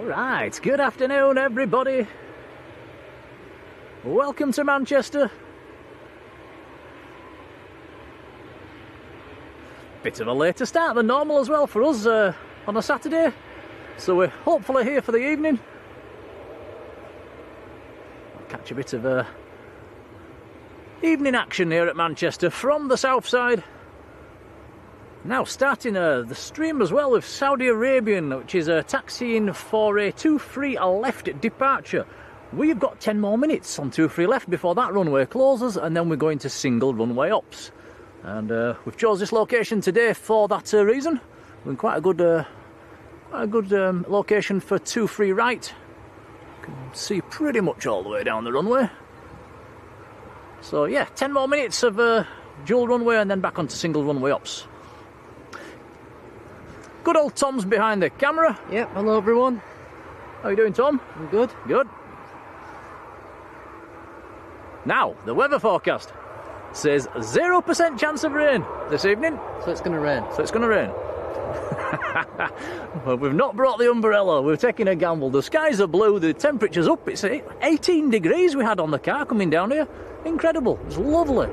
Alright, good afternoon everybody. Welcome to Manchester. Bit of a later start than normal as well for us on a Saturday. So we're hopefully here for the evening. I'll catch a bit of evening action here at Manchester from the south side. Now starting the stream as well with Saudi Arabian, which is taxiing for a 2-3 left departure. We've got 10 more minutes on 2-3 left before that runway closes, and then we're going to single runway ups. And we've chose this location today for that reason. We're in quite a good location for 2-3 right. You can see pretty much all the way down the runway. So yeah, 10 more minutes of dual runway and then back onto single runway ups. Good old Tom's behind the camera. Yep, hello everyone. How are you doing, Tom? I'm good. Good. Now, the weather forecast says 0% chance of rain this evening. So it's going to rain. So it's going to rain. Well, we've not brought the umbrella. We're taking a gamble. The skies are blue. The temperature's up. It's 18 degrees we had on the car coming down here. Incredible. It's lovely.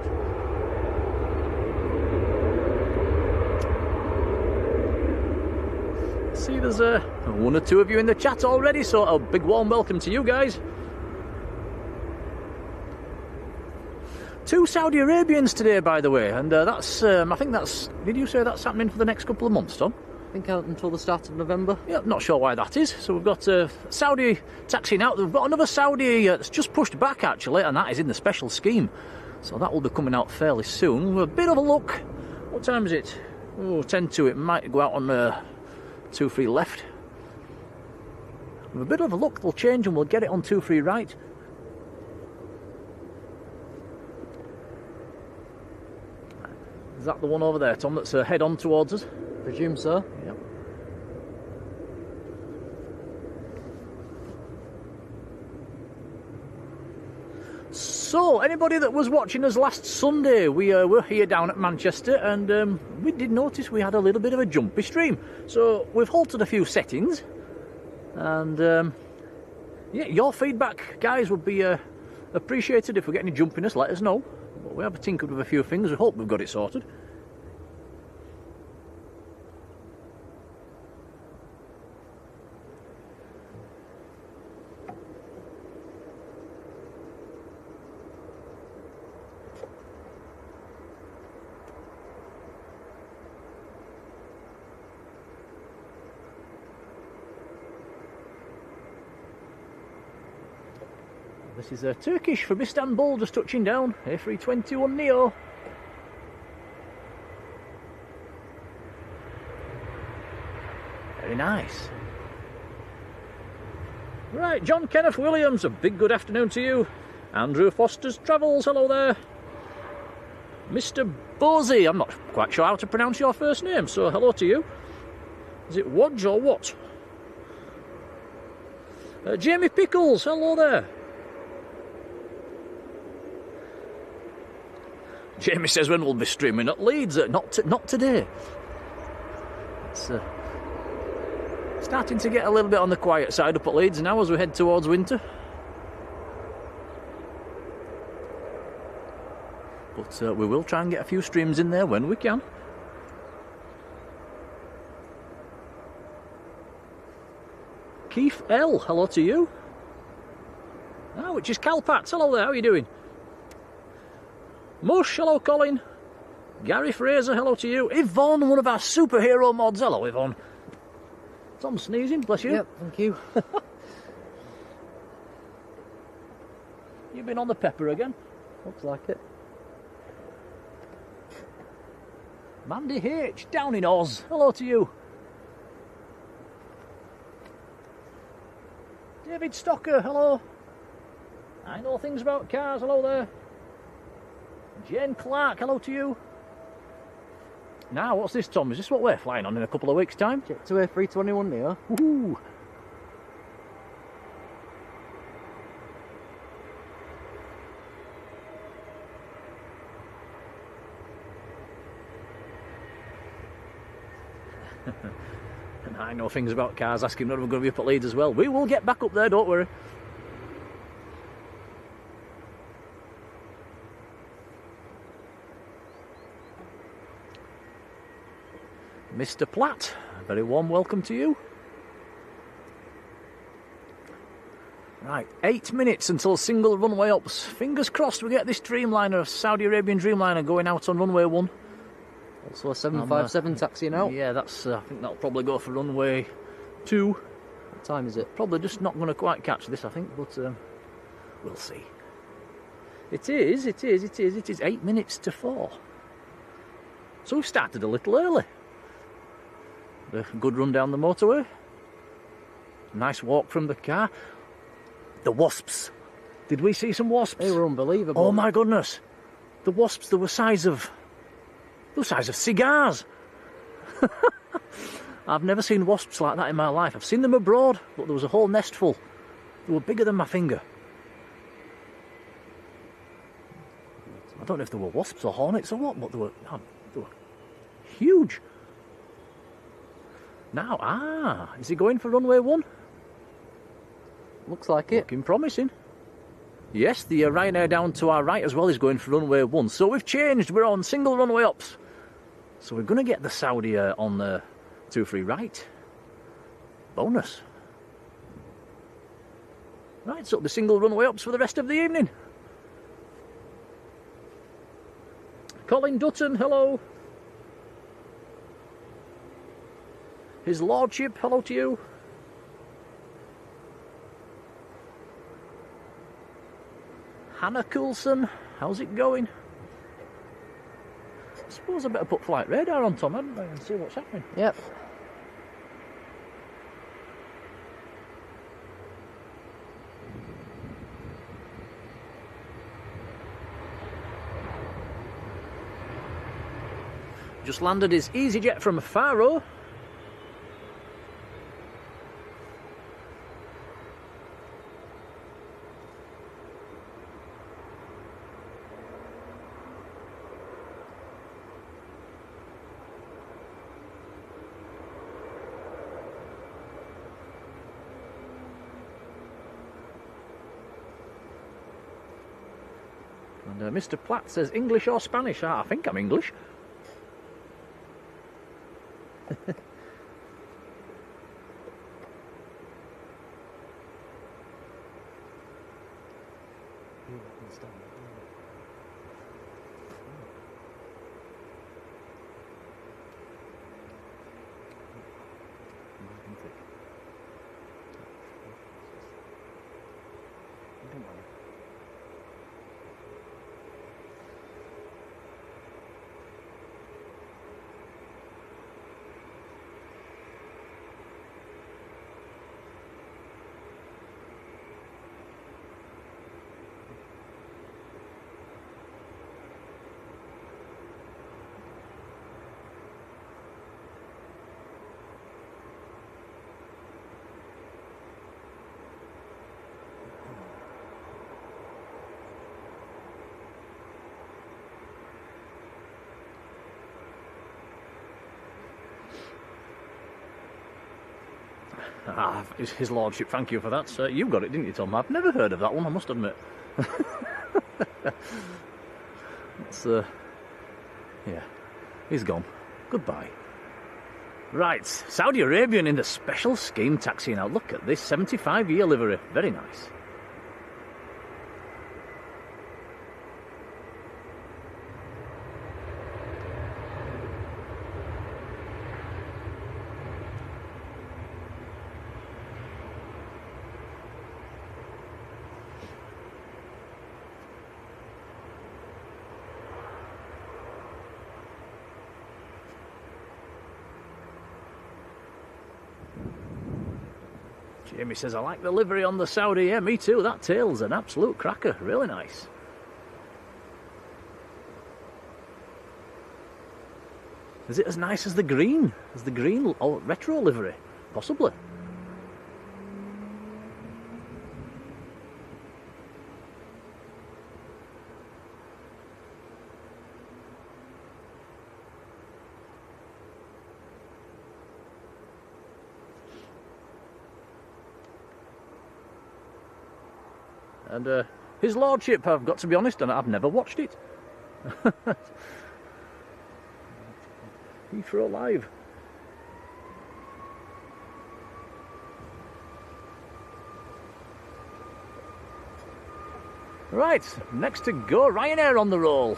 See, there's one or two of you in the chat already, so a big warm welcome to you guys. 2 Saudi Arabians today, by the way, and that's, I think that's, did you say that's happening for the next couple of months, Tom? I think out until the start of November. Yeah, not sure why that is. So we've got Saudi taxiing out. We've got another Saudi that's just pushed back, actually, and that is in the special scheme. So that will be coming out fairly soon. With a bit of a look. What time is it? Oh, 10 to. It might go out on 2-3 left. With a bit of a look, they'll change and we'll get it on 2-3 right. Is that the one over there, Tom, that's head on towards us? Presume so. Yep. So, anybody that was watching us last Sunday, we were here down at Manchester, and we did notice we had a little bit of a jumpy stream. So, we've halted a few settings, and yeah, your feedback, guys, would be appreciated. If we get any jumpiness, let us know. But we have tinkered with a few things. We hope we've got it sorted. This is Turkish from Istanbul, just touching down, A321 Neo. Very nice. Right, John Kenneth Williams, a big good afternoon to you. Andrew Foster's Travels, hello there. Mr. Bosey, I'm not quite sure how to pronounce your first name, so hello to you. Is it Wodge or what? Jamie Pickles, hello there. Jamie says when we'll be streaming at Leeds, not today. It's starting to get a little bit on the quiet side up at Leeds now as we head towards winter. But we will try and get a few streams in there when we can. Keith L, hello to you. Ah, which is Calpats, hello there, how are you doing? Mush, hello Colin. Gary Fraser, hello to you. Yvonne, one of our superhero mods, hello Yvonne. Tom sneezing, bless you. Yep, thank you. You've been on the pepper again? Looks like it. Mandy H, down in Oz, hello to you. David Stocker, hello. I know things about cars, hello there. Jane Clark, hello to you. Now, what's this, Tom? Is this what we're flying on in a couple of weeks' time? Jet to A321 Neo. Woohoo! And I know things about cars. Ask him when we're going to be up at Leeds as well. We will get back up there, don't worry. Mr. Platt, a very warm welcome to you. Right, 8 minutes until single runway ups. Fingers crossed we get this Dreamliner, Saudi Arabian Dreamliner, going out on runway 1. Also a 757 taxiing out. Yeah, that's. I think that'll probably go for runway 2. What time is it? Probably just not going to quite catch this, I think, but we'll see. It is 8 minutes to 4. So we've started a little early. A good run down the motorway. Nice walk from the car. The wasps. Did we see some wasps? They were unbelievable. Oh my goodness. The wasps, they were size of cigars. I've never seen wasps like that in my life. I've seen them abroad, but there was a whole nest full. They were bigger than my finger. I don't know if they were wasps or hornets or what, but they were huge. Now, is he going for runway 1? Looks like it. Looking promising. Yes, the Ryanair down to our right as well is going for runway 1. So we've changed. We're on single runway ups. So we're going to get the Saudi on the 2-3 right. Bonus. Right, so it'll be single runway ups for the rest of the evening. Colin Dutton, hello. His Lordship, hello to you. Hannah Coulson, how's it going? I suppose I better put flight radar on, Tom, hadn't I, and see what's happening. Yep. Just landed his EasyJet from Faro. And Mr. Platt says English or Spanish? I think I'm English. His Lordship, thank you for that. You got it, didn't you, Tom? I've never heard of that one, I must admit. It's, yeah, he's gone. Goodbye. Right, Saudi Arabian in the special scheme taxi now. Look at this 75-year livery. Very nice. Jamie says, I like the livery on the Saudi. Yeah, me too. That tail's an absolute cracker. Really nice. Is it as nice as the green? As the green or retro livery? Possibly. And His Lordship, I've got to be honest, and I've never watched it. Heathrow Live. Right, next to go, Ryanair on the roll.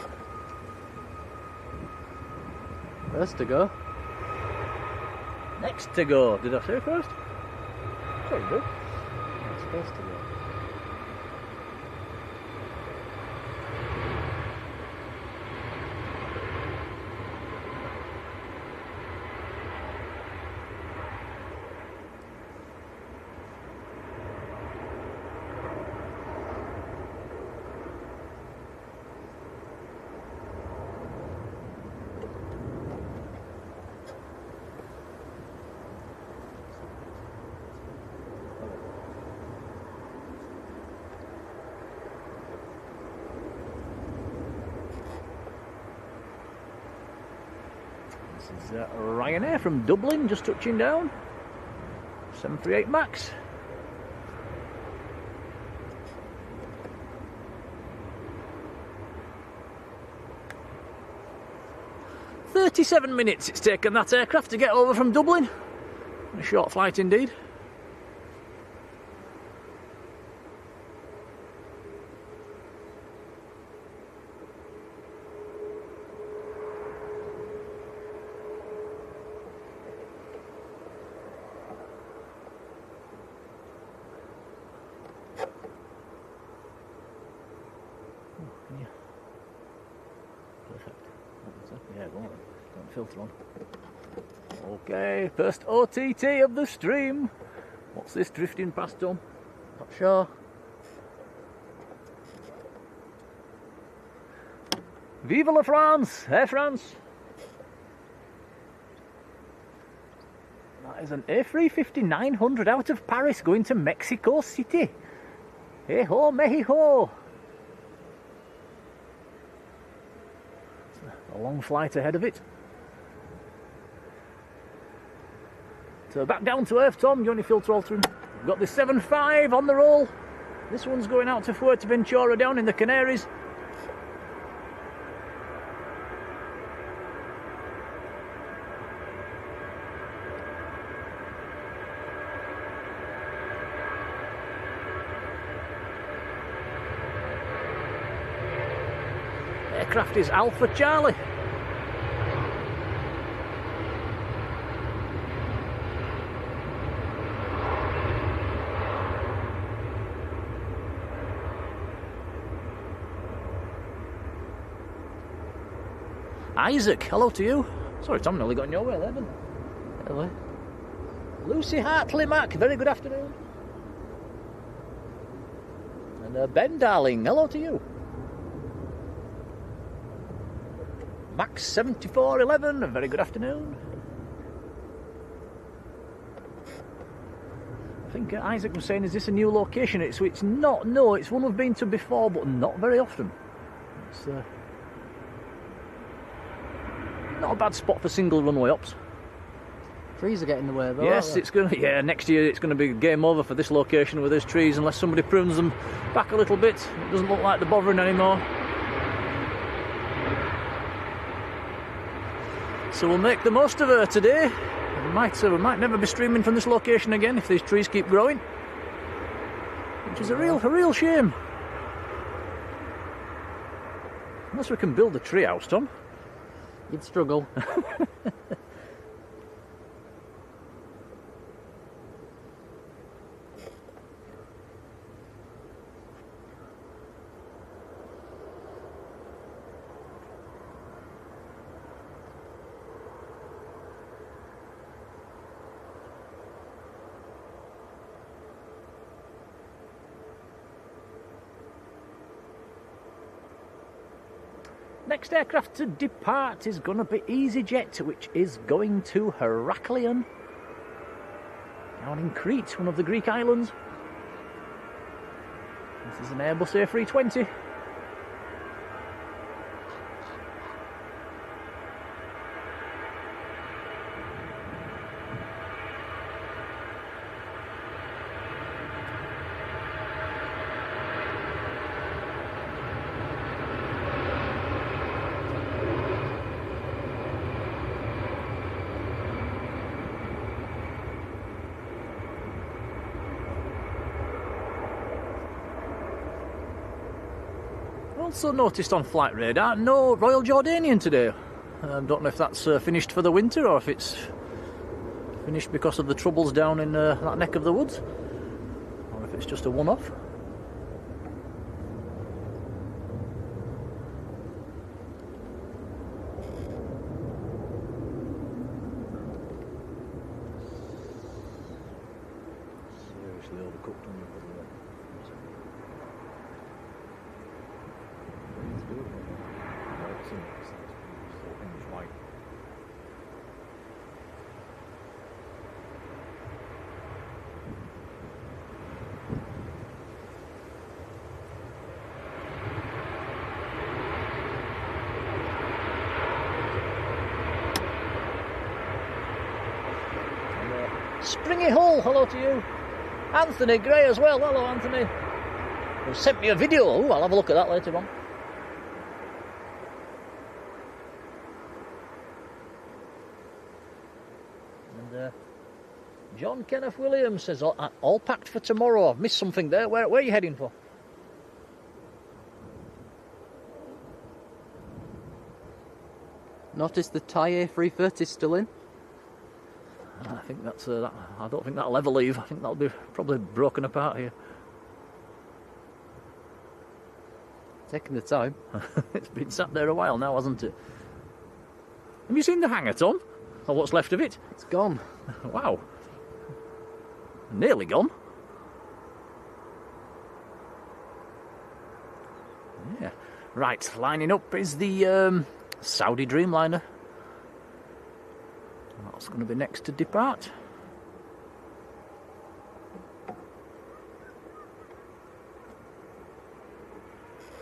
First to go. Next to go. Did I say first? Sorry, dude. It's first to go. This is Ryanair from Dublin, just touching down. 738 MAX. "37 minutes it's taken that aircraft to get over from Dublin. A short flight indeed. Perfect. Yeah, go on. Don't filter on. Okay, first OTT of the stream. What's this drifting past, Tom? Not sure. Vive la France! Air France! That is an A350-900 out of Paris going to Mexico City. Hey ho, Mexico! A long flight ahead of it. So back down to earth, Tom. You only filter all through. We've got the 7.5 on the roll. This one's going out to Fuerteventura down in the Canaries. Aircraft is Alpha Charlie. Isaac, hello to you. Sorry, Tom, nearly got in your way there, didn't I? Really? Lucy Hartley Mac, very good afternoon. And Ben Darling, hello to you. Max 7411, a very good afternoon. I think Isaac was saying, is this a new location? So it's not, no, it's one we've been to before, but not very often. It's not a bad spot for single runway ops. Trees are getting in the way though. Yes, it's going to, yeah, next year it's going to be game over for this location with these trees unless somebody prunes them back a little bit. It doesn't look like they're bothering anymore. So we'll make the most of her today. We might never be streaming from this location again if these trees keep growing, which is a real shame. Unless we can build a tree house, Tom. You'd struggle. Next aircraft to depart is going to be EasyJet, which is going to Heraklion, down in Crete, one of the Greek islands. This is an Airbus A320. Also noticed on flight radar, no Royal Jordanian today. Don't know if that's finished for the winter or if it's finished because of the troubles down in that neck of the woods, or if it's just a one-off. Seriously overcooked on the white. Springy Hull, hello to you. Anthony Gray as well, hello Anthony. Who sent me a video. Oh, I'll have a look at that later on. And John Kenneth Williams says, all packed for tomorrow. I've missed something there. Where are you heading for? Notice the Thai A330 still in. I think that's I don't think that'll ever leave. I think that'll be probably broken apart here. Taking the time. It's been sat there a while now, hasn't it? Have you seen the hangar, Tom? Or what's left of it? It's gone. Wow. Nearly gone. Yeah. Right, lining up is the Saudi Dreamliner. That's going to be next to depart.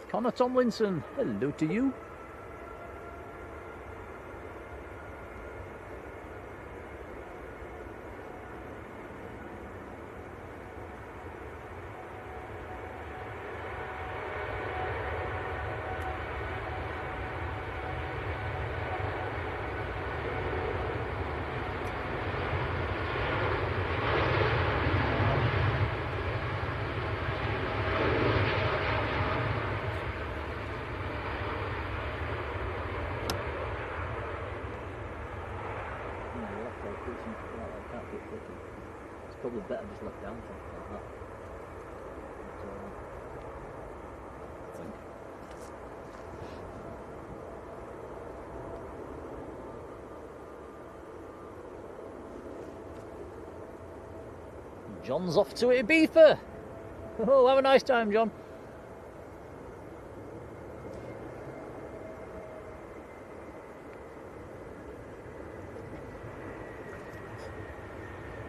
Connor Tomlinson, hello to you. It's probably better just left down something like that. I think. John's off to Ibiza. Oh, have a nice time, John.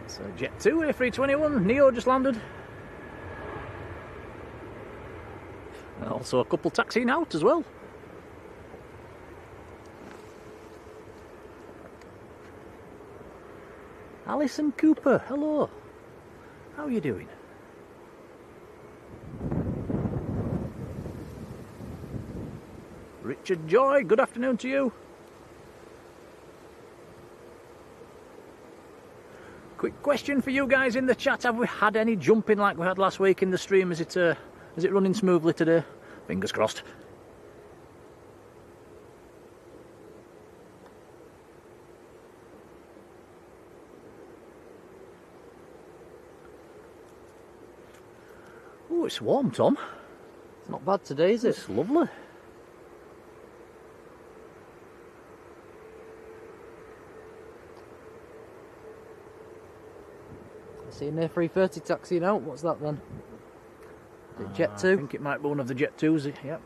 So Jet 2, A321, Neo just landed. And also a couple taxiing out as well. Alison Cooper, hello. How are you doing? Richard Joy, good afternoon to you. Quick question for you guys in the chat. Have we had any jumping like we had last week in the stream? Is it running smoothly today? Fingers crossed. Oh, it's warm, Tom. It's not bad today, is it? It's lovely. See an A330 taxiing out. What's that then? Is it Jet 2? I think it might be one of the Jet 2s, yep.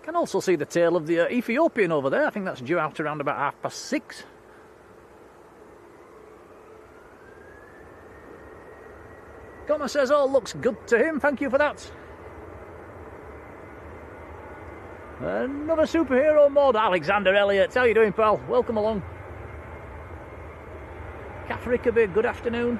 Can also see the tail of the Ethiopian over there. I think that's due out around about 6:30. Connor says all looks good to him. Thank you for that. Another superhero mod, Alexander Elliott. How you doing, pal? Welcome along. Kath Rickaby, good afternoon.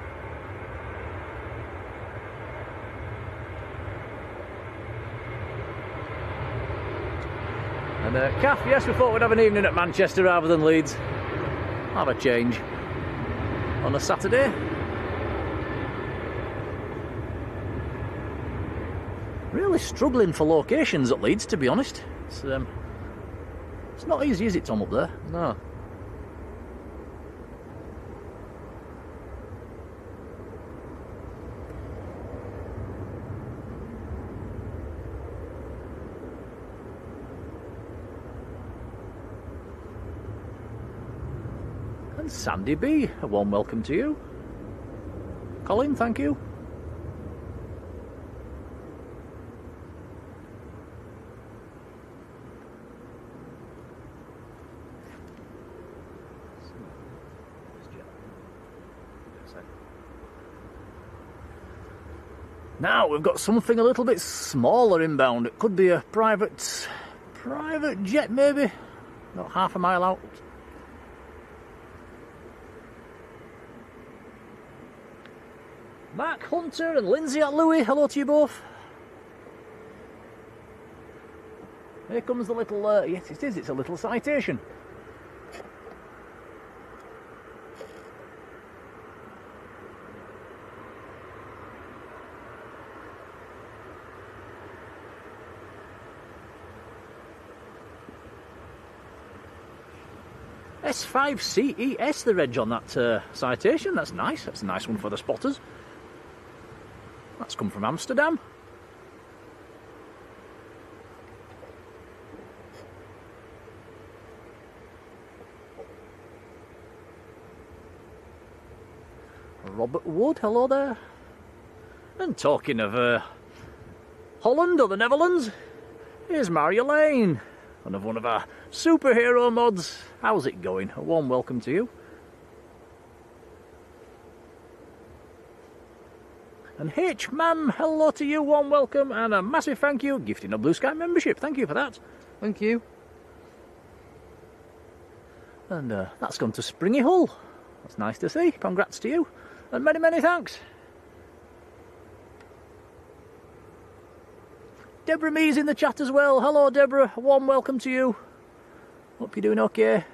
And Kath, yes, we thought we'd have an evening at Manchester rather than Leeds. Have a change on a Saturday. Really struggling for locations at Leeds, to be honest. It's not easy, is it, Tom, up there? No. And Sandy B, a warm welcome to you. Colin, thank you. Now we've got something a little bit smaller inbound. It could be a private jet, maybe. Not half a mile out. Mark Hunter and Lindsay at Louis, hello to you both. Here comes the little, yes it is, it's a little citation. S5CES, the reg on that citation. That's nice. That's a nice one for the spotters. That's come from Amsterdam. Robert Wood, hello there. And talking of Holland or the Netherlands, here's Marjolein, one of our superhero mods. How's it going? A warm welcome to you. And H-Man, hello to you, warm welcome, and a massive thank you, gifting a Blue Sky membership. Thank you for that. Thank you. And that's gone to Springy Hull. That's nice to see. Congrats to you. And many, many thanks. Deborah Mee's in the chat as well. Hello, Deborah. A warm welcome to you. Hope you're doing okay.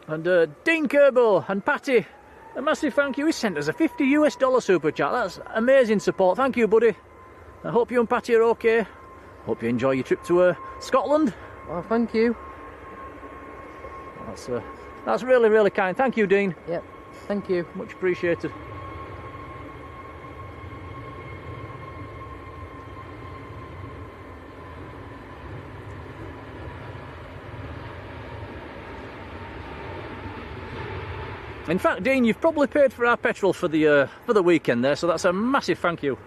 And Dean Kerbo and Patty, a massive thank you. He sent us a $50 US super chat. That's amazing support. Thank you, buddy. I hope you and Patty are okay. Hope you enjoy your trip to Scotland. Well, thank you. That's really, really kind. Thank you, Dean. Yep, thank you. Much appreciated. In fact, Dean, you've probably paid for our petrol for the weekend there, so that's a massive thank you.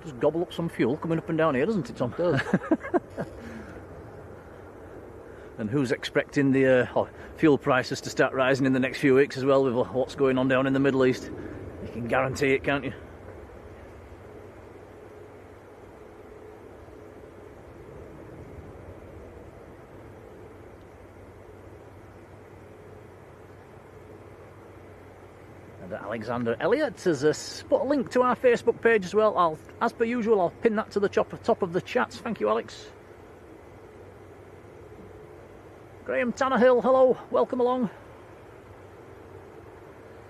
Just gobble up some fuel coming up and down here, doesn't it, Tom? It does. And who's expecting the fuel prices to start rising in the next few weeks as well with what's going on down in the Middle East? You can guarantee it, can't you? Alexander Elliott has put a link to our Facebook page as well. As per usual, I'll pin that to the top of the chat. Thank you, Alex. Graham Tannehill, hello, welcome along.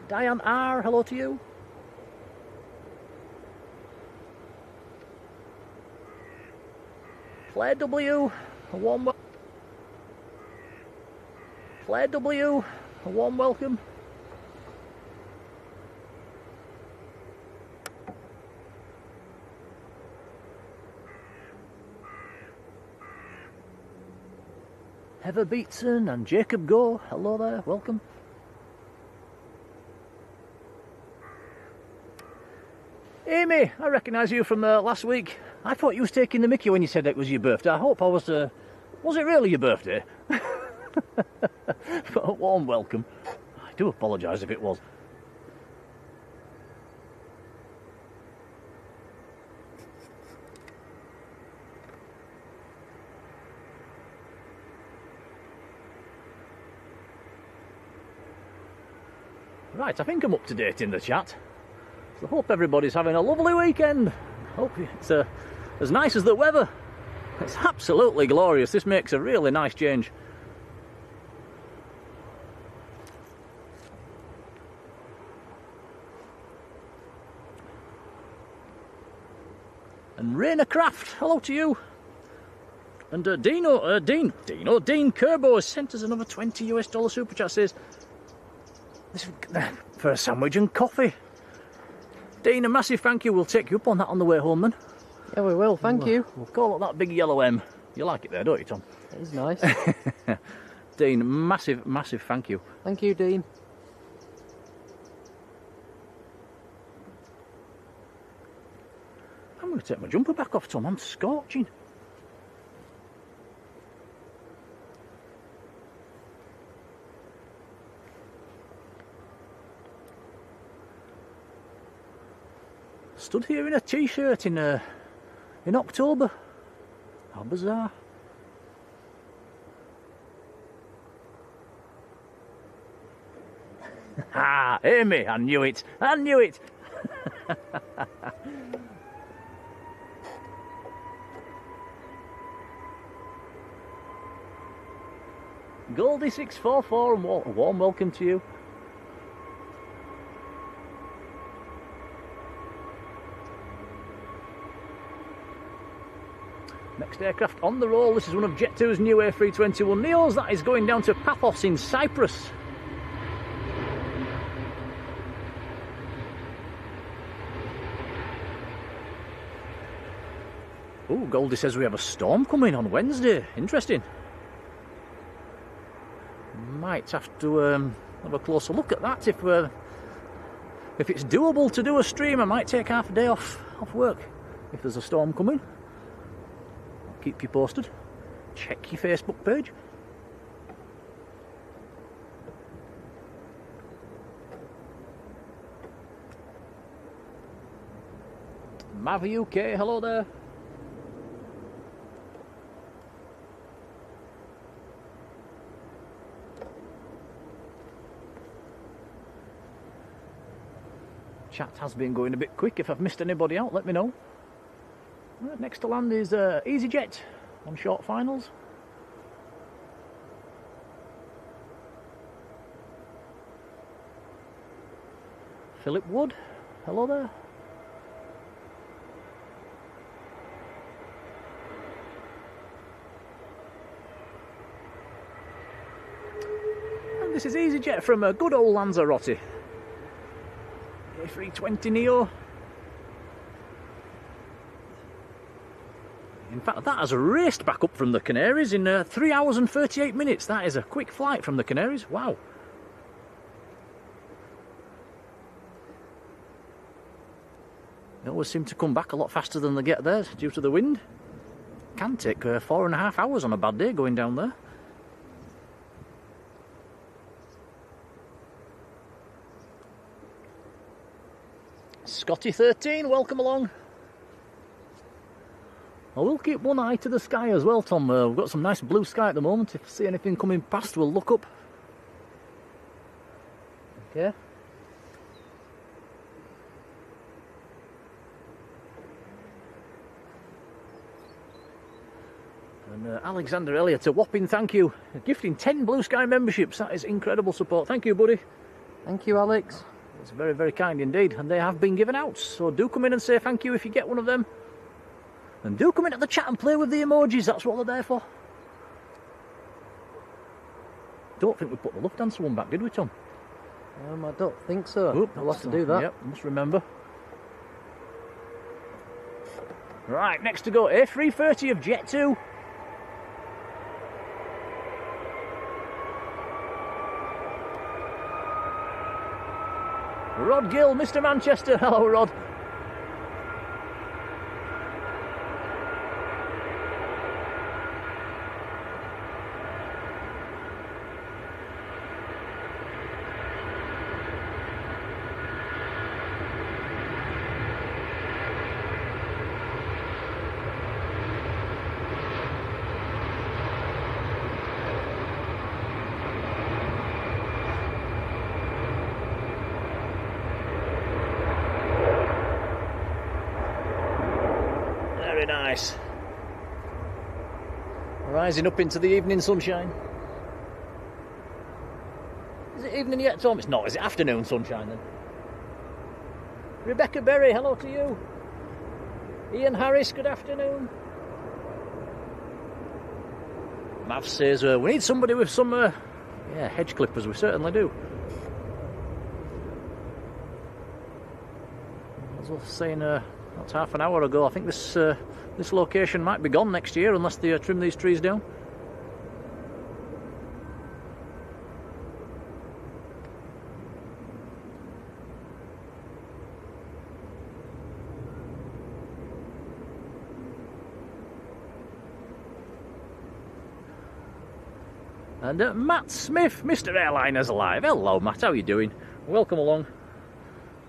Diane R, hello to you. Claire W, a warm welcome. Claire W, a warm welcome. Heather Beatson and Jacob Go, hello there, welcome. Amy, I recognise you from last week. I thought you was taking the mickey when you said it was your birthday. I hope I was it really your birthday? But a warm welcome. I do apologise if it was. Right, I think I'm up to date in the chat. So I hope everybody's having a lovely weekend. Hope it's as nice as the weather. It's absolutely glorious. This makes a really nice change. And Rainer Craft, hello to you. And Dean Kerbo has sent us another $20 super chat. Says, this for a sandwich and coffee. Dean, a massive thank you. We'll take you up on that on the way home then. Yeah, we will. Thank you. We'll call it that big yellow M. You like it there, don't you, Tom? It is nice. Dean, massive thank you. Thank you, Dean. I'm going to take my jumper back off, Tom. I'm scorching. Stood here in a t-shirt in October. How bizarre. Ah, Amy, I knew it. I knew it. Goldie644, a warm welcome to you. Next aircraft on the roll. This is one of Jet2's new A321neos. That is going down to Paphos in Cyprus. Oh, Goldie says we have a storm coming on Wednesday. Interesting. Might have to have a closer look at that. If it's doable to do a stream, I might take half a day off work if there's a storm coming. I'll keep you posted. Check your Facebook page. Mav UK, hello there. Chat has been going a bit quick. If I've missed anybody out, let me know. Right, next to land is EasyJet on short finals. Philip Wood, hello there. And this is EasyJet from good old Lanzarote. A320neo. In fact, that has raced back up from the Canaries in 3 hours and 38 minutes. That is a quick flight from the Canaries. Wow. They always seem to come back a lot faster than they get there due to the wind. Can take 4.5 hours on a bad day going down there. Scotty13, welcome along. I will keep one eye to the sky as well, Tom. We've got some nice blue sky at the moment. If I see anything coming past, we'll look up. Okay. And Alexander Elliott, a whopping thank you. Gifting 10 Blue Sky memberships. That is incredible support. Thank you, buddy. Thank you, Alex. It's very, very kind indeed, and they have been given out, so do come in and say thank you if you get one of them. And do come into the chat and play with the emojis, that's what they're there for. Don't think we put the Lufthansa one back, did we, Tom? I don't think so. Oop, I'll have to do that. Yep, must remember. Right, next to go, A330 of Jet2. Rod Gill, Mr. Manchester. Hello, Rod. Very nice. Rising up into the evening sunshine. Is it evening yet, Tom? It's not. Is it afternoon sunshine then? Rebecca Berry, hello to you. Ian Harris, good afternoon. Mav says we need somebody with some hedge clippers. We certainly do. As I was saying that's half an hour ago, I think this location might be gone next year unless they trim these trees down. And Matt Smith, Mr. Airliner's alive. Hello, Matt. How are you doing? Welcome along.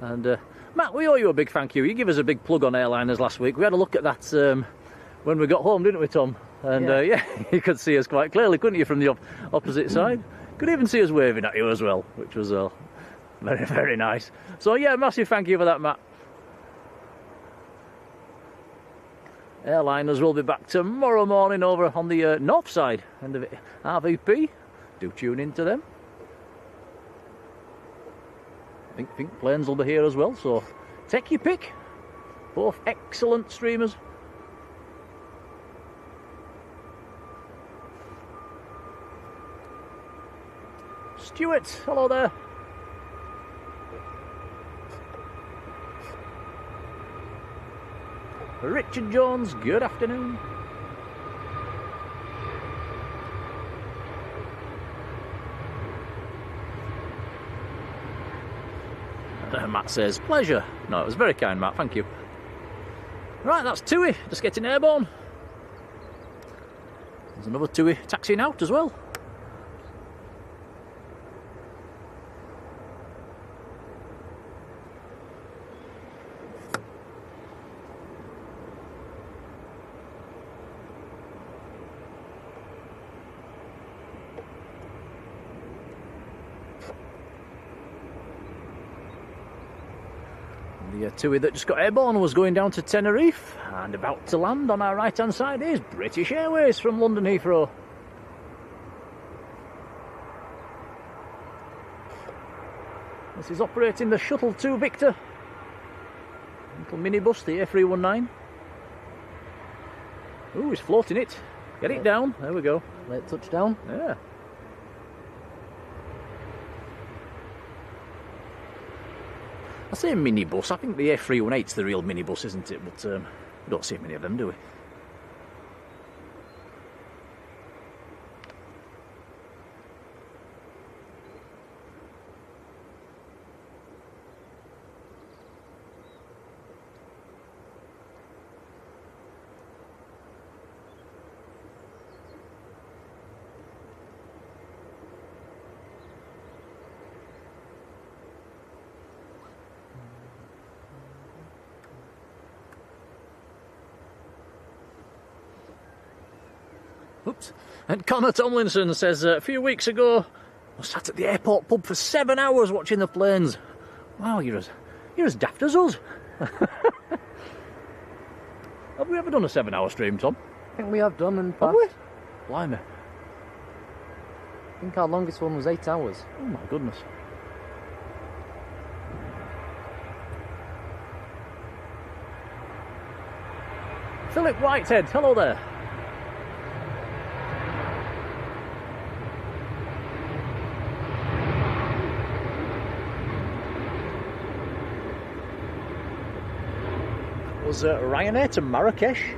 And Matt, we owe you a big thank you. You gave us a big plug on Airliners last week. We had a look at that when we got home, didn't we, Tom? And yeah, you could see us quite clearly, couldn't you, from the opposite side? Could even see us waving at you as well, which was very, very nice. So yeah, massive thank you for that, Matt. Airliners will be back tomorrow morning over on the north side end of it. RVP, do tune into them. I think planes will be here as well, so take your pick. Both excellent streamers. Stuart, hello there. Richard Jones, good afternoon. Matt says, pleasure. No, it was very kind, Matt, thank you. Right, that's Tui, just getting airborne. There's another Tui taxiing out as well. The Tui that just got airborne was going down to Tenerife and about to land on our right hand side is British Airways from London Heathrow. This is operating the Shuttle 2 Victor, little minibus, the A319. Ooh, he's floating it. Get it down. There we go. Late touchdown. Yeah. I say minibus, I think the A318's the real minibus, isn't it? But we don't see many of them, do we? Oops. And Connor Tomlinson says, a few weeks ago, I sat at the airport pub for 7 hours watching the planes. Wow, you're as daft as us. Have we ever done a 7-hour stream, Tom? I think we have done in Have past. we? Blimey. I think our longest one was 8 hours. Oh my goodness. Philip Whitehead, hello there. Was Ryanair to Marrakesh?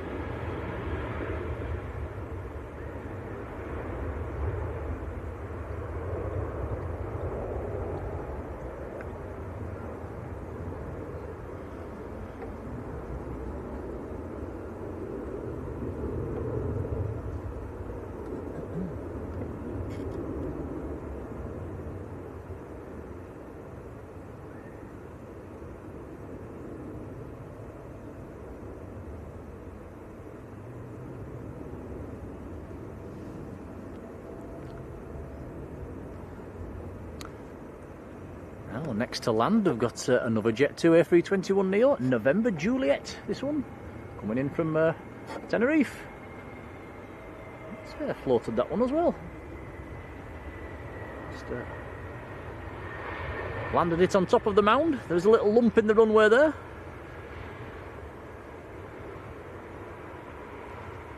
Well, next to land, we've got another Jet2 A321neo, November Juliet, this one. coming in from Tenerife. It's floated that one as well. Just landed it on top of the mound. There's a little lump in the runway there.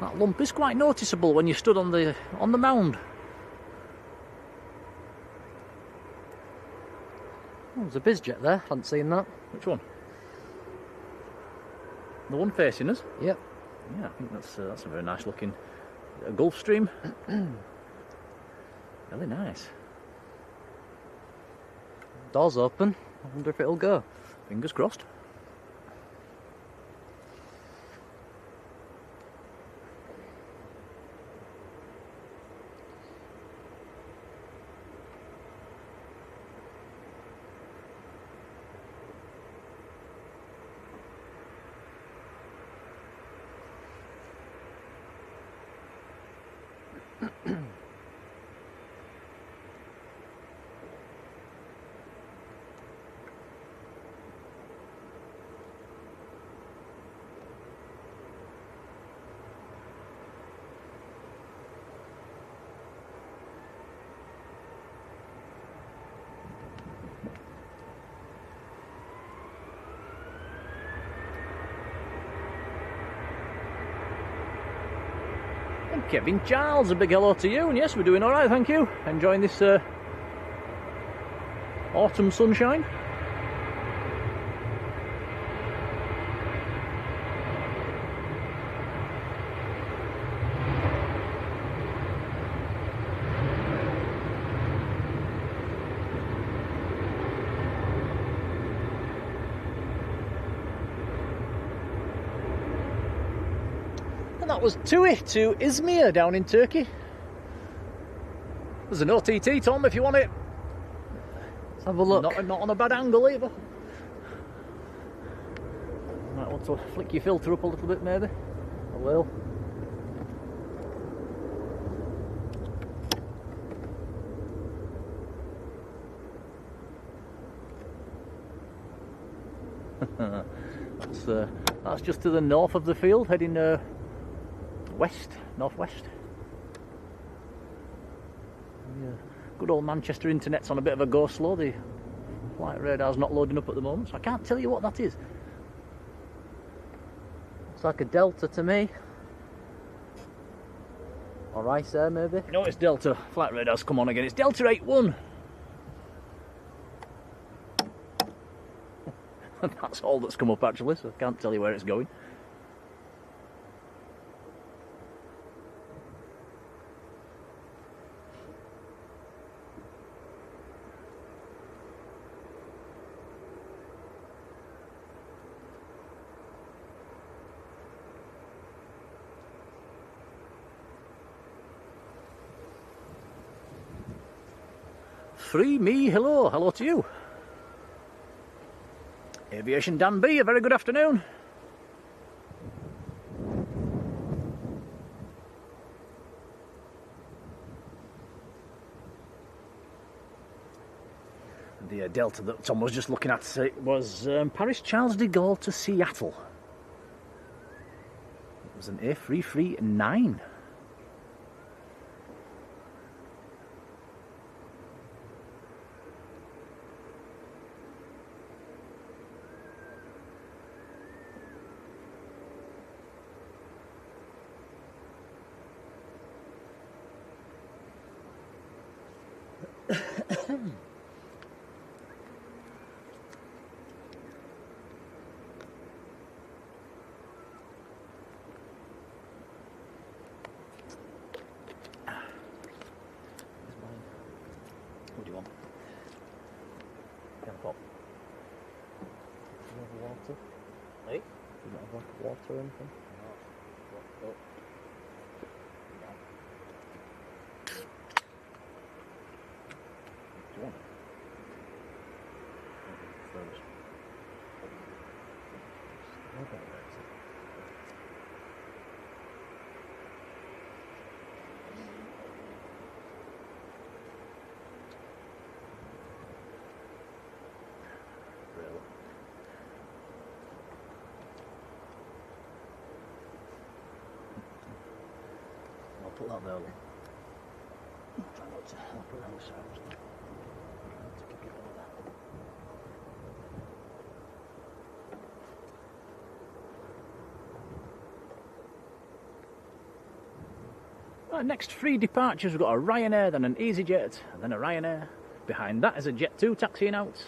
That lump is quite noticeable when you stood on the mound. Oh, there's a bizjet there. Hadn't seen that. Which one? The one facing us? Yep. Yeah, I think that's a very nice looking Gulf Stream. Really nice. Door's open. I wonder if it'll go. Fingers crossed. And Kevin Charles, a big hello to you. And yes, we're doing all right, thank you. Enjoying this autumn sunshine. And that was Tui to Izmir down in Turkey. There's an OTT, Tom, if you want it. Let's have a look. Not on a bad angle either. Might want to flick your filter up a little bit, maybe. I will. That's just to the north of the field, heading northwest. Yeah. Good old Manchester internet's on a bit of a go slow. The flight radar's not loading up at the moment, so I can't tell you what that is. Looks like a Delta to me. Or Ice Air, maybe. No, it's Delta. Flight radar's come on again. It's Delta 81. That's all that's come up actually, so I can't tell you where it's going. Free me, hello to you. Aviation Dan B, a very good afternoon. The Delta that Tom was just looking at was Paris Charles de Gaulle to Seattle. It was an A339. What do you want? Can I pop? Do you have water? Hey? Do you not have like water or anything? No. Oh. Do you want it? put that there. Look. Try not to. I'll put it on the side. To kick it over there. Right, next 3 departures, we've got a Ryanair, then an EasyJet, and then a Ryanair. Behind that is a Jet2 taxiing out.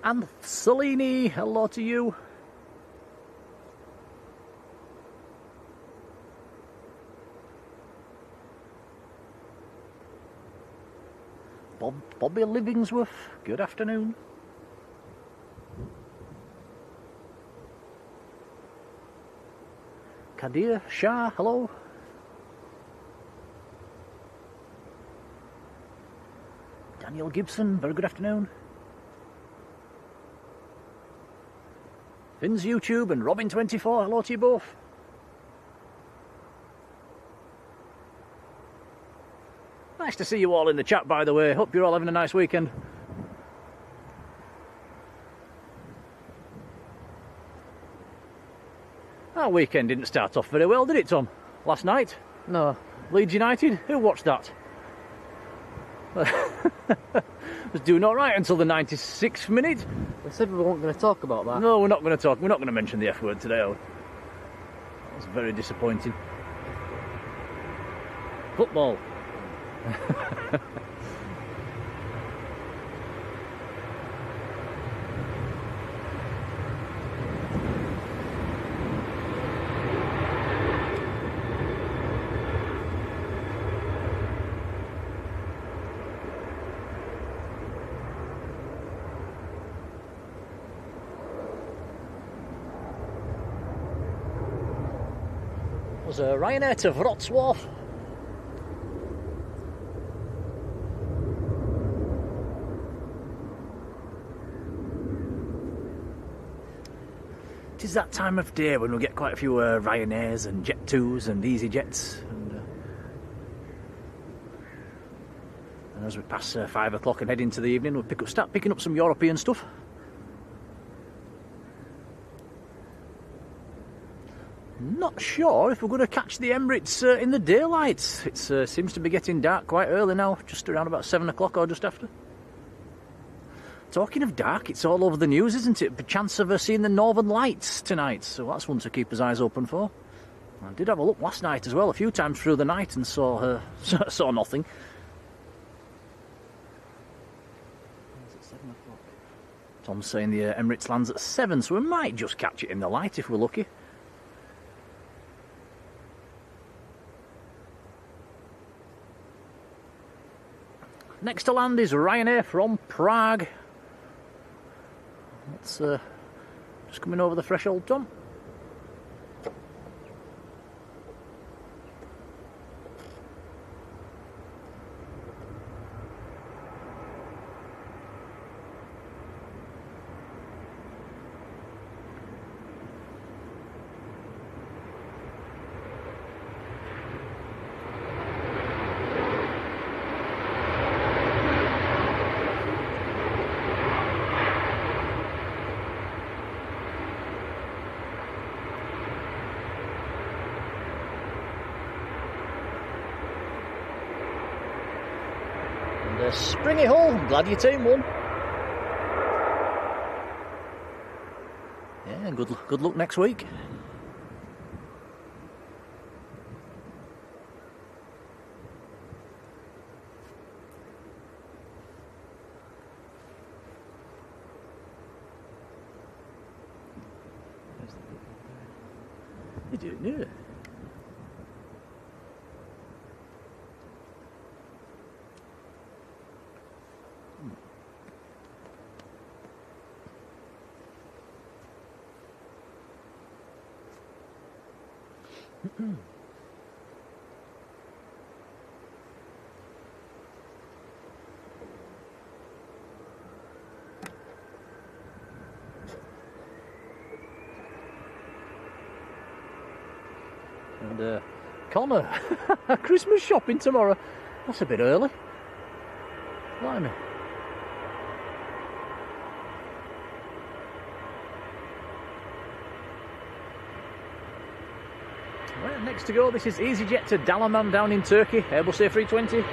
And Salini, hello to you. Bobby Livingsworth, good afternoon. Kadir Shah, hello. Daniel Gibson, very good afternoon. Finn's YouTube and Robin24, hello to you both. Nice to see you all in the chat, by the way. Hope you're all having a nice weekend. Our weekend didn't start off very well, did it, Tom? Last night? No. Leeds United? Who watched that? Was doing all right until the 96th minute. We said we weren't going to talk about that. No, we're not going to talk. We're not going to mention the F word today. That was very disappointing. Football. Was a Ryanair to Wrocław. It is that time of day when we get quite a few Ryanairs and Jet2s and EasyJets. And as we pass 5 o'clock and head into the evening, we'll start picking up some European stuff. Not sure if we're going to catch the Emirates in the daylight. It seems to be getting dark quite early now, just around about 7 o'clock or just after. Talking of dark, it's all over the news, isn't it? The chance of seeing the Northern Lights tonight, so that's one to keep his eyes open for. I did have a look last night as well, a few times through the night, and saw saw nothing. Is it 7 o'clock? Tom's saying the Emirates lands at 7, so we might just catch it in the light if we're lucky. Next to land is Ryanair from Prague. That's just coming over the threshold, Tom. Springy Hull, I'm glad your team won. Yeah, good luck next week. You do, yeah. And Connor, Christmas shopping tomorrow. That's a bit early. Blimey. Right, next to go, this is EasyJet to Dalaman down in Turkey, Airbus A320.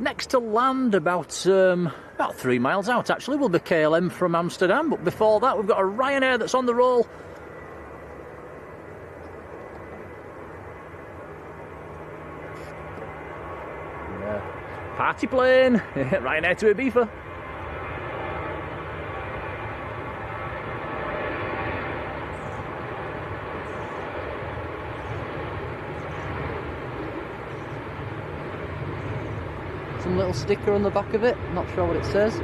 Next to land, about 3 miles out actually, will be KLM from Amsterdam, but before that we've got a Ryanair that's on the roll. Party plane, Ryanair to Ibiza. Some little sticker on the back of it, not sure what it says.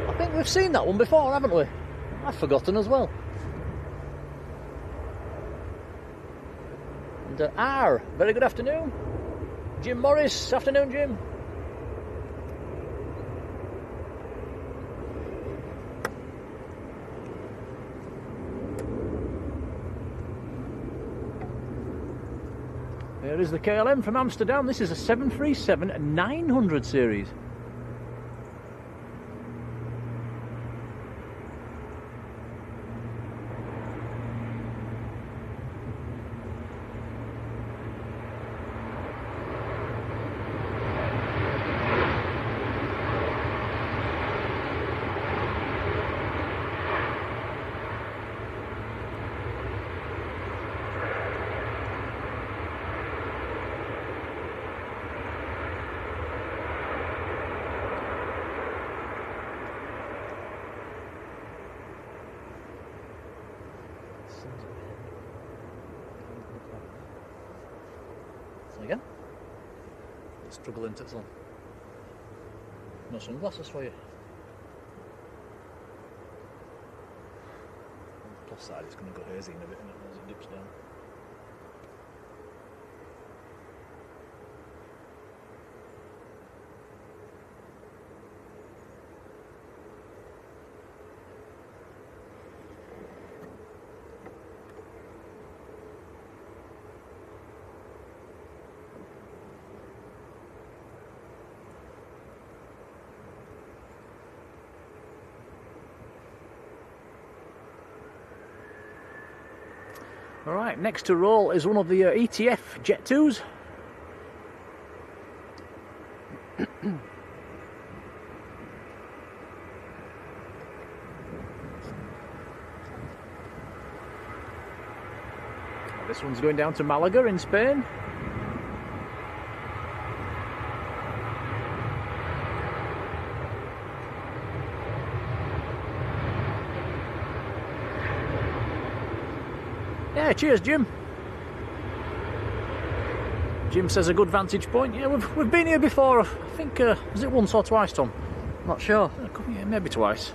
I think we've seen that one before, haven't we? I've forgotten as well. And R, very good afternoon. Jim Morris, afternoon Jim. There is the KLM from Amsterdam. This is a 737-900 series. Again? Struggling to tell. No sunglasses for you. On the plus side, it's going to go hazy in a bit as it dips down. Alright, next to roll is one of the ETF Jet 2s. This one's going down to Malaga in Spain. Yeah, cheers, Jim. Jim says a good vantage point. Yeah, we've been here before. I think was it once or twice, Tom? Not sure. Yeah, maybe twice.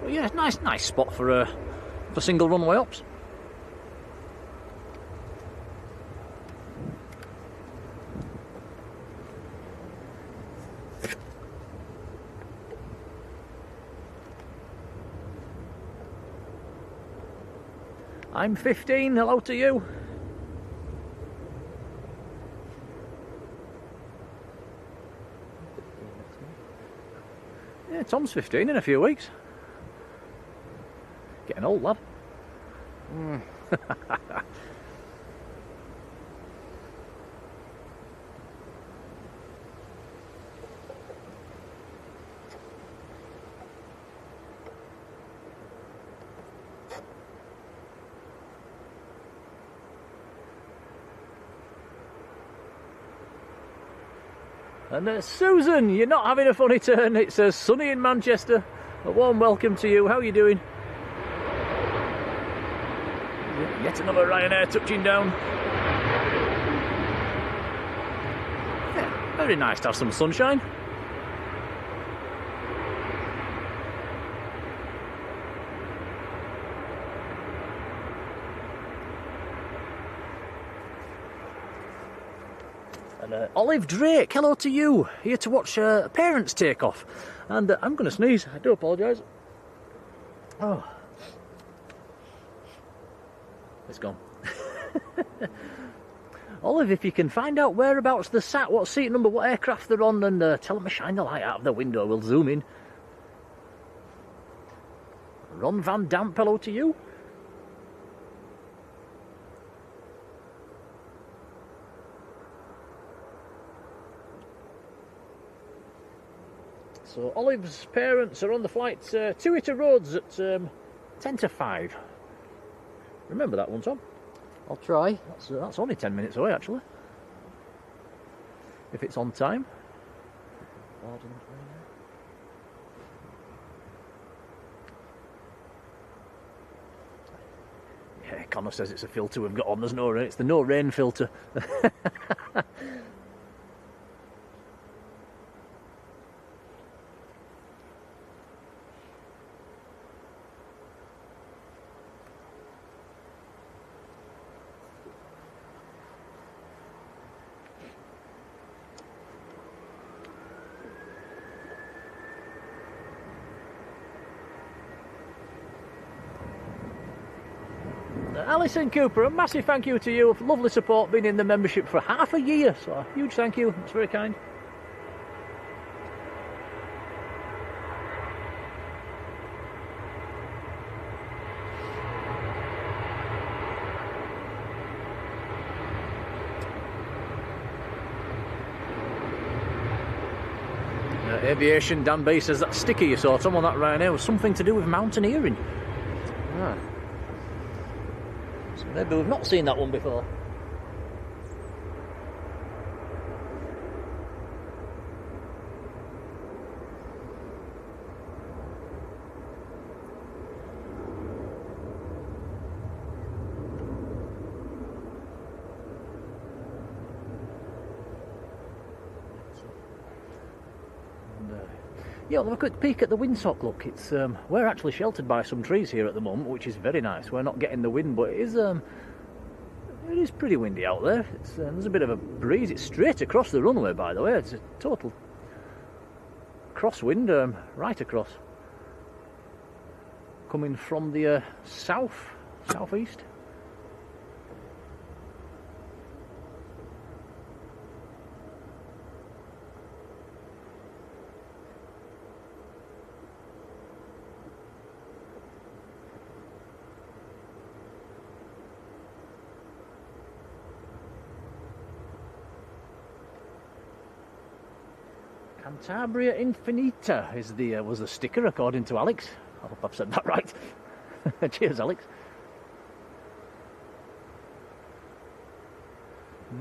But yeah, nice spot for single runway ops. I'm 15, hello to you. Yeah, Tom's 15 in a few weeks. Getting old, lad. And Susan, you're not having a funny turn. It's sunny in Manchester. A warm welcome to you. How are you doing? Yet another Ryanair touching down. Yeah, very nice to have some sunshine. And Olive Drake, hello to you. Here to watch parents take off. And I'm going to sneeze. I do apologise. Oh. It's gone. Olive, if you can find out whereabouts they're sat, what seat number, what aircraft they're on, and tell them to shine the light out of the window, we'll zoom in. Ron Van Damp, hello to you. So Olive's parents are on the flight to Twitter Roads at 10 to 5. Remember that one, Tom? I'll try. That's only 10 minutes away, actually. If it's on time. Yeah, Connor says it's a filter we've got on. There's no rain. It's the no rain filter. Alison Cooper, a massive thank you to you. Lovely support, been in the membership for half a year, so a huge thank you. It's very kind. Aviation, Dan B says that sticker you saw, Tom, on that Ryanair was something to do with mountaineering. Ah. So maybe we've not seen that one before. Yeah, we'll have a quick peek at the windsock. Look, it's we're actually sheltered by some trees here at the moment, which is very nice. We're not getting the wind, but it is pretty windy out there. There's a bit of a breeze. It's straight across the runway, by the way. It's a total crosswind, right across, coming from the southeast. Cantabria Infinita was the sticker, according to Alex. I hope I've said that right. Cheers, Alex.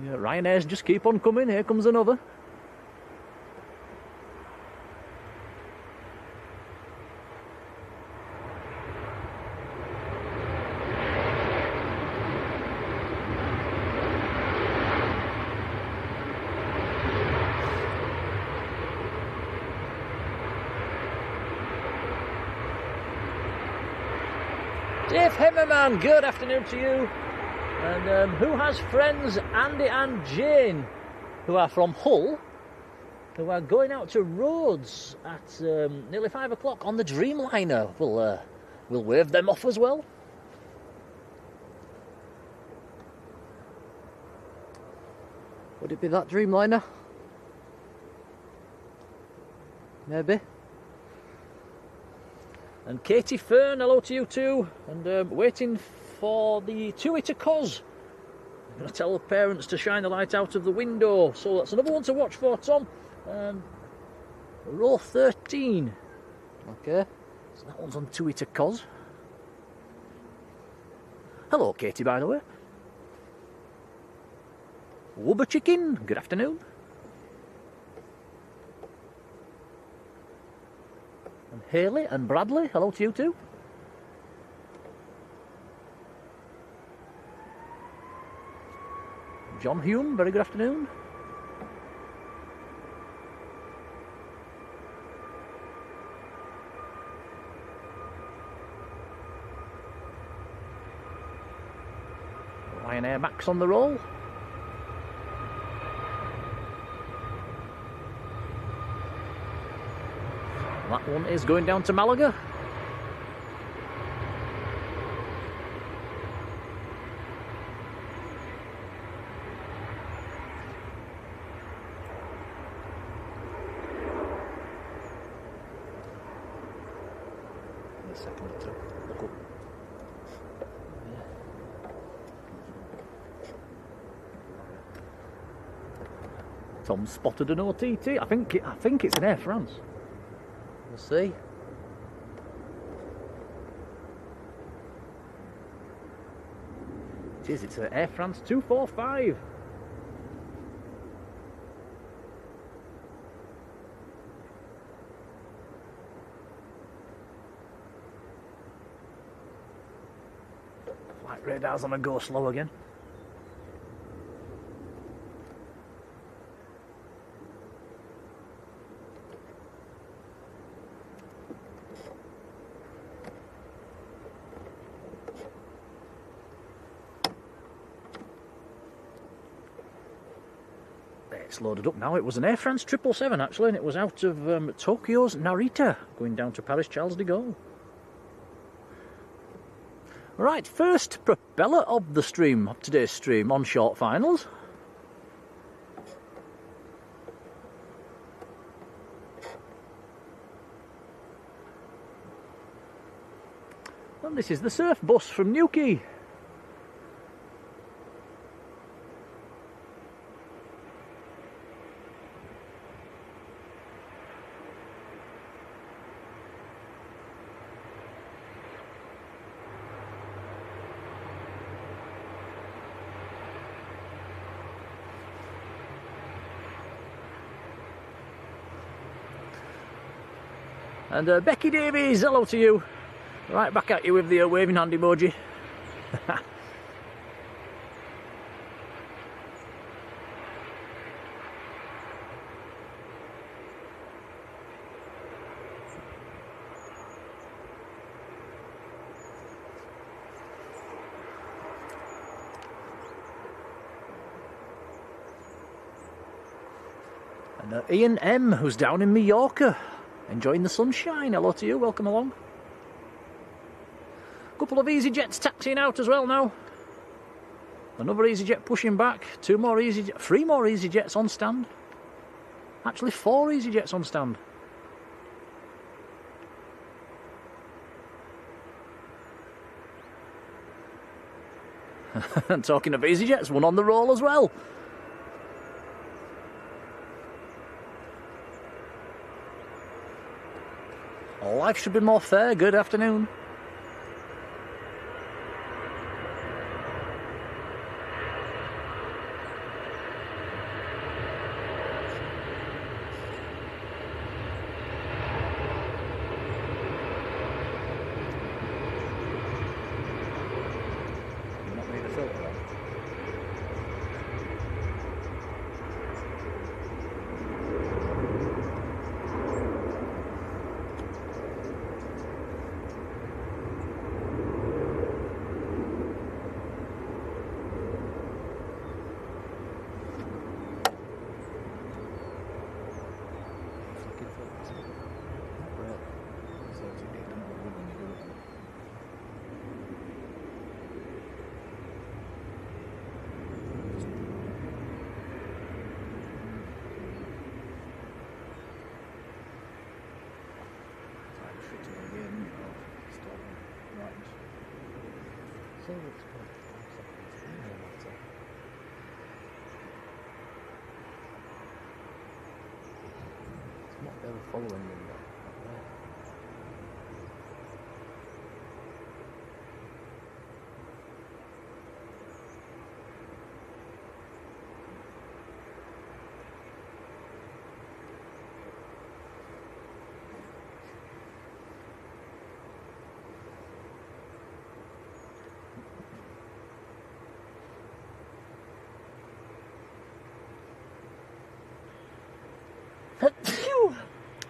Yeah, Ryanair's just keep on coming. Here comes another. Dave Hemmerman, good afternoon to you. And who has friends, Andy and Jane, who are from Hull, who are going out to Rhodes at nearly 5 o'clock on the Dreamliner? We'll wave them off as well. Would it be that Dreamliner? Maybe. And Katie Fern, hello to you too. And waiting for the Twitter Cos. I'm going to tell the parents to shine the light out of the window. So that's another one to watch for, Tom. Row 13. Okay. So that one's on Twitter Cos. Hello, Katie, by the way. Wubba Chicken, good afternoon. Haley and Bradley, hello to you too. John Hume, very good afternoon. Ryanair Max on the roll. That one is going down to Malaga. A second or two. Look up. Tom spotted an OTT. I think it's an Air France. We'll see. It is, it's an Air France 245. Flight radar's on a go slow again. It's loaded up now. It was an Air France 777 actually, and it was out of Tokyo's Narita, going down to Paris Charles de Gaulle. Right, first propeller of the stream, of today's stream, on short finals. And this is the surf bus from Newquay. And Becky Davies, hello to you. Right back at you with the waving hand emoji. And Ian M, who's down in Mallorca, enjoying the sunshine. Hello to you, welcome along. Couple of EasyJets taxiing out as well now. Another EasyJet pushing back. Three more EasyJets on stand. Actually 4 EasyJets on stand. And talking of EasyJets, one on the roll as well. Life should be more fair. Good afternoon. They were following them.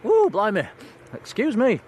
Oh, blimey. Excuse me.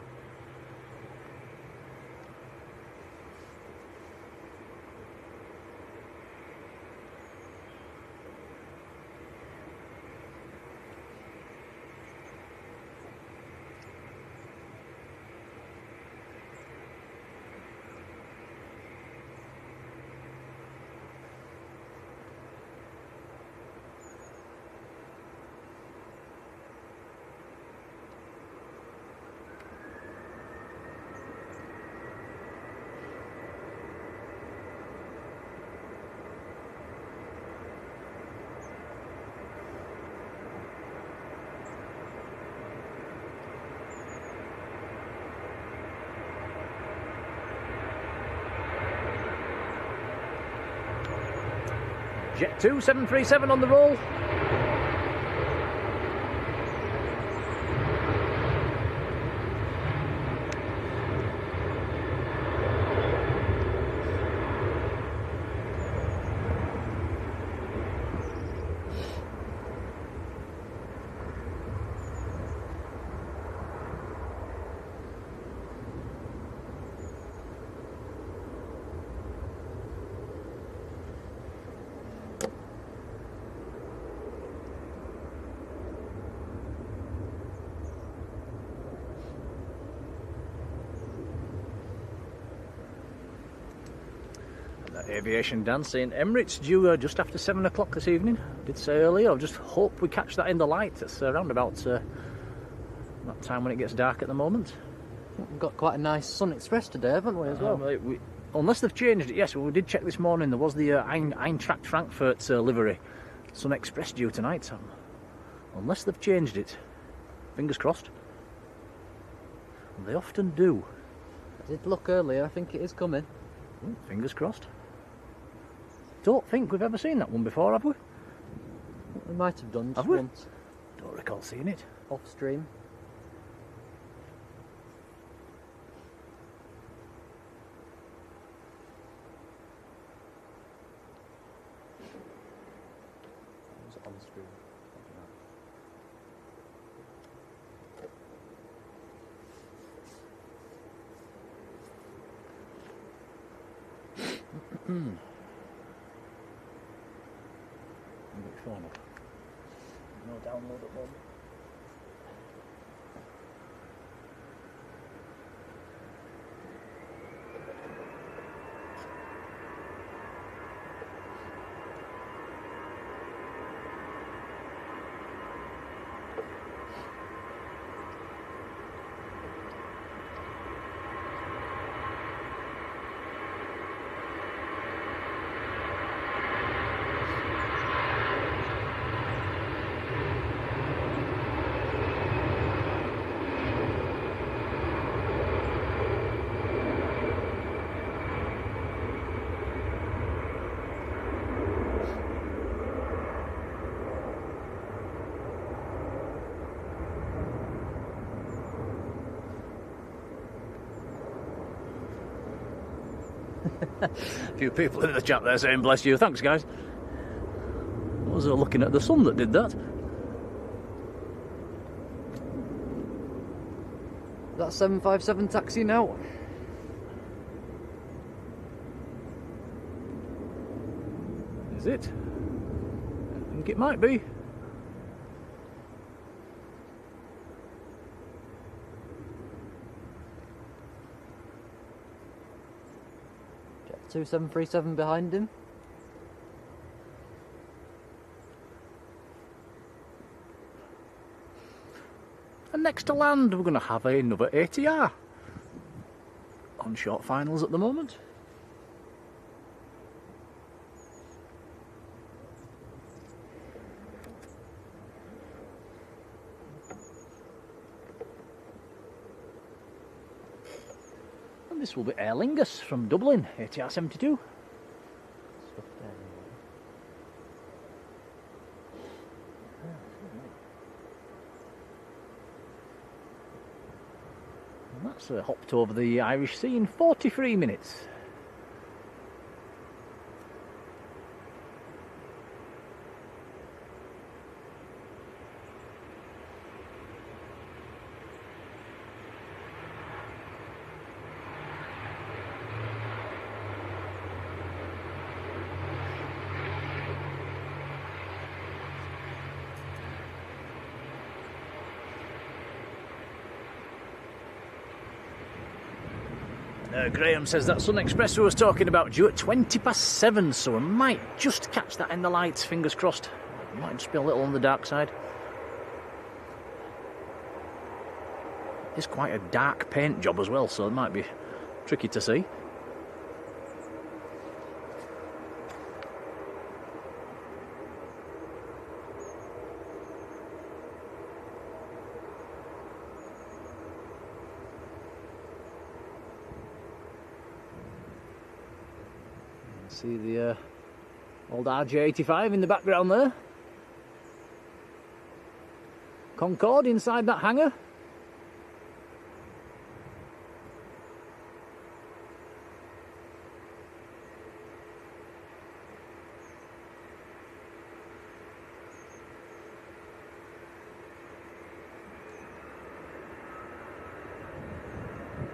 Jet 2, 737 on the roll. Aviation dance in Emirates due just after 7 o'clock this evening. I did say earlier, I just hope we catch that in the light. It's around about that time when it gets dark at the moment. We've got quite a nice Sun Express today, haven't we, as well? Unless they've changed it, yes, we did check this morning. There was the Eintracht Frankfurt livery. Sun Express due tonight. Unless they've changed it. Fingers crossed. They often do. I did look earlier, I think it is coming. Fingers crossed. Don't think we've ever seen that one before, have we? We might have done just we? once. Don't recall seeing it. Off stream. Was it on stream? Phone up. No download at home. A few people in the chat there saying bless you. Thanks guys. I was looking at the sun that did that. That 757 taxi now. Is it? I think it might be. Jet 2737 behind him. And next to land, we're going to have another ATR on short finals at the moment. And this will be Aer Lingus from Dublin, ATR 72. And that's hopped over the Irish Sea in 43 minutes. Graham says that Sun Express we was talking about due at 7:20, so we might just catch that in the lights, fingers crossed. Might just be a little on the dark side. It's quite a dark paint job as well, so it might be tricky to see. See the old RJ85 in the background there. Concorde inside that hangar.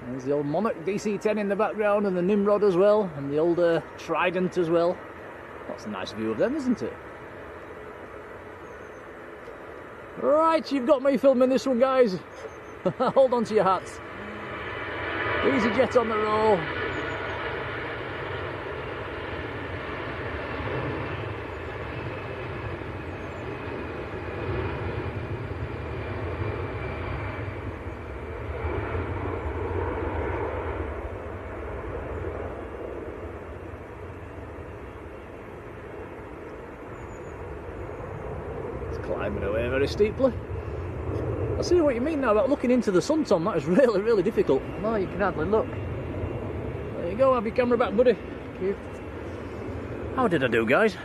There's the old Monarch DC-10 in the background, and the Nimrod as well, and the older Trident as well. That's a nice view of them, isn't it? Right, you've got me filming this one, guys. Hold on to your hats. EasyJet on the roll. Climbing away very steeply. I see what you mean now about looking into the sun, Tom. That is really, really difficult. No, you can hardly look. There you go, have your camera back, buddy. Thank you. How did I do, guys?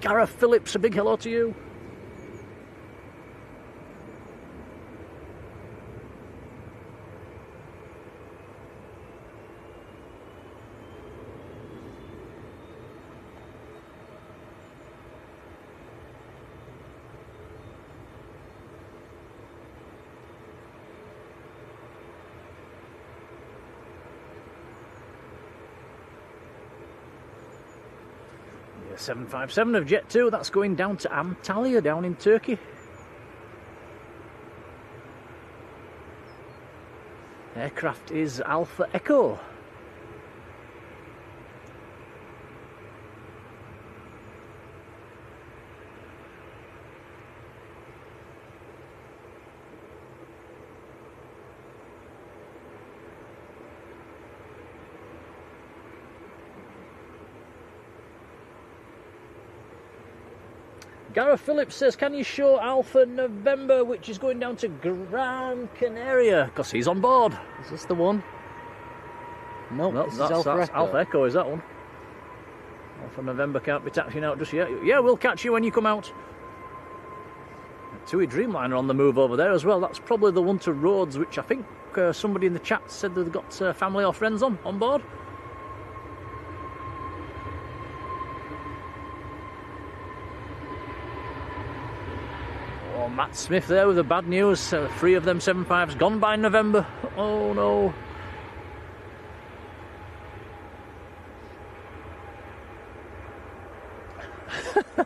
Gareth Phillips, a big hello to you. Yeah, 757 of Jet 2, that's going down to Antalya down in Turkey. Aircraft is Alpha Echo. Gareth Phillips says, can you show Alpha November, which is going down to Gran Canaria? Because he's on board. Is this the one? Nope, No, this is that's Alpha Echo. Alpha Echo, is that one? Alpha November can't be taxiing out just yet. Yeah, we'll catch you when you come out. TUI Dreamliner on the move over there as well. That's probably the one to Rhodes, which I think somebody in the chat said they've got family or friends on board. Oh, Matt Smith there with the bad news. 3 of them 75s gone by November. Oh no.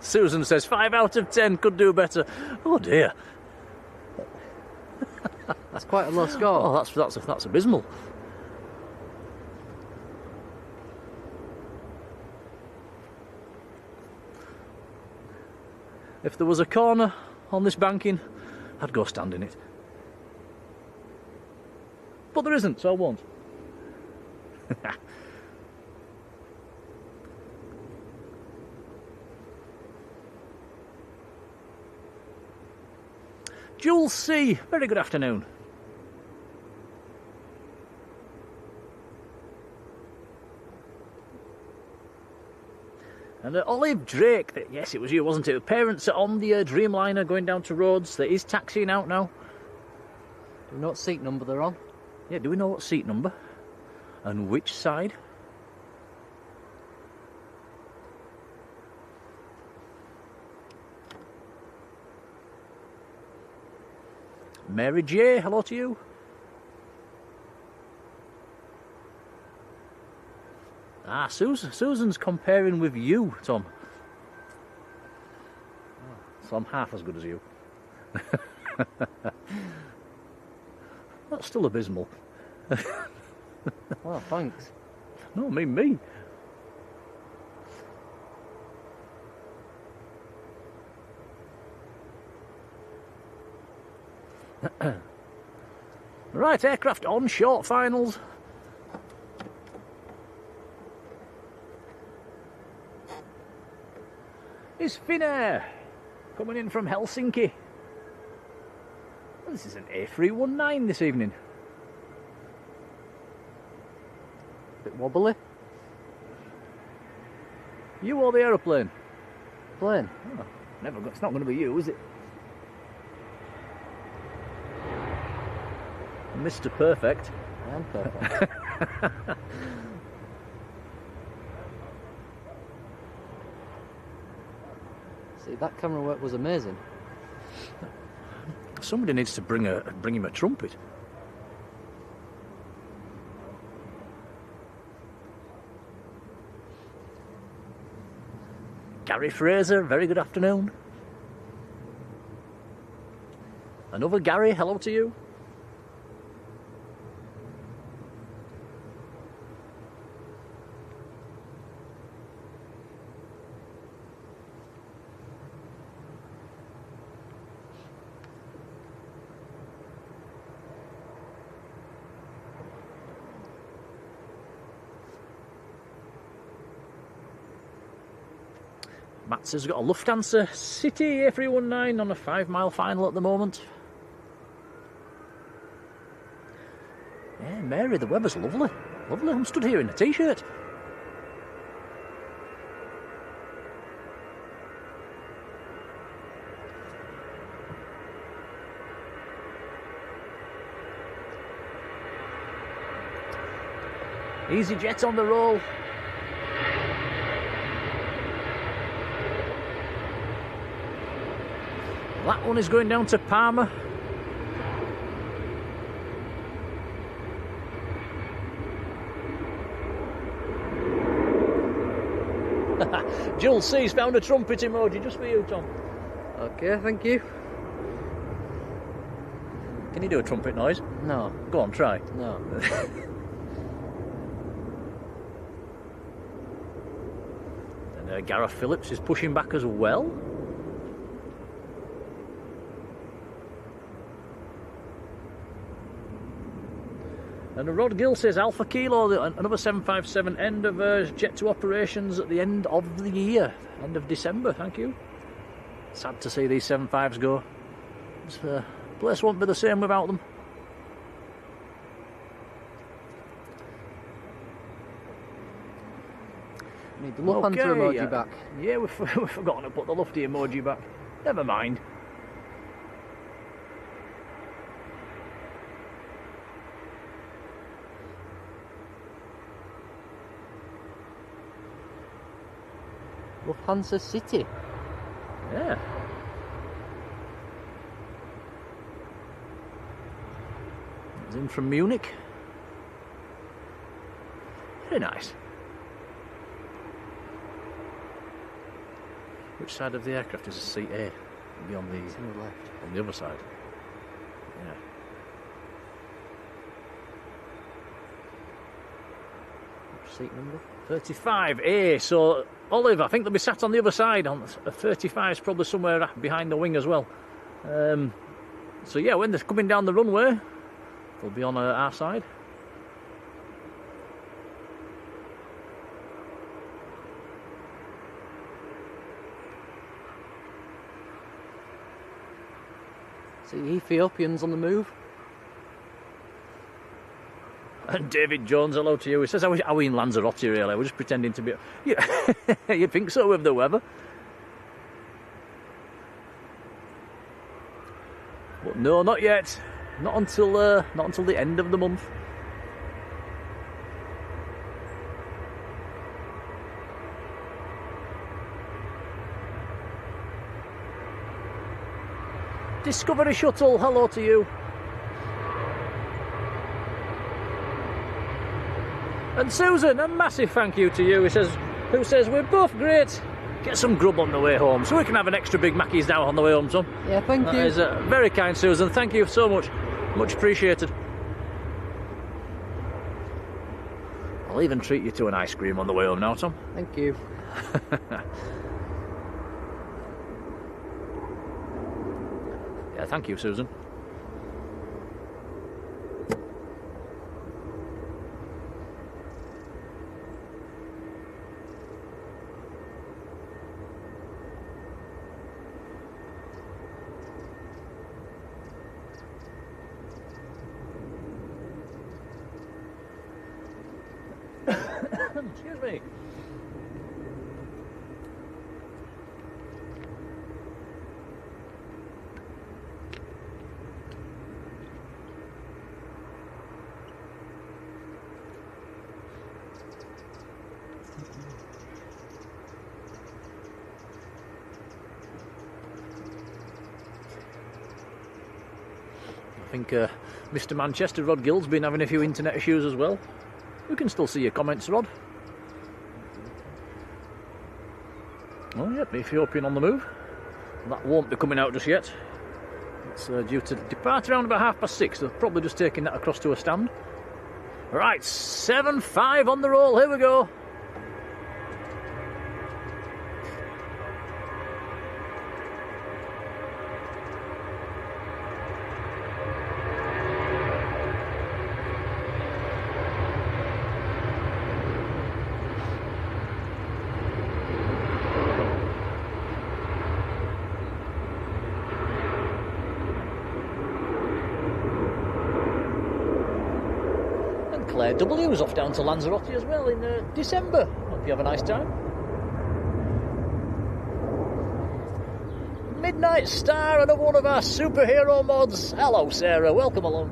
Susan says 5 out of 10 could do better. Oh dear. That's quite a low score. Oh, that's abysmal. If there was a corner on this banking, I'd go stand in it. But there isn't, so I won't. Jules C, very good afternoon. And Olive Drake, yes it was you, wasn't it? Parents are on the Dreamliner going down to Rhodes. There is taxiing out now. Do you know what seat number they're on? Yeah, do we know what seat number? And which side? Mary J, hello to you. Susan's comparing with you, Tom. So I'm half as good as you. That's still abysmal. Well, thanks. No, me. Right, aircraft on, short finals. Is Finnair coming in from Helsinki. Well, this is an A319 this evening. Bit wobbly. You or the aeroplane? Plane. Oh, it's not going to be you, is it? Mr. Perfect. I am perfect. See, that camera work was amazing. Somebody needs to bring him a trumpet. Gary Fraser, very good afternoon. Another Gary, hello to you. Mats has got a Lufthansa City A319 on a 5-mile final at the moment. Yeah, Mary, the weather's lovely. Lovely, I'm stood here in a t-shirt. EasyJet on the roll. That one is going down to Parma. Jules C's found a trumpet emoji just for you, Tom. Okay, thank you. Can you do a trumpet noise? No. Go on, try. No. And Gareth Phillips is pushing back as well. And Rod Gill says Alpha Kilo, another 757, end of Jet 2 operations at the end of the year, end of December, thank you. Sad to see these 75s go. The place won't be the same without them. Need the Lufthansa emoji back. Yeah, we've forgotten to put the Lufty emoji back. Never mind. Lufthansa City. Yeah. It's in from Munich. Very nice. Which side of the aircraft is a seat A? It'll be on the left. On the other side. Yeah. Which seat number? 35A. So Olive, I think they'll be sat on the other side. On 35 is probably somewhere behind the wing as well. So yeah, when they're coming down the runway, they'll be on our side. See Ethiopians on the move. And David Jones, hello to you. He says, are we in Lanzarote really? We're just pretending to be... Yeah, you'd think so with the weather. But no, not yet. Not until the end of the month. Discovery Shuttle, hello to you. And Susan, a massive thank you to you, who says we're both great. get some grub on the way home, so we can have an extra Big Mackies now on the way home, Tom. Yeah, thank you. That is very kind, Susan. Thank you so much. Much appreciated. I'll even treat you to an ice cream on the way home now, Tom. Thank you. Yeah, thank you, Susan. Excuse me. I think Mr. Manchester, Rod Gill's been having a few internet issues as well. We can still see your comments, Rod. Oh, yep, Ethiopian on the move. That won't be coming out just yet. It's due to depart around about 6:30. They're probably just taking that across to a stand. Right, 7-5 on the roll. Here we go. Claire W is off down to Lanzarote as well in December. Hope you have a nice time. Midnight Star, another one of our superhero mods. Hello, Sarah. Welcome along.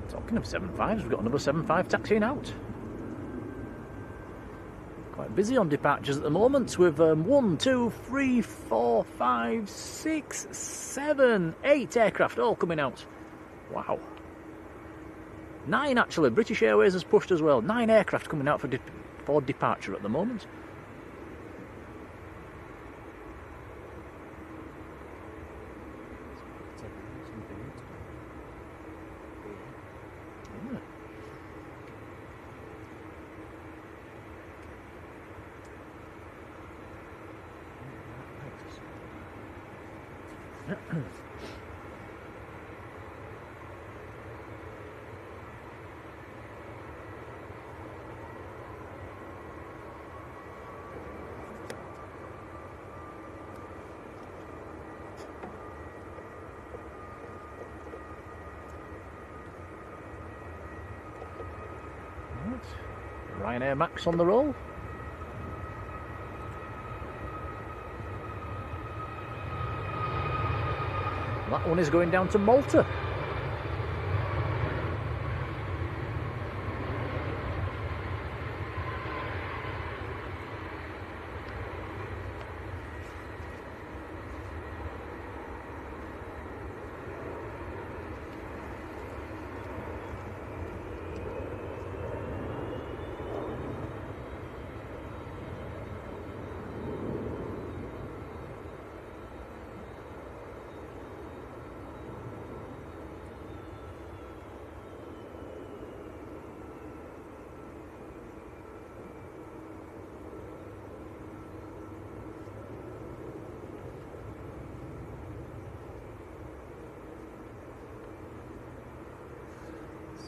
Talking of 7.5s, we've got another 7.5 taxiing out. Quite busy on departures at the moment with 1, 2, 3, 4, 5, 6, 7, 8 aircraft all coming out. Wow. 9 actually. British Airways has pushed as well. 9 aircraft coming out for departure at the moment. Ryanair Max on the roll. That one is going down to Malta.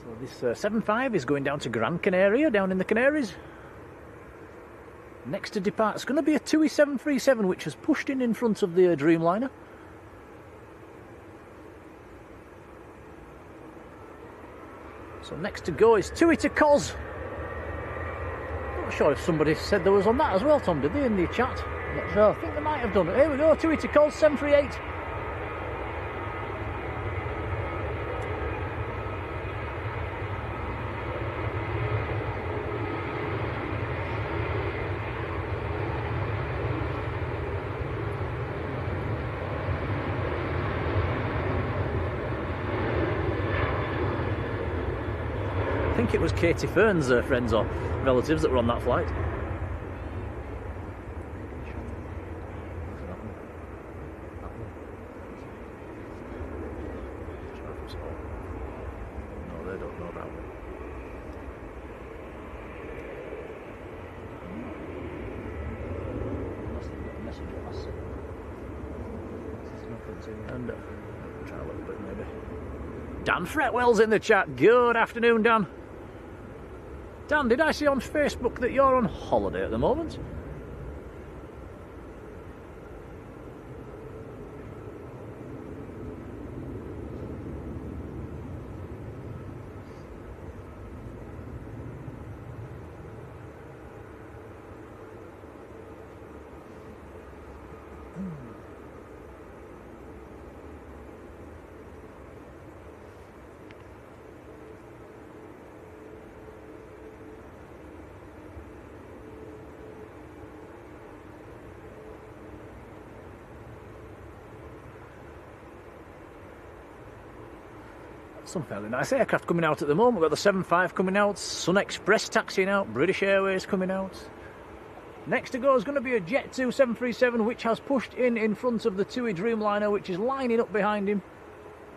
So this 7.5 is going down to Gran Canaria, down in the Canaries. Next to depart is going to be a TUI 737, which has pushed in front of the Dreamliner. So next to go is TUI to Cos. Not sure if somebody said there was on that as well, Tom, did they, in the chat? Not sure. I think they might have done it. Here we go, TUI to Cos, 738. think it was Katie Fern's friends or relatives that were on that flight. No, they don't know that one. And try a little bit maybe. Dan Fretwell's in the chat. Good afternoon, Dan. Dan, did I see on Facebook that you're on holiday at the moment? Some fairly nice aircraft coming out at the moment. We've got the 75 coming out, Sun Express taxiing out, British Airways coming out. Next to go is going to be a Jet 2 737, which has pushed in front of the TUI Dreamliner, which is lining up behind him.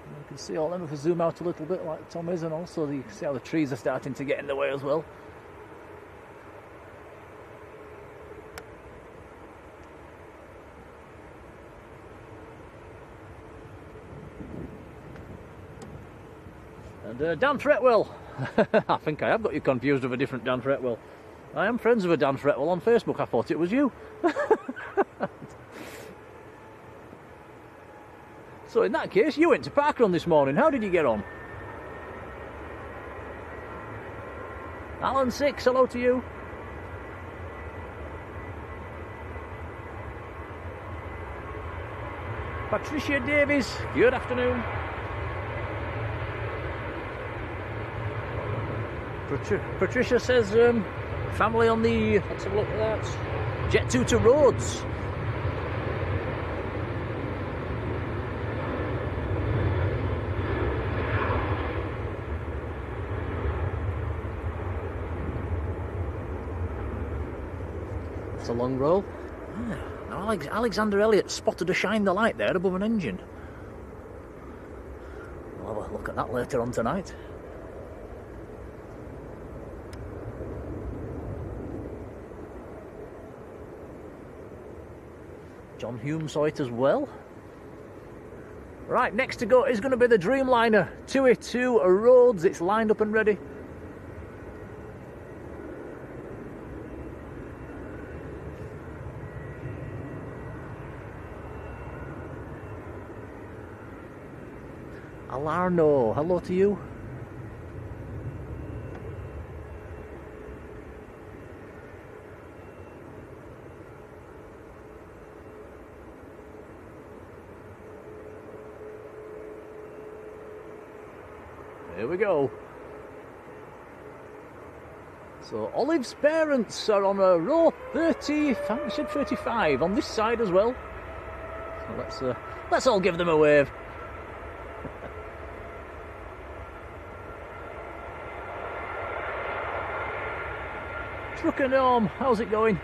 You can see all them if I zoom out a little bit like Tom is, and also you can see how the trees are starting to get in the way as well. And Dan Fretwell, I think I have got you confused with a different Dan Fretwell. I am friends with a Dan Fretwell on Facebook. I thought it was you. So in that case, you went to parkrun this morning. How did you get on? Alan 6, hello to you. Patricia Davies, good afternoon. Patricia says family on the, let's have a look at that, Jet 2 to Rhodes. That's a long roll. Yeah. Now Alexander Elliott spotted a shine the light there above an engine. We'll have a look at that later on tonight. John Hume saw it as well. Right, next to go is going to be the Dreamliner TUI to Rhodes. It's lined up and ready. Alarno, hello to you. Here we go. So Olive's parents are on a row 30, I think we said 35 on this side as well. So let's all give them a wave. Trucker Norm, how's it going?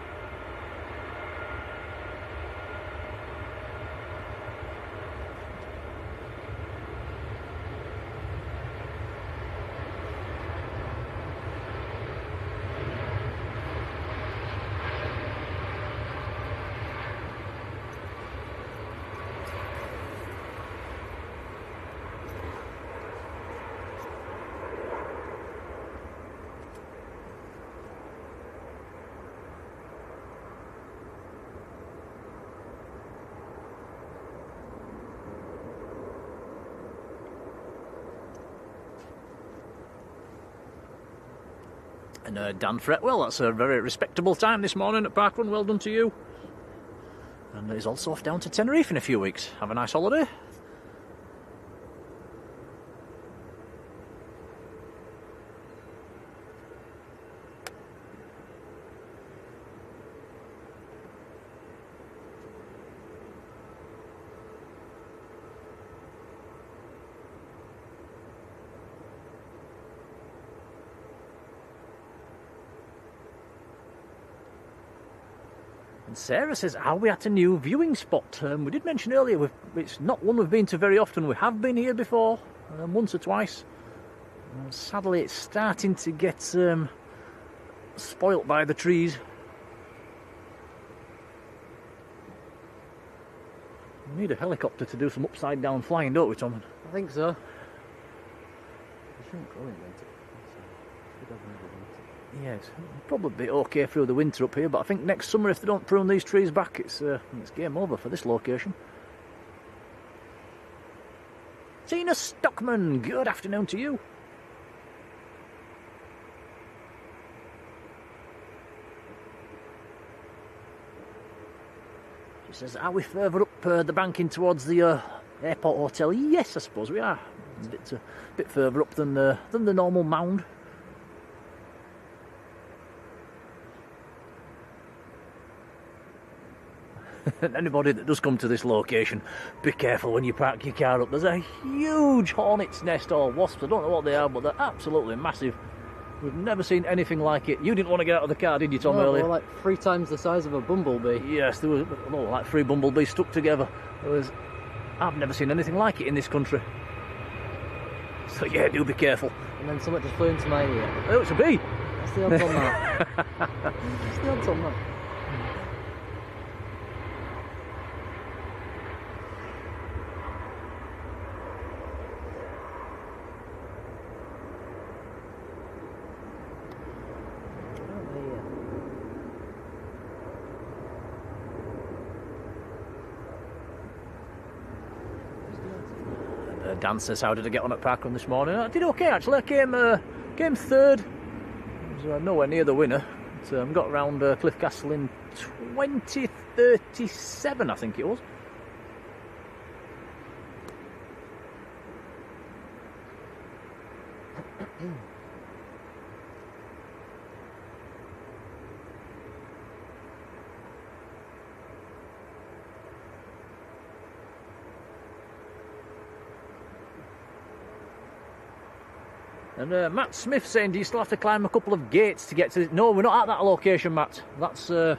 And Dan Fretwell, that's a very respectable time this morning at Parkrun. Well done to you. And he's also off down to Tenerife in a few weeks. Have a nice holiday. And Sarah says, are we at a new viewing spot? We did mention earlier, it's not one we've been to very often. We have been here before, once or twice. Sadly, it's starting to get spoilt by the trees. We need a helicopter to do some upside down flying, don't we, Tom? I think so. It shouldn't go in winter. Should have another winter. Yeah, it's probably be okay through the winter up here, but I think next summer, if they don't prune these trees back, it's game over for this location. Tina Stockman, good afternoon to you. She says, are we further up the banking towards the airport hotel? Yes, I suppose we are. A bit further up than the normal mound. And anybody that does come to this location, be careful when you park your car up. There's a huge hornet's nest or wasps. I don't know what they are, but they're absolutely massive. We've never seen anything like it. You didn't want to get out of the car, did you, Tom, earlier? They were like 3 times the size of a bumblebee. Yes, there was like 3 bumblebees stuck together. I've never seen anything like it in this country. So yeah, do be careful. And then something just flew into my ear. Oh, it's a bee. That's the odds on that. That's the odds on that. Dan says, how did I get on at Parkrun this morning? I did okay, actually. I came third. I was nowhere near the winner. But, got around Cliff Castle in 20:37, I think it was. And Matt Smith saying, do you still have to climb a couple of gates to get to... No, we're not at that location, Matt. That's a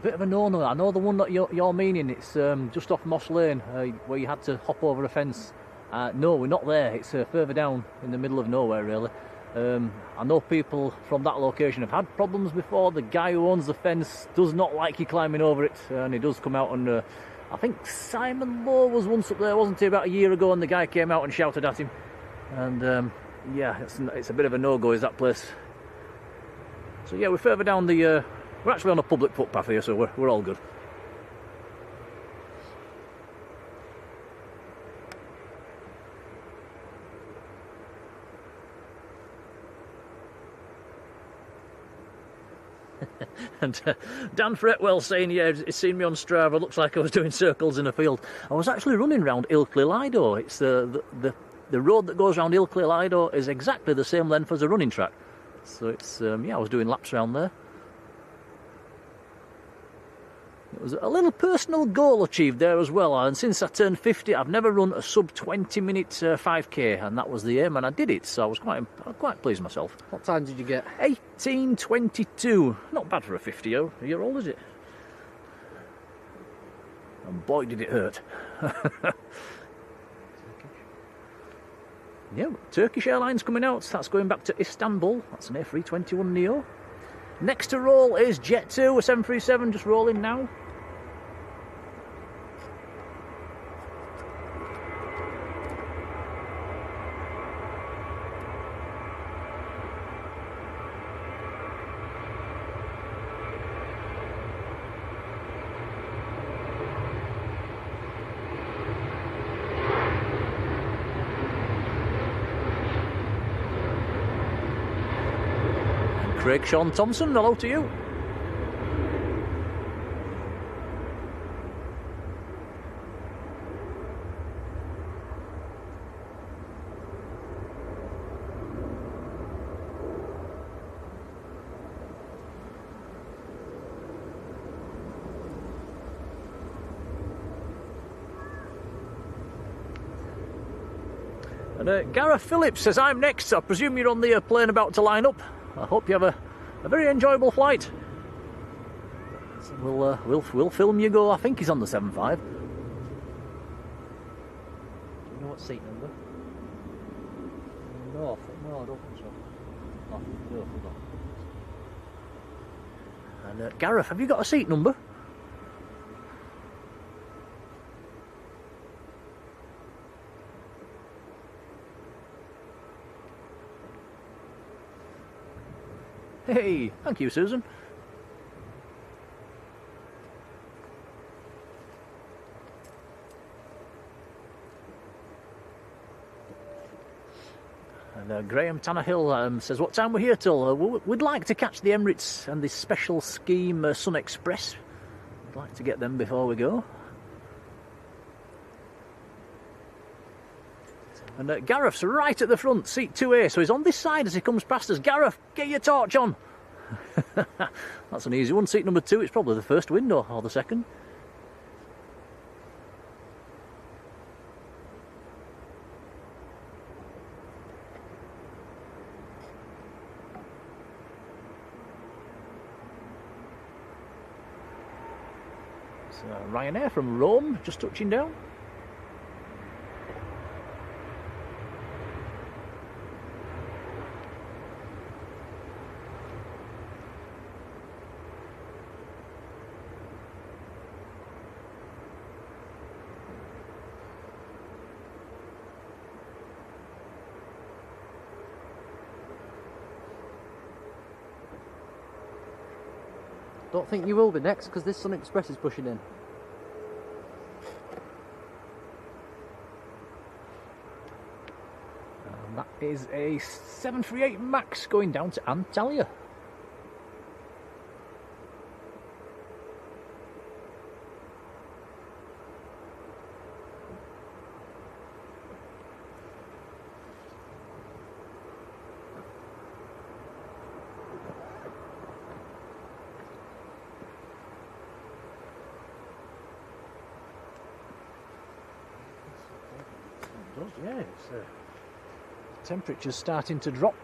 bit of a no-no. I know the one that you're meaning. It's just off Moss Lane, where you had to hop over a fence. No, we're not there. It's further down in the middle of nowhere, really. I know people from that location have had problems before. The guy who owns the fence does not like you climbing over it, and he does come out and... I think Simon Lowe was once up there, wasn't he, about a year ago, and the guy came out and shouted at him. And... yeah, it's a bit of a no-go, is that place. So yeah, we're further down the... we're actually on a public footpath here, so we're all good. And Dan Fretwell saying, yeah, he's seen me on Strava, looks like I was doing circles in a field. I was actually running round Ilkley Lido. It's the road that goes around Ilkley Lido is exactly the same length as a running track. So it's, yeah, I was doing laps around there. It was a little personal goal achieved there as well, and since I turned 50 I've never run a sub 20 minute 5k, and that was the aim, and I did it, so I was quite pleased myself. What time did you get? 18:22. Not bad for a 50-year-old, is it? And boy did it hurt. Yeah, Turkish Airlines coming out. That's going back to Istanbul. That's an A321neo. Next to roll is Jet2, a 737, just rolling now. Craig Sean Thompson, hello to you. And Gareth Phillips says, I'm next. I presume you're on the plane about to line up. I hope you have a very enjoyable flight. We'll film you go. I think he's on the 7.5. Do you know what seat number? No, I don't think so. Oh, no, forgot. And Gareth, have you got a seat number? Hey, thank you, Susan. And Graham Tannehill says, what time we're here till? We'd like to catch the Emirates and this special scheme Sun Express. We'd like to get them before we go. And Gareth's right at the front, seat 2A, so he's on this side as he comes past us. Gareth, get your torch on. That's an easy one. Seat number 2, it's probably the first window or the second. It's Ryanair from Rome, just touching down. Don't think you will be next because this Sun Express is pushing in. And that is a 738 MAX going down to Antalya. Yeah, it's temperature's starting to drop.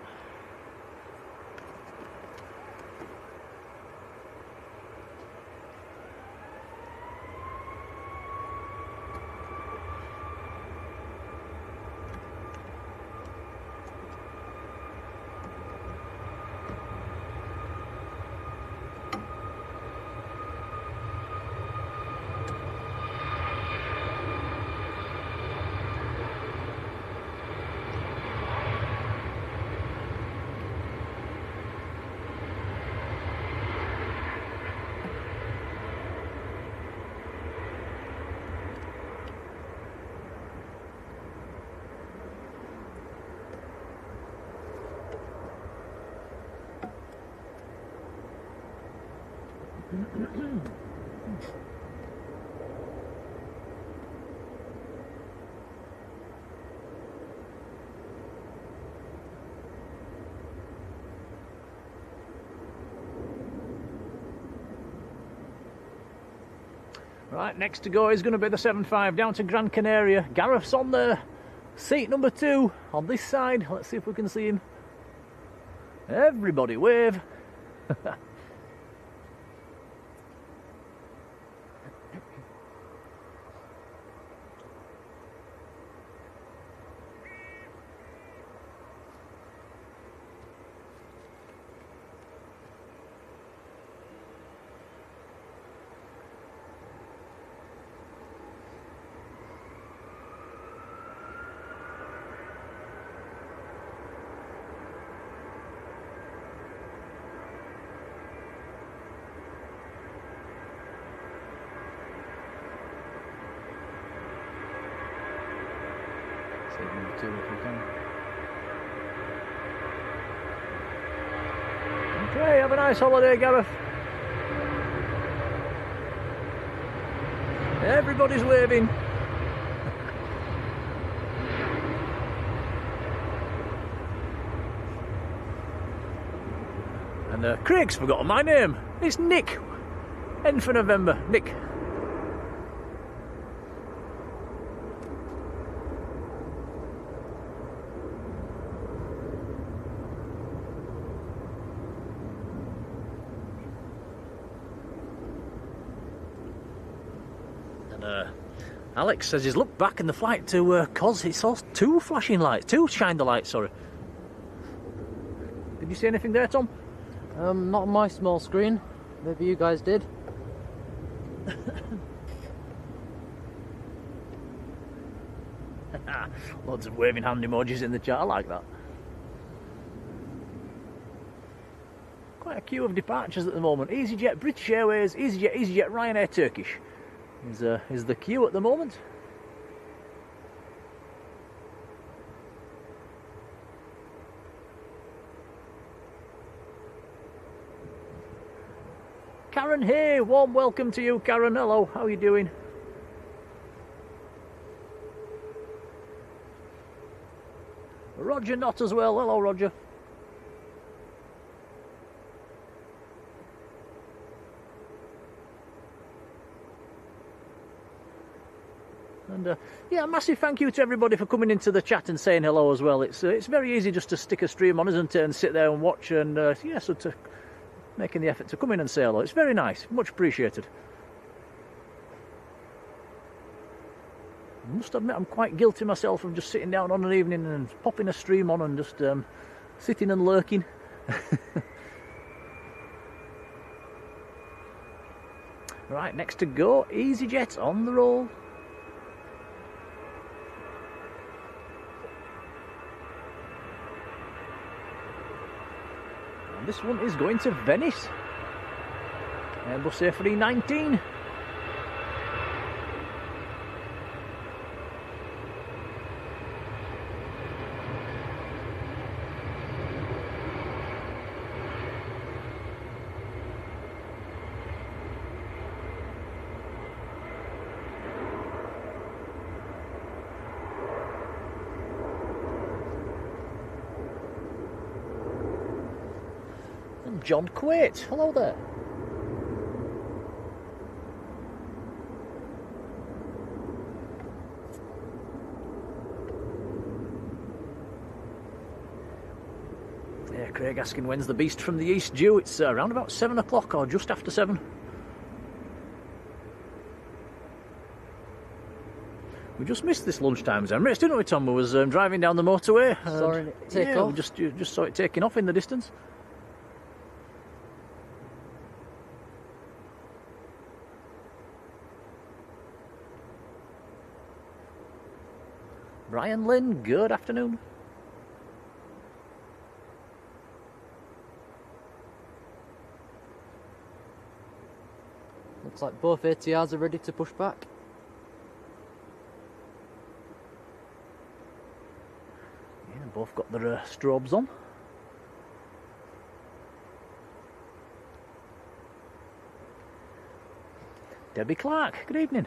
Right, next to go is going to be the 7.5 down to Gran Canaria. Gareth's on there. Seat number 2 on this side. Let's see if we can see him. Everybody wave. Number 2 if we can. Okay, have a nice holiday, Gareth. Everybody's waving. And Craig's forgotten my name. It's Nick. N for November. Nick. Alex says he's looked back in the flight to Cos. He saw two flashing lights, two shine the lights, sorry. Did you see anything there, Tom? Not on my small screen. Maybe you guys did. Loads of waving hand emojis in the chat, I like that. Quite a queue of departures at the moment. EasyJet, British Airways, EasyJet, Ryanair, Turkish is the queue at the moment. Karen, hey, warm welcome to you, Karen. Hello, how are you doing? Roger Not as well. Hello, Roger. And yeah, massive thank you to everybody for coming into the chat and saying hello as well. It's very easy just to stick a stream on, isn't it, and sit there and watch, and yeah, so to making the effort to come in and say hello. It's very nice, much appreciated. I must admit I'm quite guilty myself of just sitting down on an evening and popping a stream on and just sitting and lurking. Right, next to go, EasyJet on the roll. And this one is going to Venice. Airbus A319. John Quaid, hello there. Yeah, Craig asking when's the beast from the east due. It's around about 7 o'clock or just after 7. We just missed this lunchtime, Emirates, didn't we, Tom? We was driving down the motorway. Sorry, take off. We just saw it taking off in the distance. Brian Lynn, good afternoon. Looks like both ATRs are ready to push back. Yeah, both got their strobes on. Debbie Clark, good evening.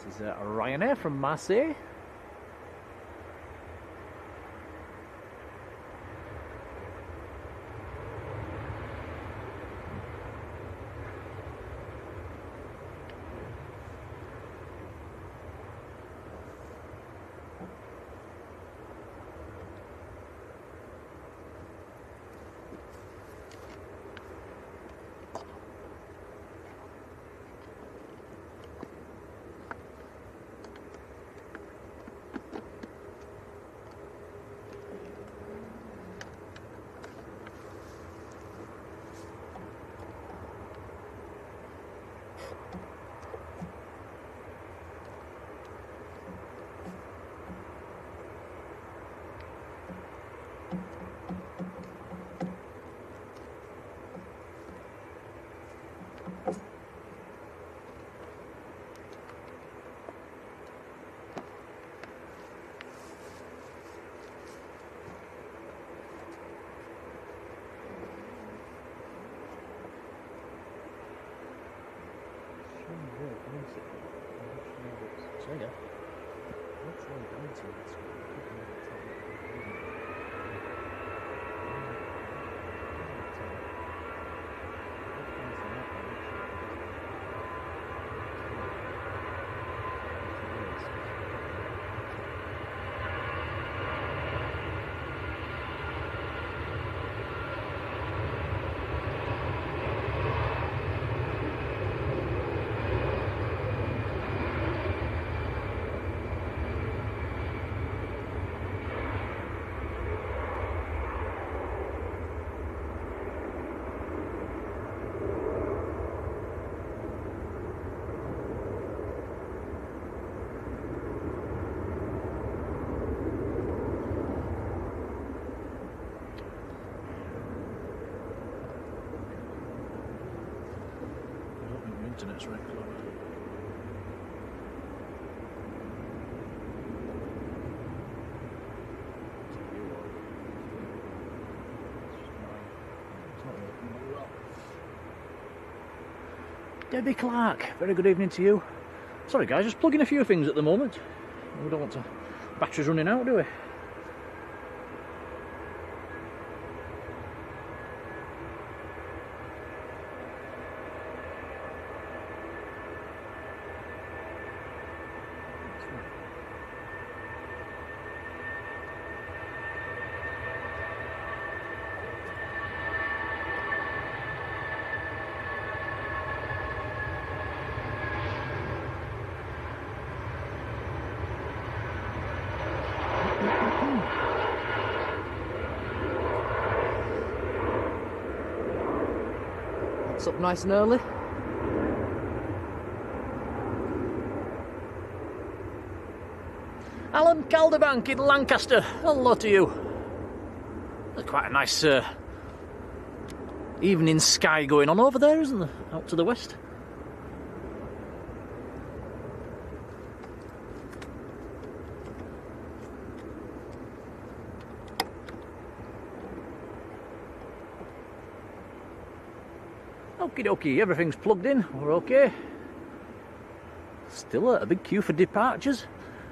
This is Ryanair from Marseille. There you go. Looks really daunting, this one. Internet's right close. Debbie Clark, very good evening to you. Sorry guys, just plugging a few things at the moment. We don't want to... batteries running out, do we? It's up nice and early. Alan Calderbank in Lancaster, hello to you. There's quite a nice evening sky going on over there, isn't there? Out to the west. Okie dokie, everything's plugged in, we're okay. Still a big queue for departures.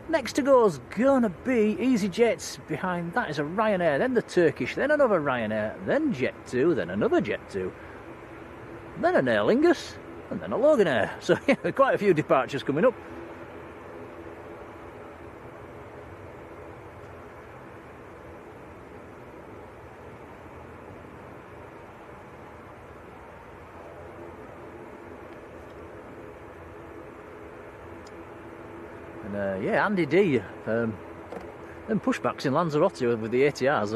Next to go is gonna be EasyJet's. Behind that is a Ryanair, then the Turkish, then another Ryanair, then Jet2, then another Jet2, then an Aer Lingus, and then a Loganair. So yeah, quite a few departures coming up. And yeah, Andy D, them pushbacks in Lanzarote with the ATRs,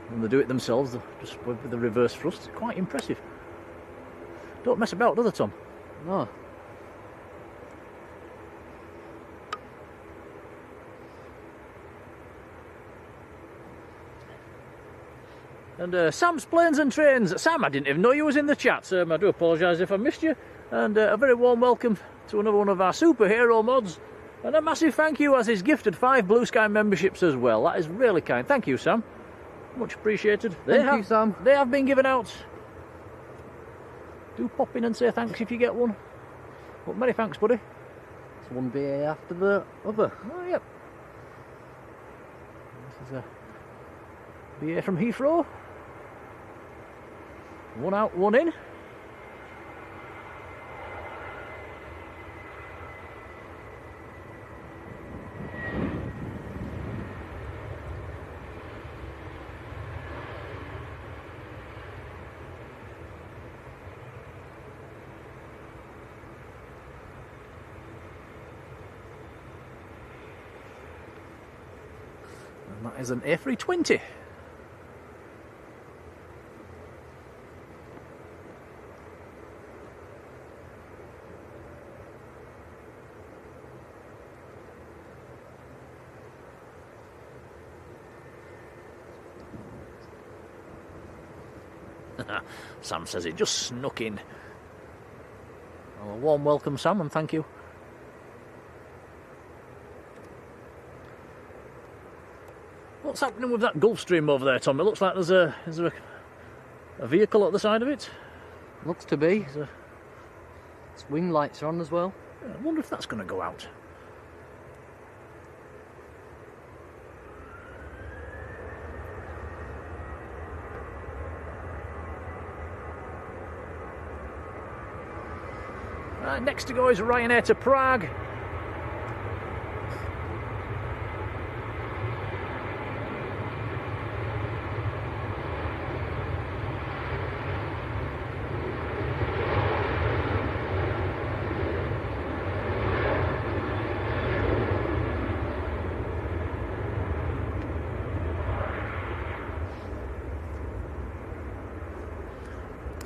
when they do it themselves, just with the reverse thrust, quite impressive. Don't mess about, do they, Tom? No. And Sam's Planes and Trains. Sam, I didn't even know you was in the chat. I do apologise if I missed you. And a very warm welcome to another one of our superhero mods. And a massive thank you as he's gifted 5 Blue Sky memberships as well. That is really kind. Thank you, Sam. Much appreciated. Thank you, Sam. They have been given out. Do pop in and say thanks if you get one. But many thanks, buddy. It's one BA after the other. Oh, yep. This is a BA from Heathrow. One out, one in. And that is an A320. Sam says it just snuck in. Well, a warm welcome, Sam, and thank you. What's happening with that Gulfstream over there, Tom? It looks like there's a vehicle at the side of it. Looks to be. Its wing lights are on as well. I wonder if that's going to go out. Next to go is Ryanair to Prague.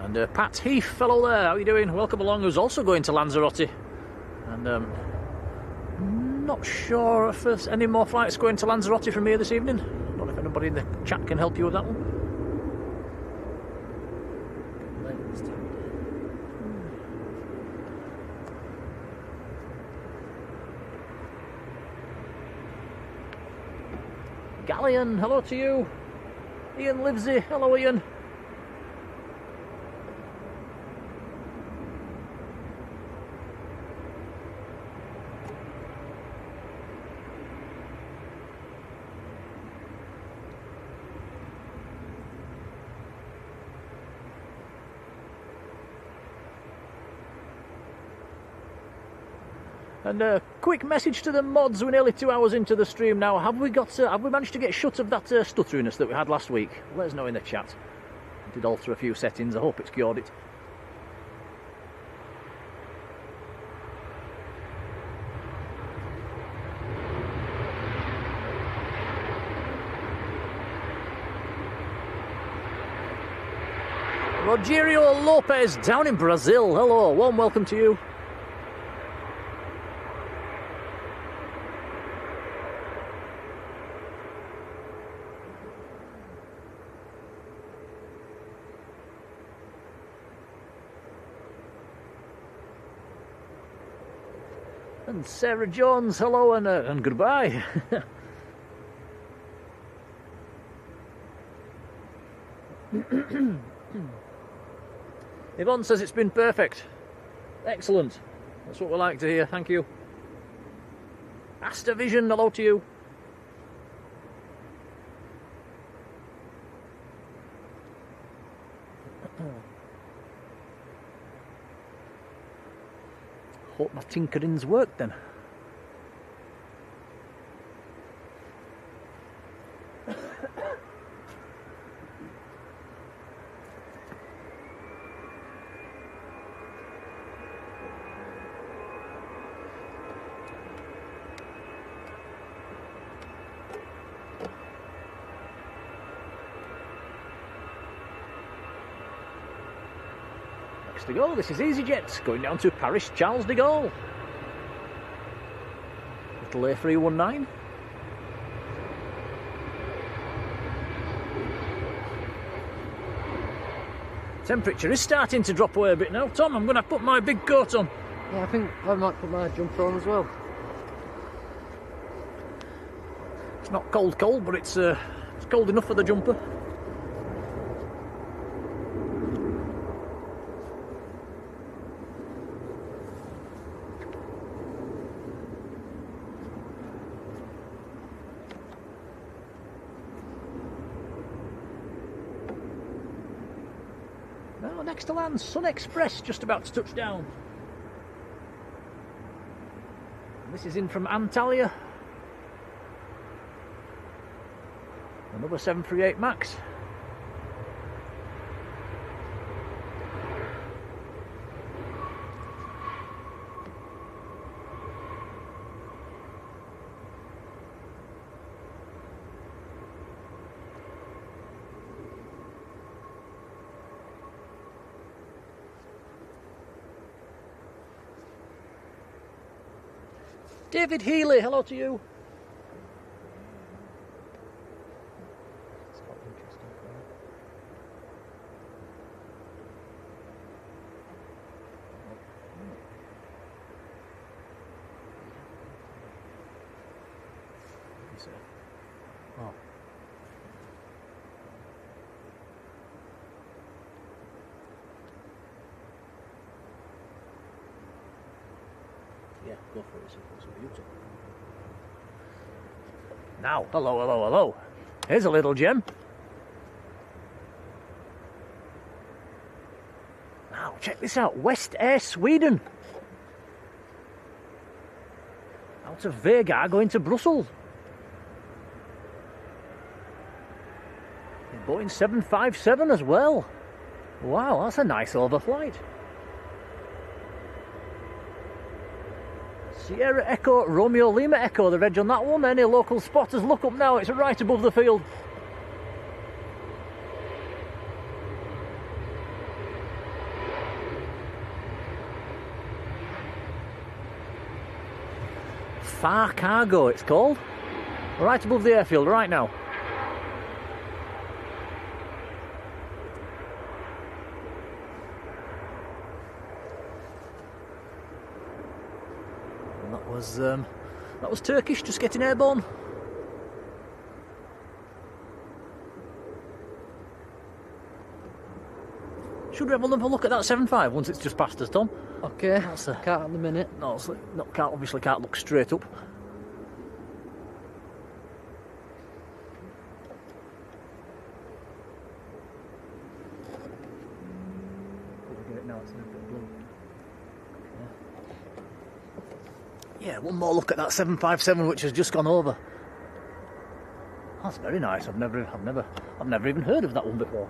And Pat Heath, fellow there, how are you doing? Welcome along, who's also going to Lanzarote. And not sure if there's any more flights going to Lanzarote from here this evening. Don't know if anybody in the chat can help you with that one. Galleon, hello to you. Ian Livesey, hello Ian. And a quick message to the mods. We're nearly 2 hours into the stream now. Have we managed to get shut of that stutteriness that we had last week? Let us know in the chat. I did alter a few settings. I hope it's cured it. Rogerio Lopez down in Brazil. Hello, warm welcome to you. And Sarah Jones, hello and goodbye. Yvonne says it's been perfect. Excellent. That's what we like to hear. Thank you. Astavision, hello to you. Hope my tinkering's worked then. De Gaulle, this is EasyJet going down to Paris Charles de Gaulle. Little A319. Temperature is starting to drop away a bit now. Tom, I'm going to put my big coat on. Yeah, I think I might put my jumper on as well. It's not cold, but it's cold enough for the jumper. Next to land, Sun Express just about to touch down. This is in from Antalya. Another 738 MAX. David Healy, hello to you. Oh. Yeah, go for it. It's beautiful. Now, hello. Here's a little gem. Now, check this out. West Air Sweden. Out of Vega going to Brussels. Boeing 757 as well. Wow, that's a nice overflight. Sierra Echo, Romeo Lima Echo, the reg on that one. Any local spotters, look up now, it's right above the field. Far Cargo, it's called. Right above the airfield, right now. That was Turkish, just getting airborne. Should we have a look at that 7.5 once it's just past us, Tom? Okay, can't at the minute. No, obviously can't look straight up. Yeah, one more look at that 757 which has just gone over. That's very nice. I've never even heard of that one before.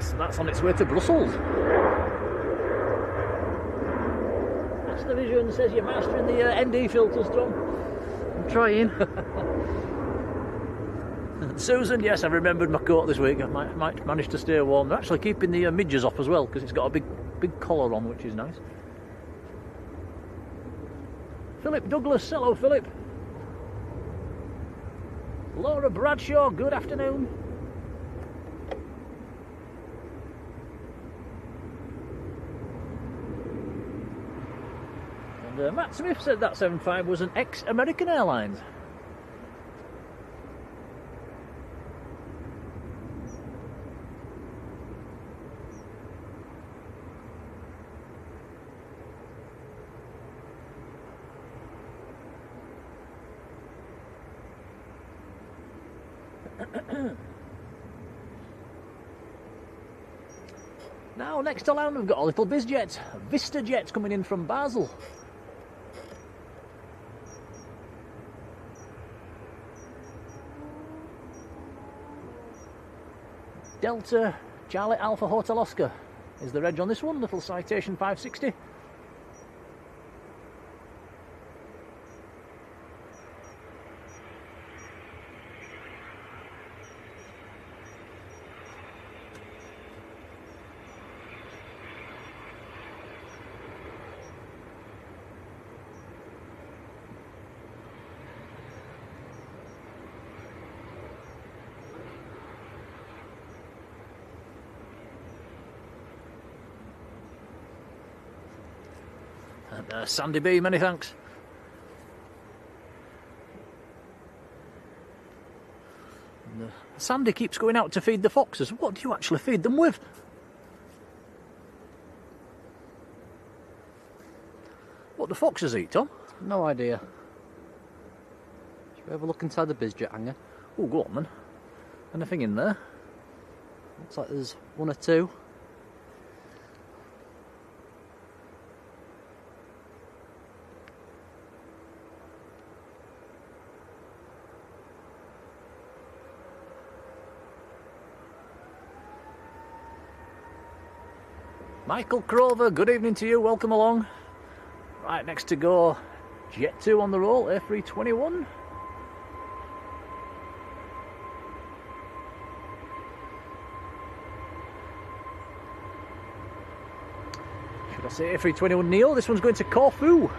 So that's on its way to Brussels. That's the vision, says you're mastering the ND filters, Tom. I'm trying. Susan, yes, I've remembered my coat this week. I might manage to stay warm. They're actually keeping the midges off as well because it's got a big collar on, which is nice. Philip Douglas, hello Philip. Laura Bradshaw, good afternoon. Matt Smith said that 7.5 was an ex-American Airlines. Now, next to land, we've got a little bizjet, a Vista jet coming in from Basel. Delta Charlie Alpha Hotel Oscar is the reg on this one, little Citation 560. Sandy B, many thanks. And, Sandy keeps going out to feed the foxes. What do you actually feed them with? What do foxes eat, Tom? No idea. Should we have a look inside the bizjet hangar? Oh, go on then. Anything in there? Looks like there's one or two. Michael Crover, good evening to you, welcome along. Right, next to go, Jet 2 on the roll, A321. Should I say A321 Neo? This one's going to Corfu.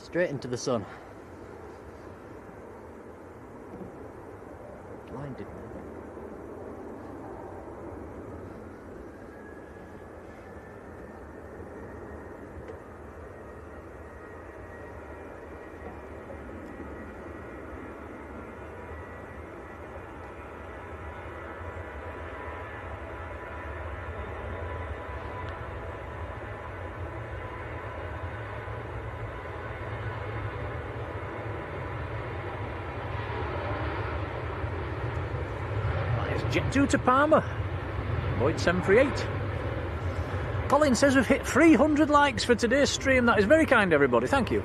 Straight into the sun. Jet 2 to Palmer. Boyd 738. Colin says we've hit 300 likes for today's stream. That is very kind, everybody. Thank you.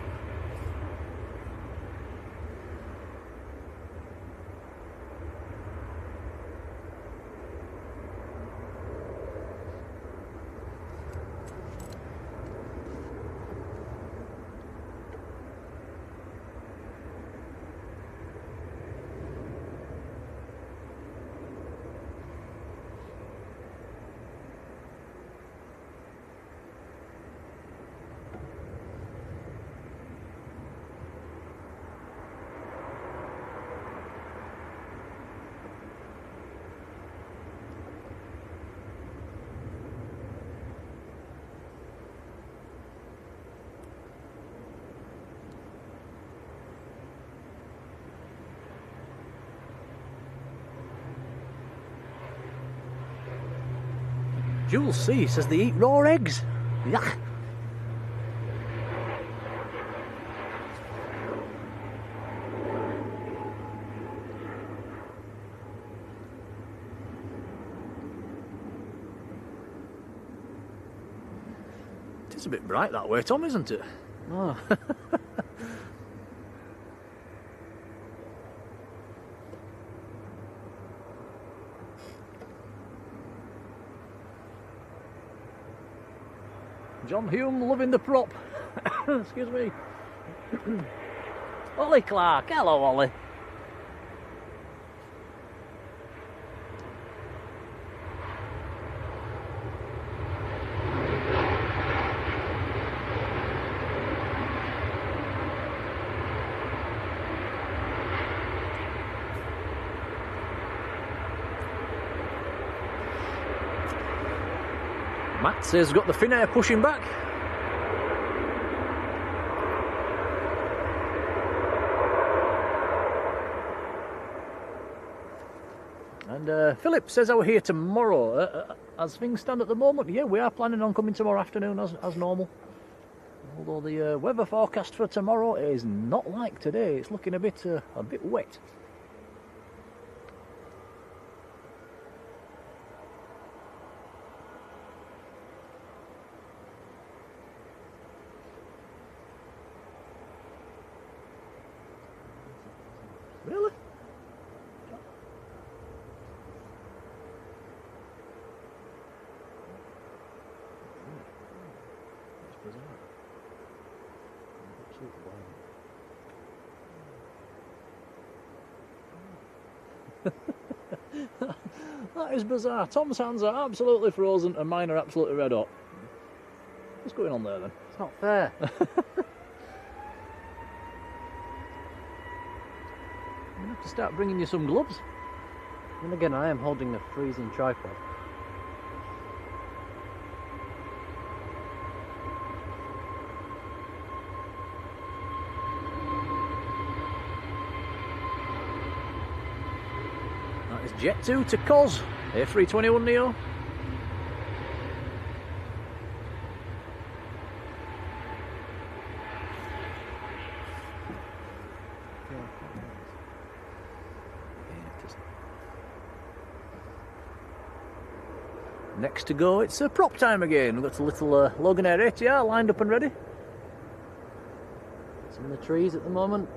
Jules C says they eat raw eggs. Yuck. It's a bit bright that way, Tom, isn't it? Oh. John Hume loving the prop. Excuse me. Ollie Clark. Hello, Ollie. Matt says got the Finnair pushing back. And Philip says I were here tomorrow. As things stand at the moment, yeah, we are planning on coming tomorrow afternoon as normal. Although the weather forecast for tomorrow is not like today. It's looking a bit wet. Really? That is bizarre. Tom's hands are absolutely frozen and mine are absolutely red hot. What's going on there then? It's not fair. I'm gonna have to start bringing you some gloves. And again, I am holding a freezing tripod. That is Jet 2 to Cos, A321neo. Next to go, it's prop time again. We've got a little Logan Air ATR lined up and ready. It's in the trees at the moment.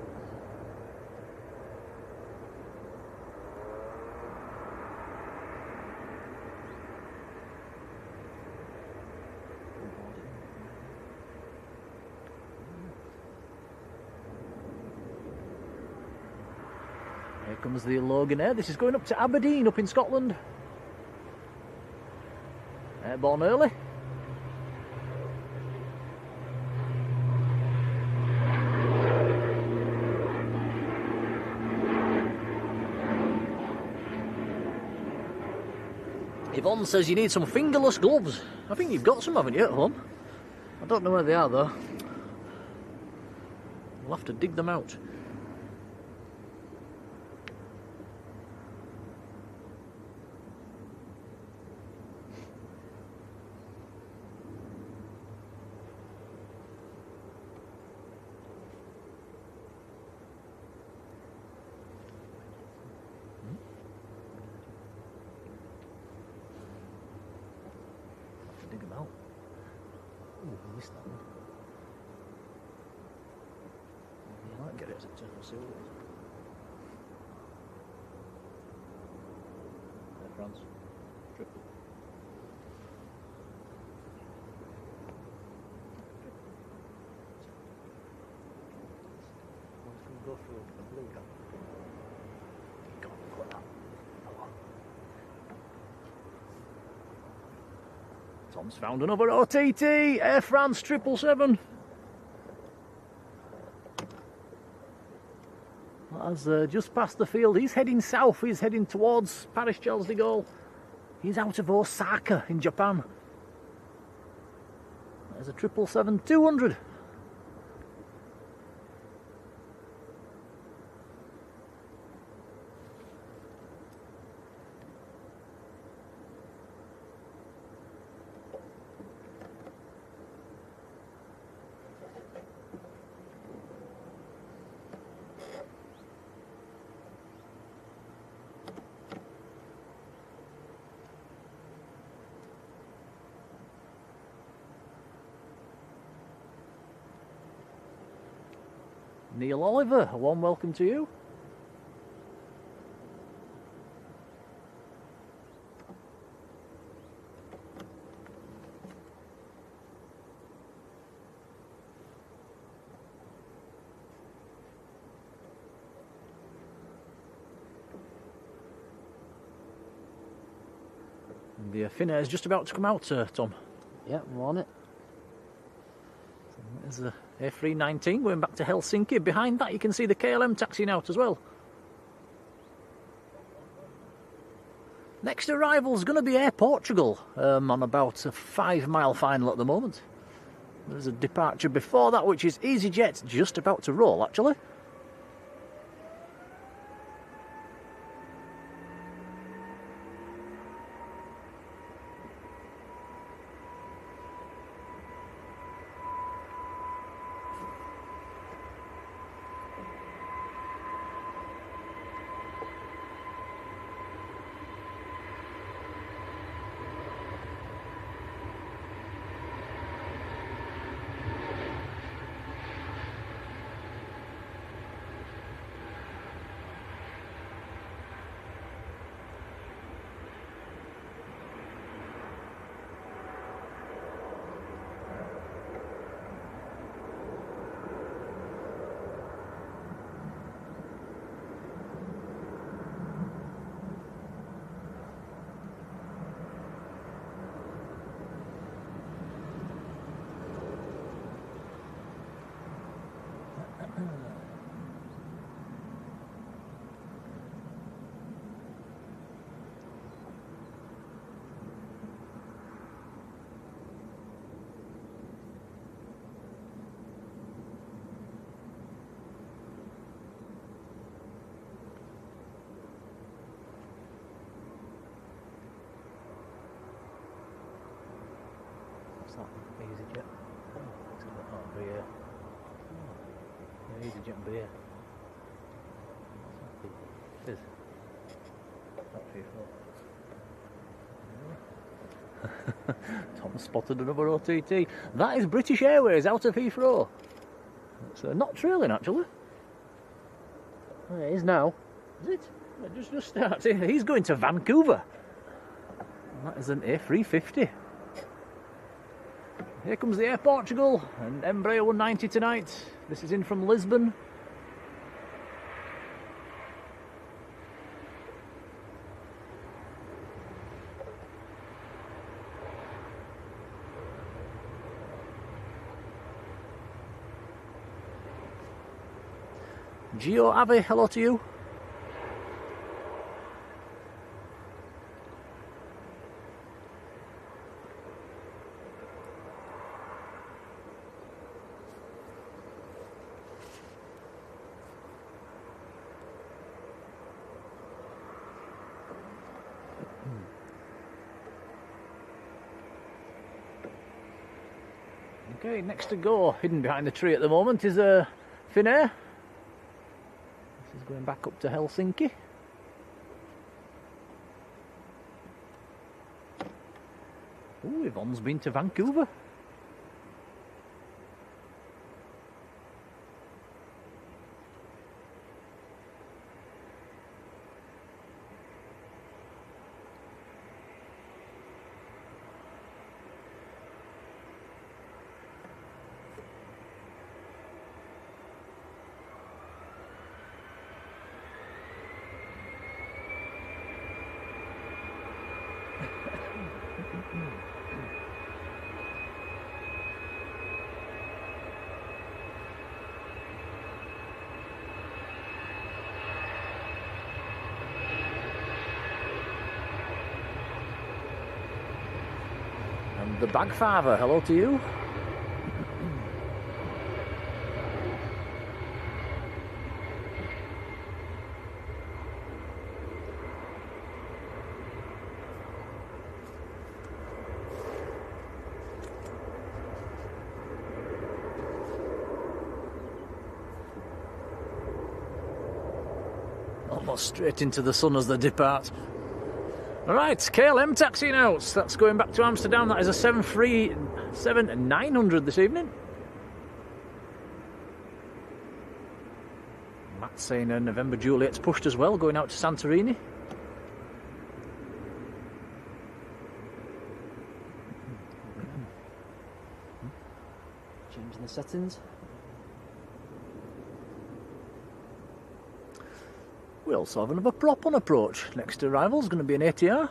Here comes the Logan Air. This is going up to Aberdeen, up in Scotland. Airborne early. Yvonne says you need some fingerless gloves. I think you've got some, haven't you, at home? I don't know where they are though. We'll have to dig them out. Ooh, I missed that one. I might get it as it turns. We'll see what it is. Air France. Triple. Go through the blue gun. Go on, go on. Go on. Tom's found another OTT. Air France 777. That's just past the field. He's heading south. He's heading towards Paris Charles de Gaulle. He's out of Osaka in Japan. There's a 777-200. Neil Oliver, a warm welcome to you. And the Finnair is just about to come out, Tom. Yeah, I'm on it. There's the A319 going back to Helsinki. Behind that you can see the KLM taxiing out as well. Next arrival is going to be Air Portugal on about a 5-mile final at the moment. There's a departure before that which is EasyJet, just about to roll actually. EasyJet. Oh, beer. Yeah, EasyJet and beer. It is. Tom spotted another OTT. That is British Airways out of Heathrow. It's not trailing actually. Oh, it is now. Is it? It just starts. He's going to Vancouver. That is an A350. Here comes the Air Portugal and Embraer 190 tonight. This is in from Lisbon. Gio Ave, hello to you. Okay, next to go, hidden behind the tree at the moment, is Finnair. This is going back up to Helsinki. Ooh, Yvonne's been to Vancouver. the Bagfather, hello to you. Almost straight into the sun as they depart. Alright, KLM taxi out. That's going back to Amsterdam. That is a 737-900 this evening. Matt's saying November Juliet's pushed as well, going out to Santorini. Changing the settings. We also have another prop on approach. Next arrival is going to be an ATR.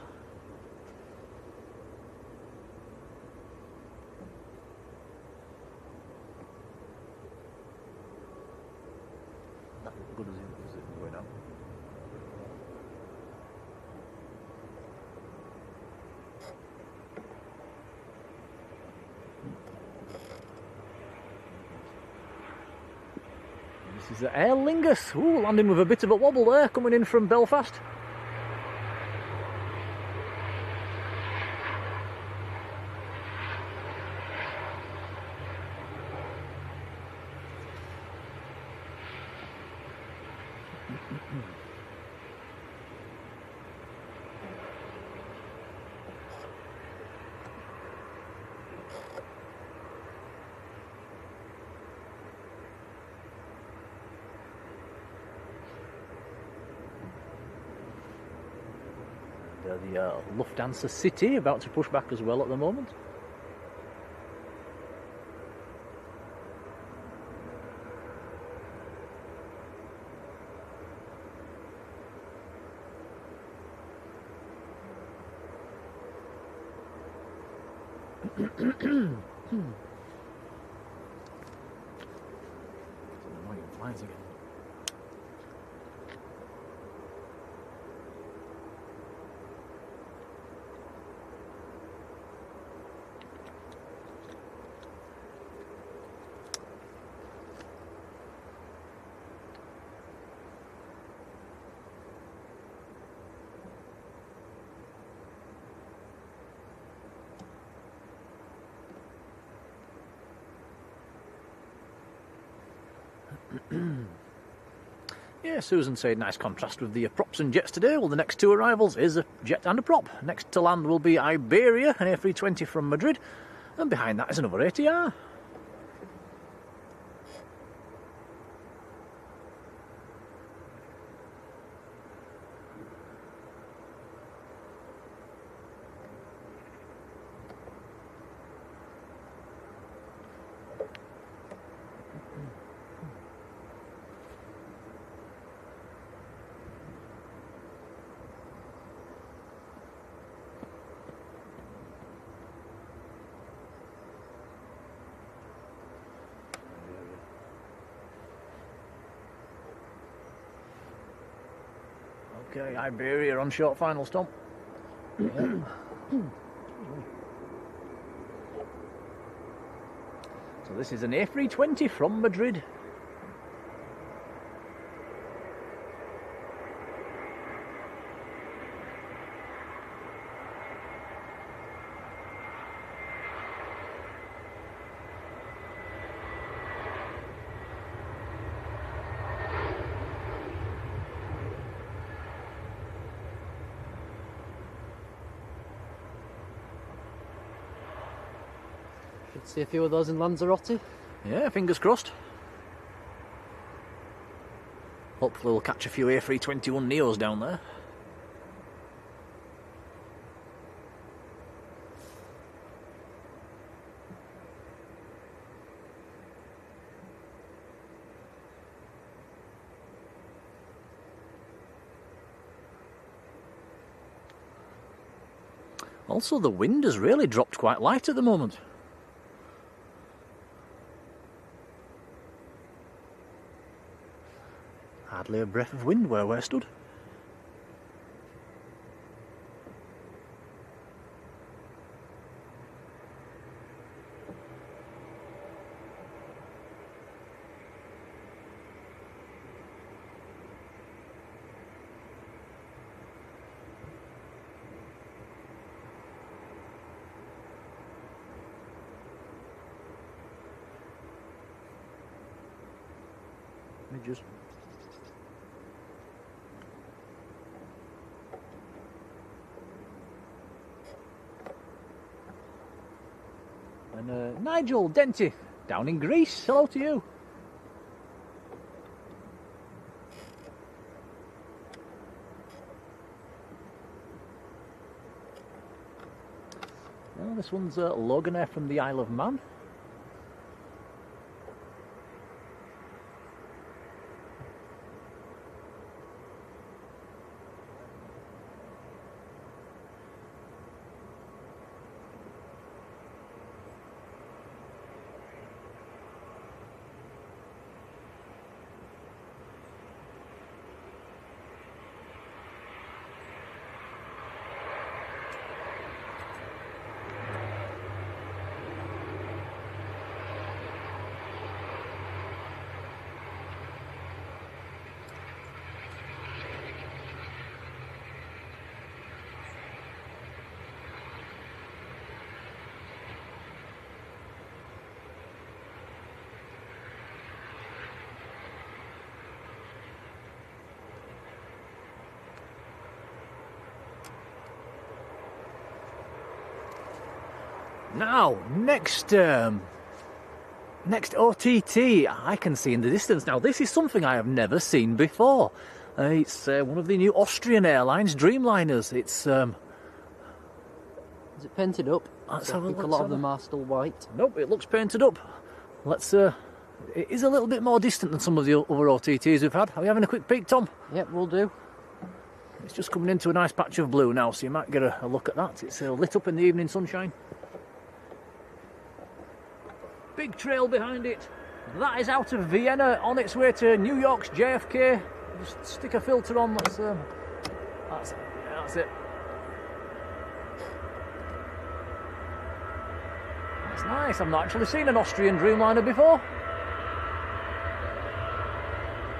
Not good as it going out. This is Aer Lingus. Ooh, landing with a bit of a wobble there, coming in from Belfast. The Lufthansa City about to push back as well at the moment. Flies again. Yeah, Susan said nice contrast with the props and jets today. Well, the next two arrivals is a jet and a prop. Next to land will be Iberia, an A320 from Madrid, and behind that is another ATR. Okay, Iberia on short final stop. So this is an A320 from Madrid. See a few of those in Lanzarote. Yeah, fingers crossed. Hopefully we'll catch a few A321 Neos down there. Also, the wind has really dropped quite light at the moment. Hardly a breath of wind where we're stood. Bridges. And Nigel Denty, down in Greece, hello to you. Well, this one's Loganair from the Isle of Man. Now, next OTT I can see in the distance. Now, this is something I have never seen before. It's one of the new Austrian Airlines Dreamliners. It's Is it painted up? Let's I have a think look, a lot of them are still white. Nope, it looks painted up. Let's. It is a little bit more distant than some of the other OTTs we've had. Are we having a quick peek, Tom? Yep, we'll do. It's just coming into a nice patch of blue now, so you might get a look at that. It's lit up in the evening sunshine. Big trail behind it. That is out of Vienna on its way to New York's JFK. Just stick a filter on. That's it. That's nice. I've not actually seen an Austrian Dreamliner before.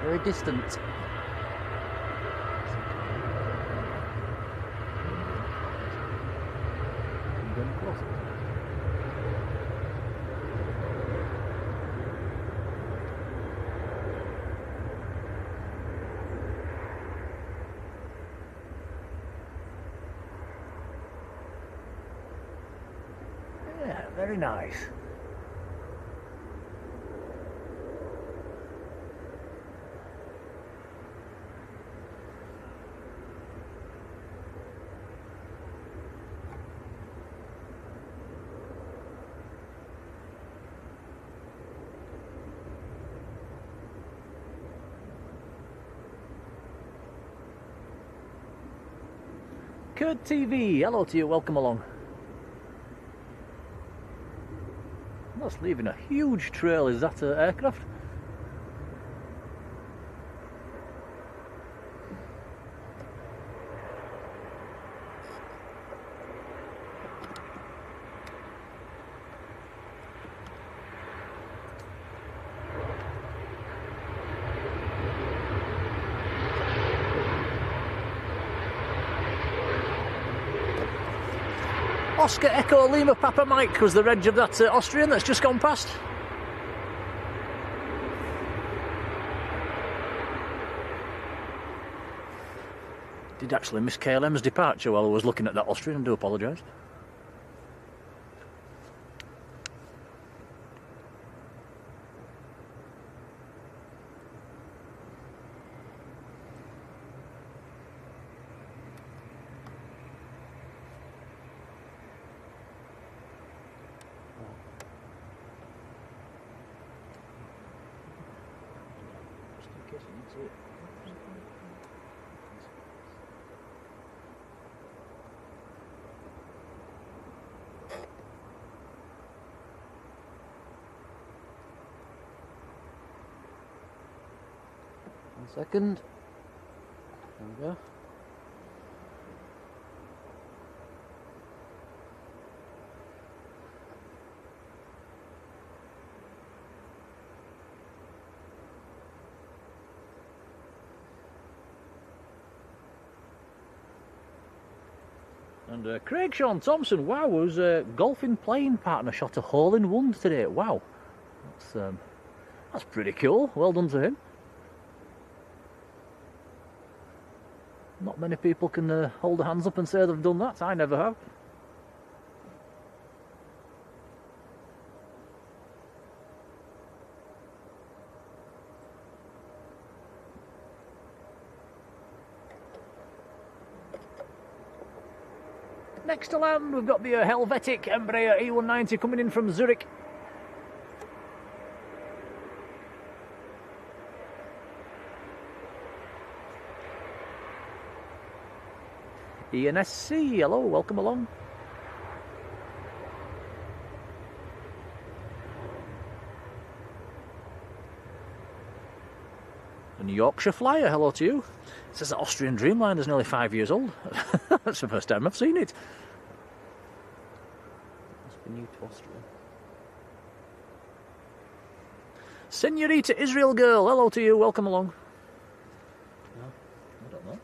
Very distant. Yeah, very nice. Kurt TV, hello to you, welcome along. That's leaving a huge trail. Is that an aircraft? Oscar Echo Lima Papa Mike was the reg of that Austrian that's just gone past. Did actually miss KLM's departure while I was looking at that Austrian, I do apologise. One second. There we go. And Craig Sean Thompson, wow, was golfing playing partner shot a hole in one today. Wow, that's pretty cool. Well done to him. Not many people can hold their hands up and say they've done that. I never have. Next to land, we've got the Helvetic Embraer E190 coming in from Zurich. ENSC, hello, welcome along. And Yorkshire Flyer, hello to you. It says that Austrian Dreamliner is nearly 5 years old. That's the first time I've seen it. Must be new to Austria. Senorita Israel Girl, hello to you, welcome along. No, I don't know.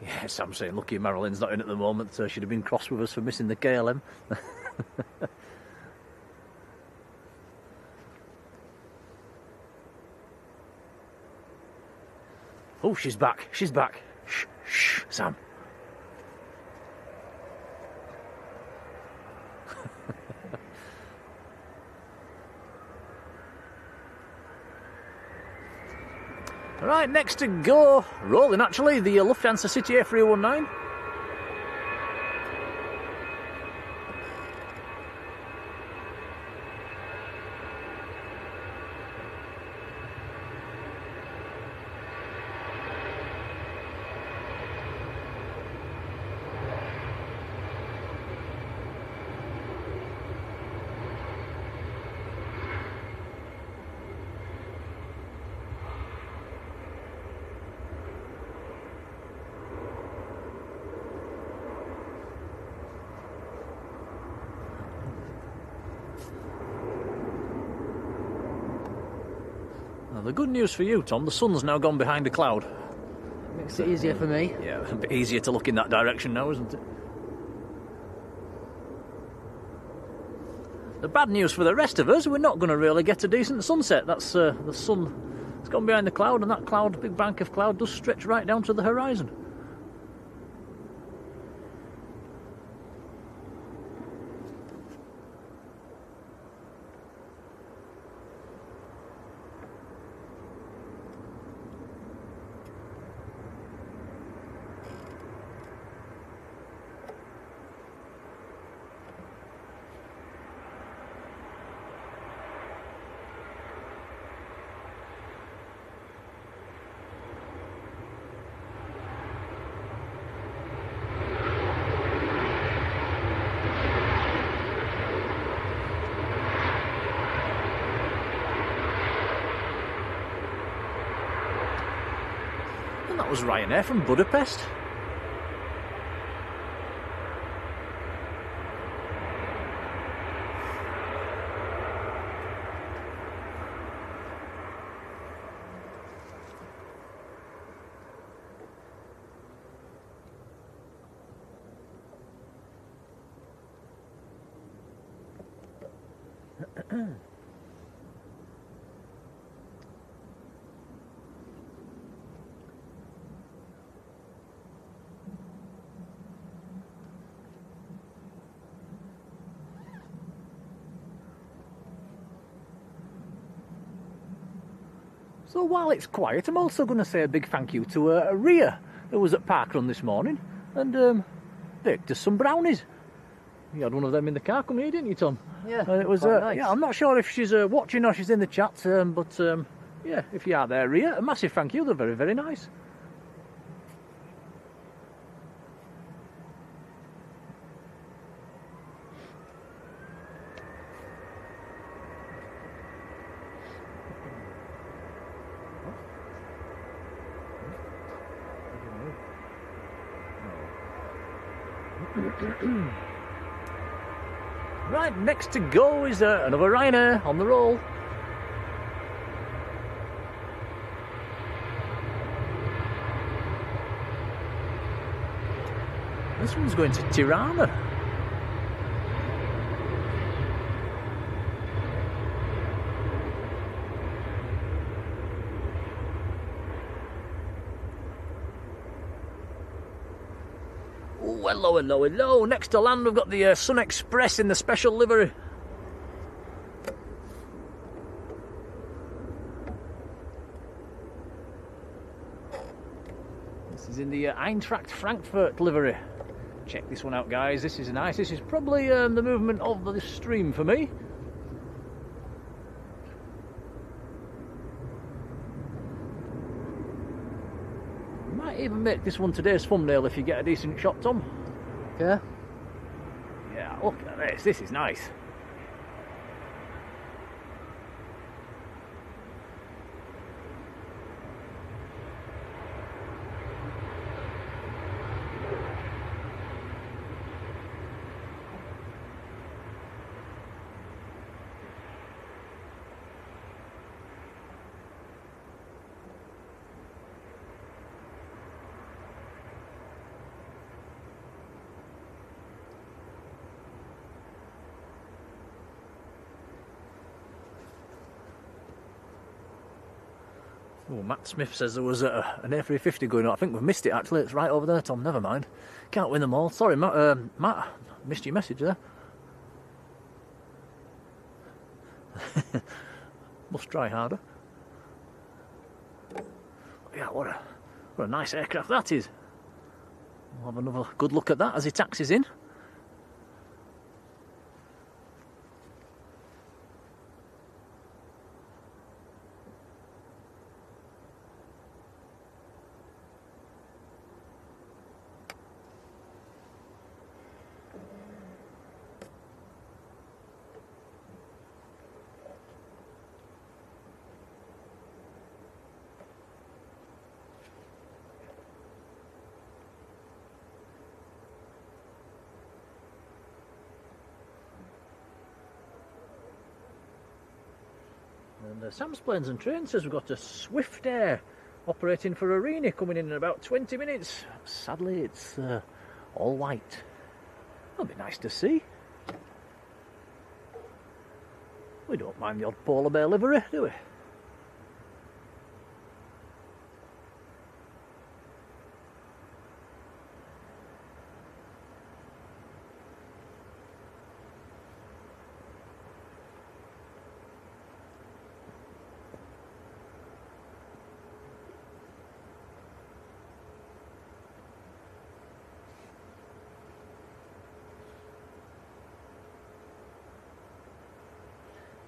Yes, I'm saying lucky Marjoleine's not in at the moment. She'd have been cross with us for missing the KLM. Oh, she's back. She's back. Shh, shh, Sam. Right, next to go, rolling actually, the Lufthansa City A319. Now, the good news for you, Tom, the sun's now gone behind a cloud. Makes it easier for me. Yeah, a bit easier to look in that direction now, isn't it? The bad news for the rest of us, we're not going to really get a decent sunset. That's the sun. It's gone behind the cloud, and that cloud, big bank of cloud, does stretch right down to the horizon. That was Ryanair from Budapest. So while it's quiet, I'm also going to say a big thank you to Ria, who was at Parkrun this morning, and baked us some brownies. You had one of them in the car coming here, didn't you, Tom? Yeah, And it was nice. yeah. I'm not sure if she's watching or she's in the chat, but yeah, if you are there, Ria, a massive thank you. They're very, very nice. Right, next to go is another Ryanair on the roll. This one's going to Tirana. Oh, hello, hello, hello. Next to land, we've got the Sun Express in the special livery. This is in the Eintracht Frankfurt livery. Check this one out, guys. This is nice. This is probably the movement of the stream for me. Might even make this one today's thumbnail if you get a decent shot, Tom. Yeah. Yeah, look at this. This is nice. Oh, Matt Smith says there was an A350 going on. I think we've missed it actually. It's right over there, Tom. Never mind. Can't win them all. Sorry, Matt. Missed your message there. Must try harder. Yeah, what a nice aircraft that is. We'll have another good look at that as he taxis in. And Sam's Planes and Trains says we've got a Swift Air operating for Arena coming in about 20 minutes. Sadly, it's all white. That'll be nice to see. We don't mind the odd polar bear livery, do we?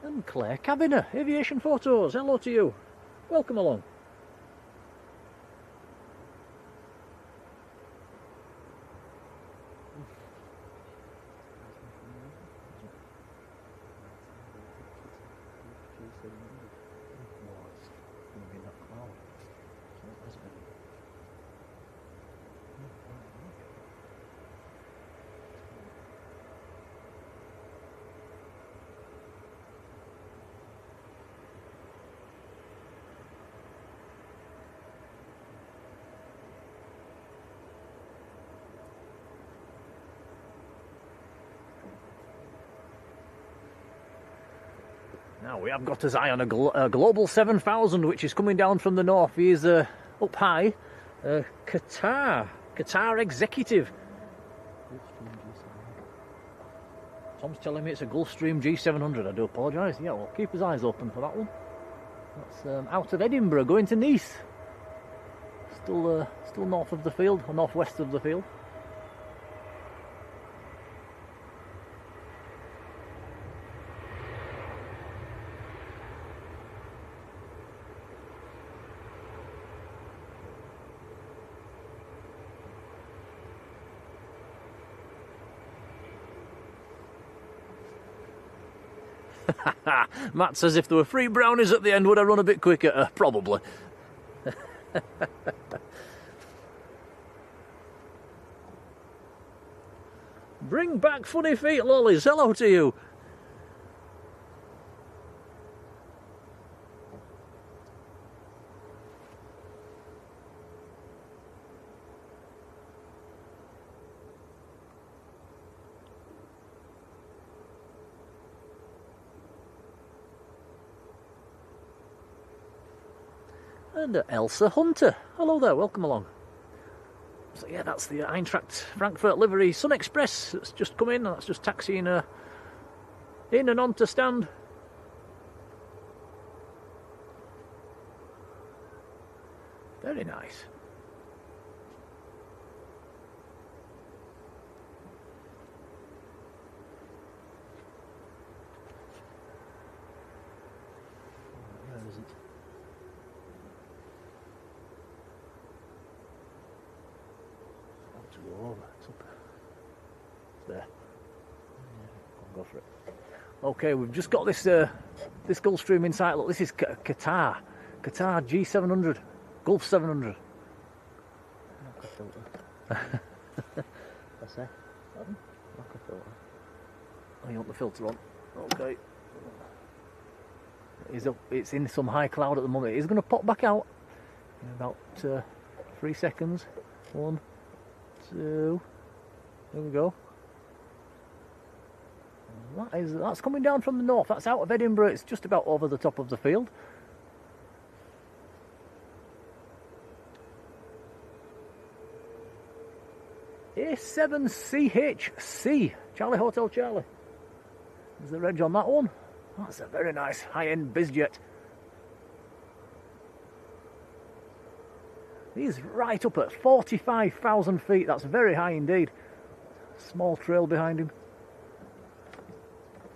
And Claire Cabiner, Aviation Photos, hello to you. Welcome along. Now we have got his eye on a Global 7000, which is coming down from the north. He is up high. Qatar Executive. Tom's telling me it's a Gulfstream G700. I do apologise. Yeah, well, keep his eyes open for that one. That's out of Edinburgh, going to Nice. Still north of the field, or northwest of the field. Matt says if there were free brownies at the end, would I run a bit quicker? Probably. Bring back funny feet, lollies. Hello to you. And Elsa Hunter. Hello there, welcome along. So yeah, that's the Eintracht Frankfurt livery Sun Express that's just come in. That's just taxiing in and on to stand. Very nice. Where is it? To go over. It's up. It's there. Yeah, go for it. Okay, we've just got this this Gulfstream in sight. Look, this is Qatar G700, Gulf 700. What's that? Oh, you want the filter on? Okay. It's in some high cloud at the moment. It's going to pop back out in about 3 seconds. 1, 2. There we go. That's coming down from the north. That's out of Edinburgh. It's just about over the top of the field. A7CHC, Charlie Hotel Charlie. There's the reg on that one. That's a very nice high-end bizjet. He's right up at 45,000 feet. That's very high indeed. Small trail behind him.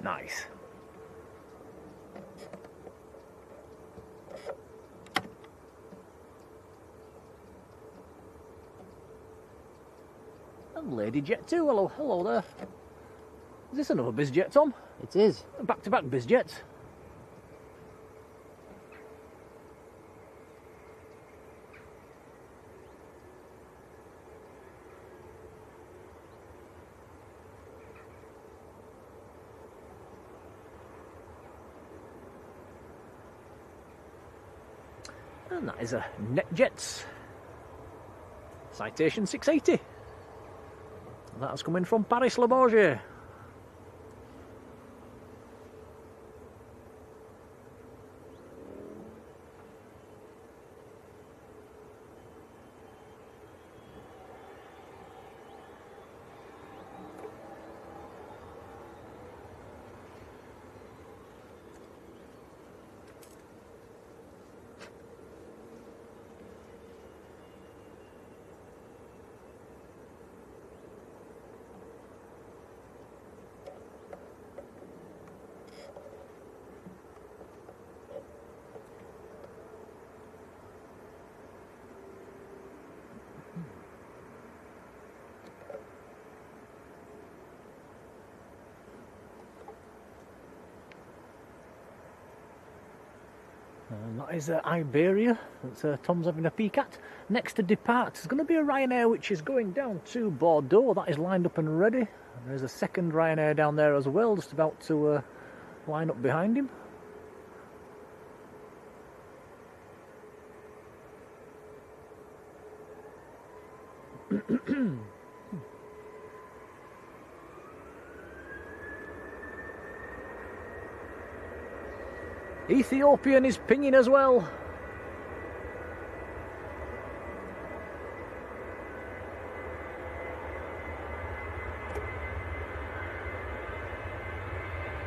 Nice. And Lady Jet too. Hello, hello there. Is this another bizjet, Tom? It is. Back-to-back bizjets. And that is a NetJets Citation 680. That's coming from Paris Le Bourget. And that is Iberia, that Tom's having a peek at. Next to depart, there's going to be a Ryanair which is going down to Bordeaux. That is lined up and ready. And there's a second Ryanair down there as well, just about to line up behind him. Ethiopian is pinging as well.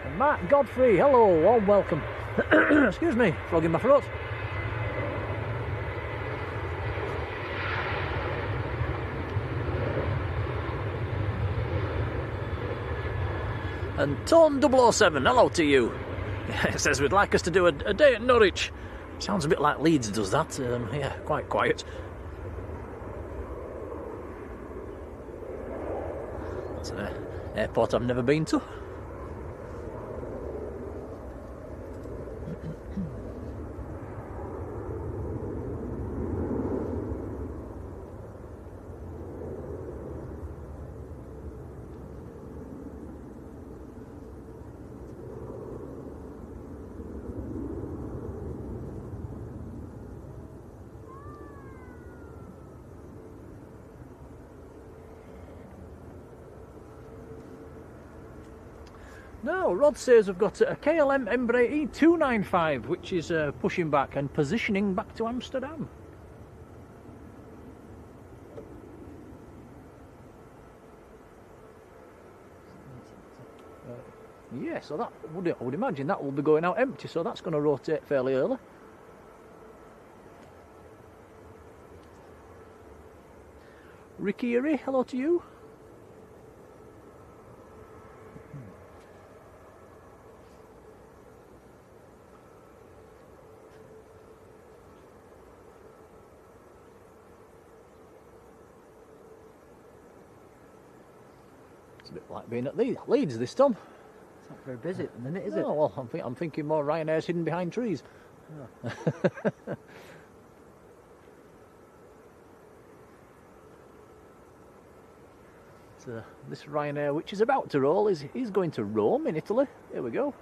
And Mark Godfrey, hello, warm welcome. Excuse me, frog in my throat. And Tone 007, hello to you. It says we'd like us to do a day at Norwich. Sounds a bit like Leeds does that. Yeah, quite quiet. That's an airport I've never been to. Now, Rod says we've got a KLM Embraer E295, which is pushing back and positioning back to Amsterdam. Yeah, so that I would imagine that will be going out empty, so that's going to rotate fairly early. Ricky, hello to you. It's a bit like being at Leeds this time. It's not very busy at the minute, is it? No, well, I'm thinking more Ryanair's hidden behind trees. Oh. This Ryanair, which is about to roll, is going to Rome in Italy. Here we go.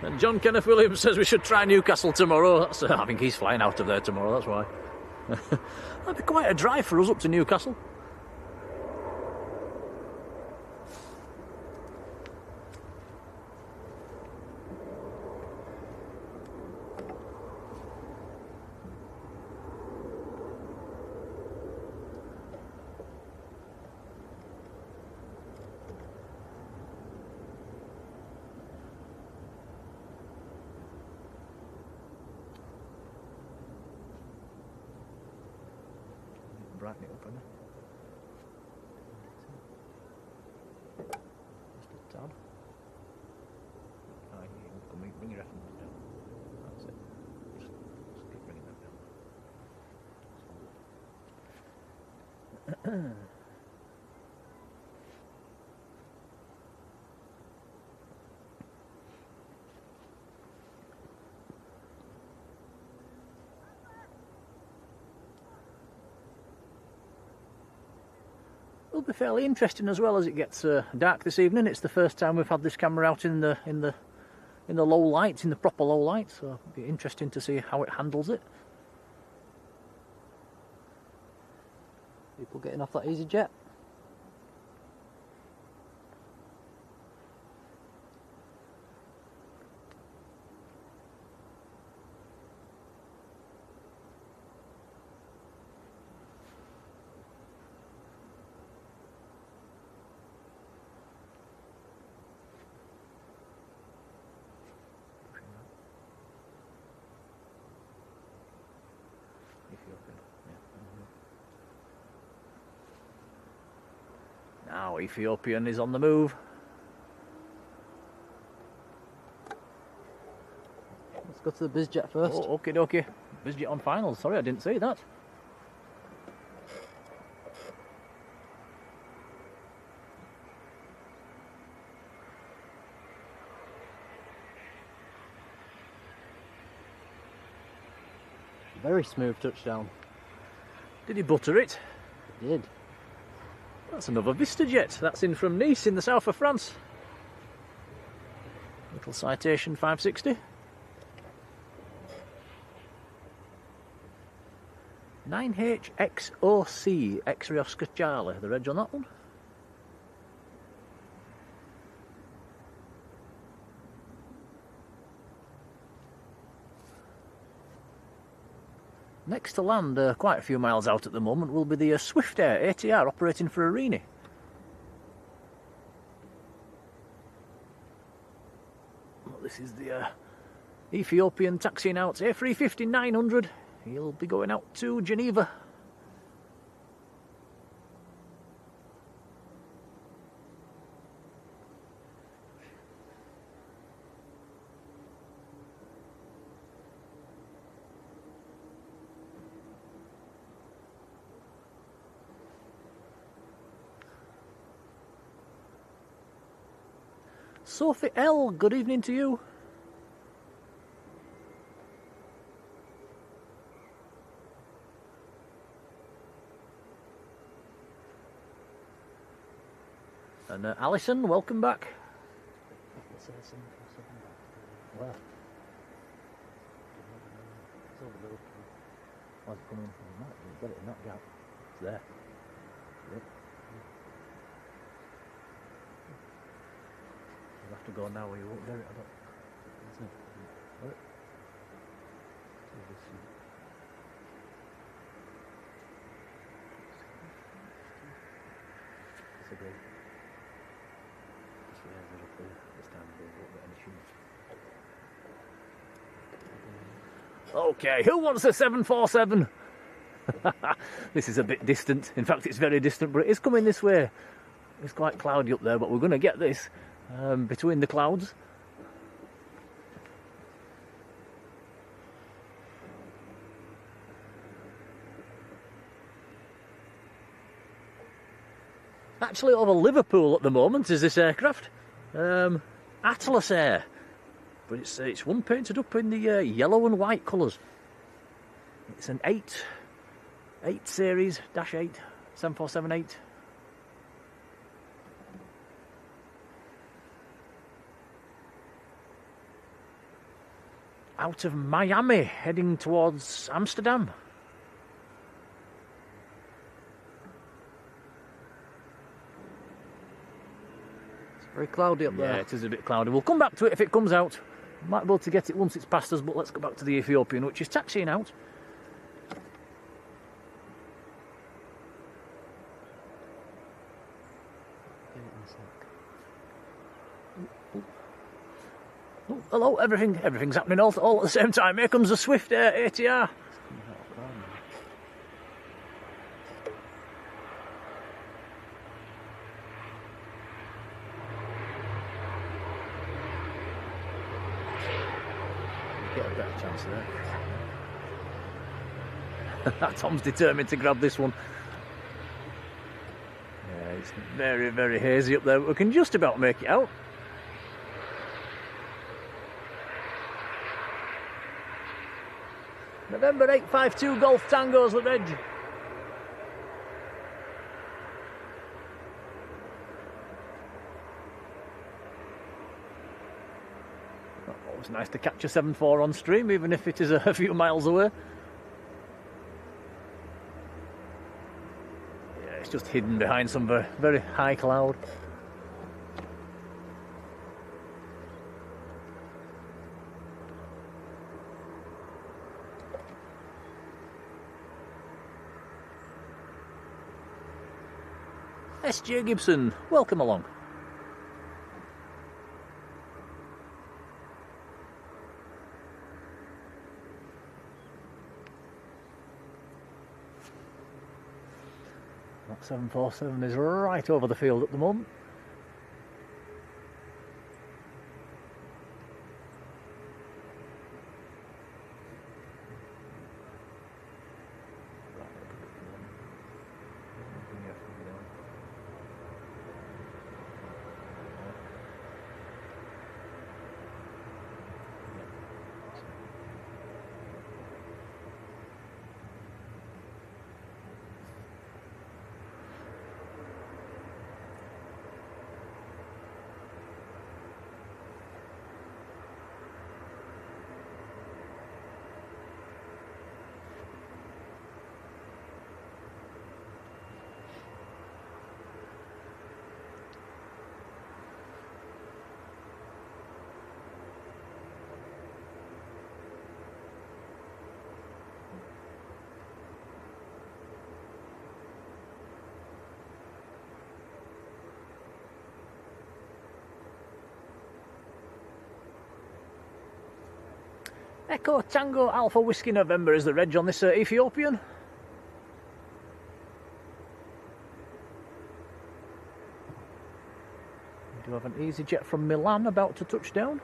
And John Kenneth Williams says we should try Newcastle tomorrow. I think he's flying out of there tomorrow, that's why. That'd be quite a drive for us up to Newcastle. Brighten it up a bit. Just a tad. Oh, you can bring your reference down. That's it. Just keep bringing that down. It'll be fairly interesting as well as it gets dark this evening. It's the first time we've had this camera out in the low lights, in the proper low light, so it'll be interesting to see how it handles it. People getting off that EasyJet. Now Ethiopian is on the move. Let's go to the BizJet first. Oh, okie dokie. BizJet on finals. Sorry, I didn't see that. Very smooth touchdown. Did he butter it? He did. That's another VistaJet. That's in from Nice in the south of France. Little Citation 560. 9HXOC, X-ray Oscar Charlie, the reg on that one. Next to land, quite a few miles out at the moment, will be the Swiftair ATR operating for Airline. Well, this is the Ethiopian taxiing out A350-900. He'll be going out to Geneva. Sophie L, good evening to you. And Alison, welcome back. Where? It's over there. Why's it coming in from that? You get it in that gap. It's there. Yep. You'll have to go now or you won't get it, I don't. What? It's a great. Just realised they're up there this time, they won't get any shoes. Okay, who wants a 747? This is a bit distant. In fact, it's very distant, but it is coming this way. It's quite cloudy up there, but we're going to get this between the clouds. Actually, over Liverpool at the moment is this aircraft. Atlas Air. But it's one painted up in the yellow and white colours. It's an 8 series, -8, 747-8. Out of Miami, heading towards Amsterdam. It's very cloudy up there. Yeah, it is a bit cloudy. We'll come back to it if it comes out. Might be able to get it once it's past us, but let's go back to the Ethiopian, which is taxiing out. Oh, hello, everything's happening all at the same time. Here comes the Swift Air ATR. Get a better chance there. Tom's determined to grab this one. Yeah, it's very, very hazy up there, but we can just about make it out. November 852 Golf Tango's the reg. Always nice to catch a 7.4 on stream, even if it is a few miles away. Yeah, it's just hidden behind some very, very high cloud. S.J. Gibson, welcome along. That 747 is right over the field at the moment. Echo Tango Alpha Whiskey November is the reg on this Ethiopian. We do have an EasyJet from Milan about to touch down.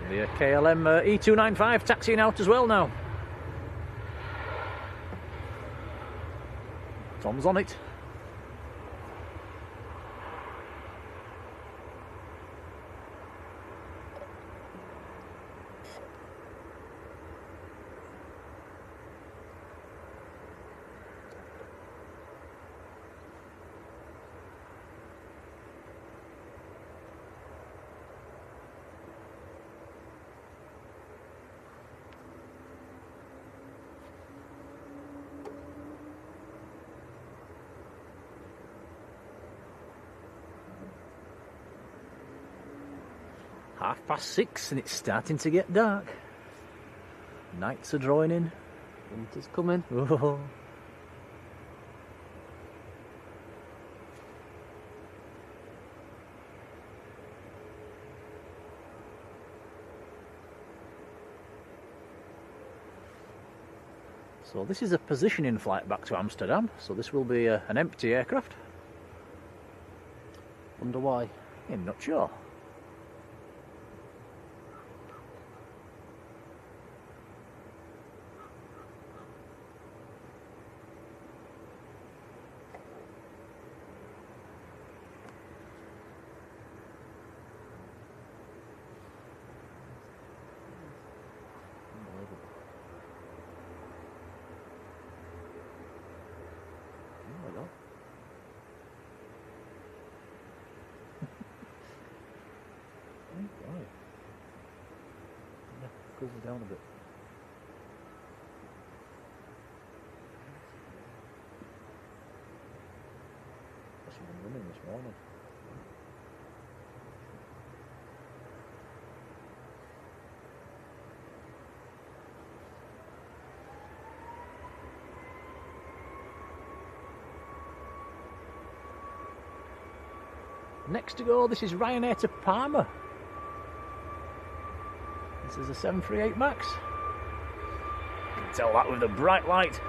The KLM E295 taxiing out as well now. Tom's on it. 6:30 and it's starting to get dark. Nights are drawing in. Winter's coming. Oh. So this is a positioning flight back to Amsterdam, so this will be an empty aircraft. Wonder why. I'm not sure. Cool down a bit. That's one running this morning. Next to go, this is Ryanair to Parma. This is a 738 MAX. You can tell that with the bright light.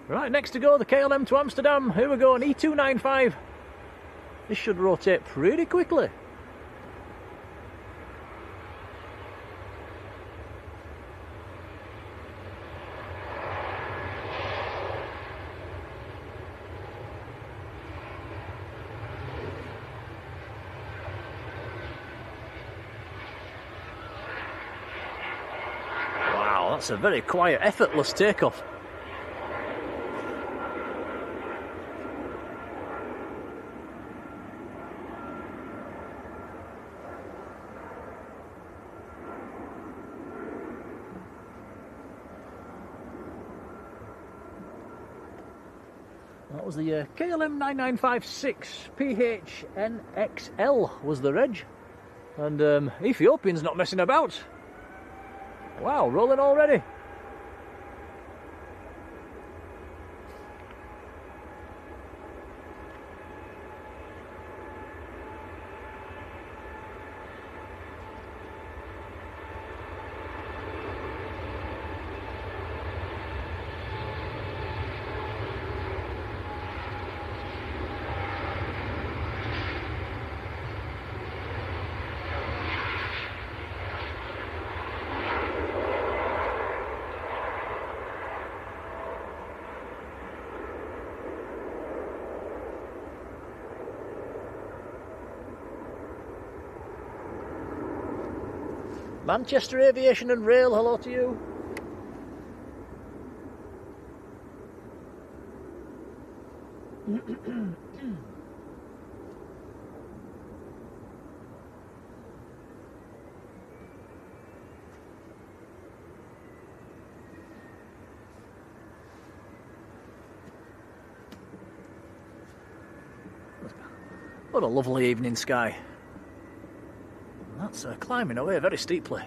Right, next to go, the KLM to Amsterdam. Here we go, an E295. This should rotate pretty quickly. Wow, that's a very quiet, effortless takeoff. That was the KLM 9956 PHNXL was the reg. And Ethiopian's not messing about. Wow, rolling already. Manchester Aviation and Rail, hello to you. What a lovely evening sky. That's climbing away very steeply.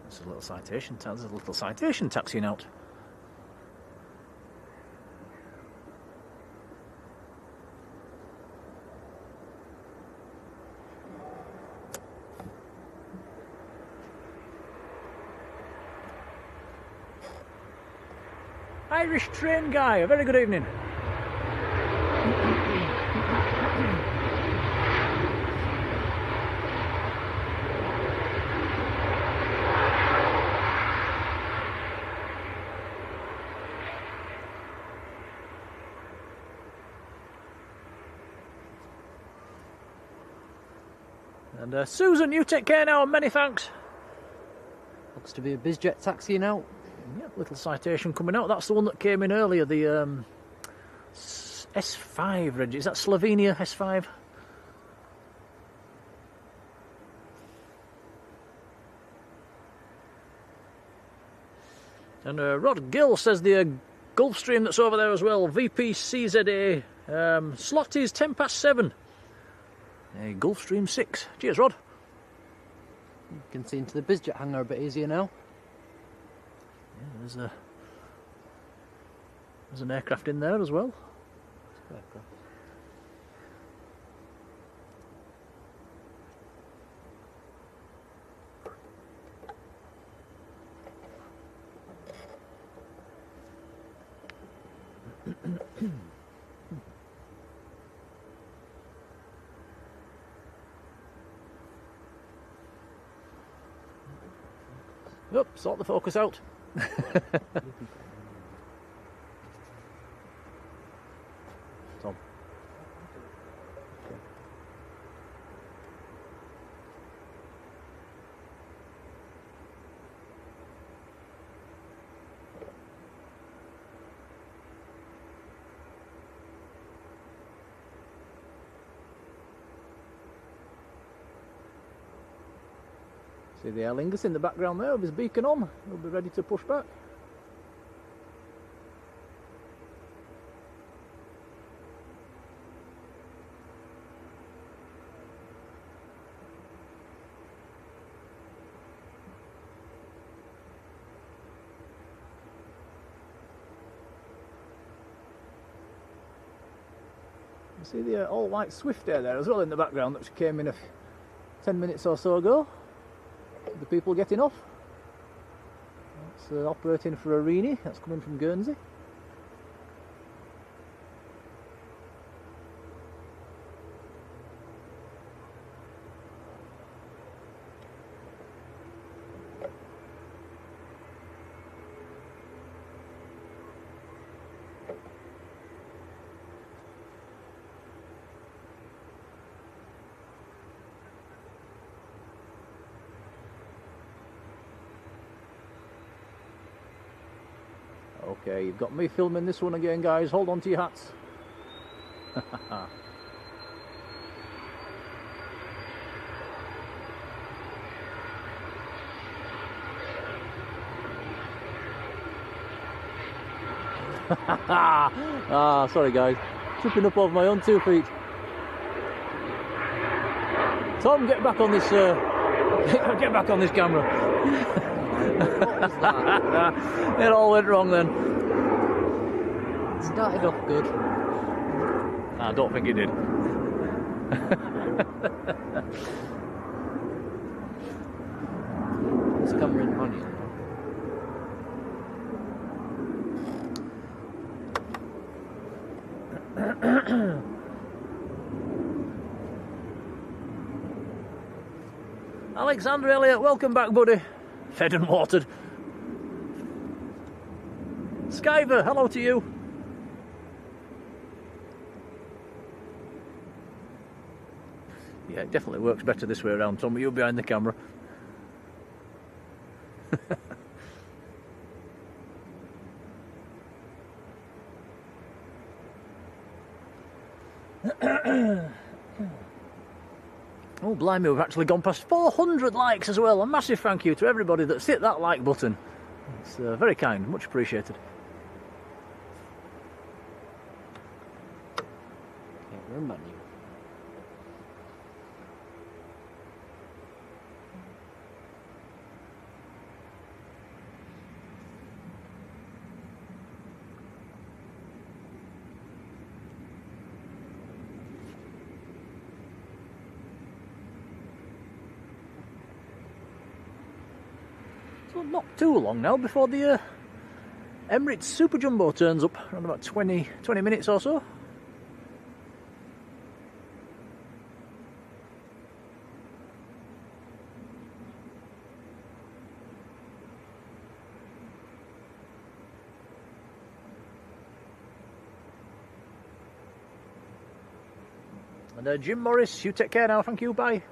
There's a little citation. There's a little citation taxiing out. Irish train guy. A very good evening. And Susan, you take care now, and many thanks. Looks to be a BizJet taxi now. Yep, little citation coming out. That's the one that came in earlier, the S5 reg. Is that Slovenia S5? And Rod Gill says the Gulfstream that's over there as well, VPCZA, slot is 7:10. A Gulfstream 6. Cheers, Rod. You can see into the BizJet hangar a bit easier now. Yeah, there's an aircraft in there as well. Yep, sort the focus out. Tom. See the Aer Lingus in the background there with his beacon on. He'll be ready to push back. You see the all-white Swift Air there as well in the background that came in 10 minutes or so ago. The people getting off. That's operating for Arini. That's coming from Guernsey. Okay, you've got me filming this one again, guys. Hold on to your hats. Ah, sorry guys. Tripping up over my own 2 feet. Tom, get back on this get back on this camera. What was that? It all went wrong then. It started off good. I don't think it did. It's camera in manual. Alexander Elliott, welcome back, buddy. Fed and watered. Skyver, hello to you. Yeah, it definitely works better this way around, Tom. You're behind the camera. Oh, blimey, we've actually gone past 400 likes as well. A massive thank you to everybody that's hit that like button. It's very kind, much appreciated. Camera in manual. So not too long now before the Emirates Super Jumbo turns up around about 20 minutes or so. And Jim Morris, you take care now, thank you, bye.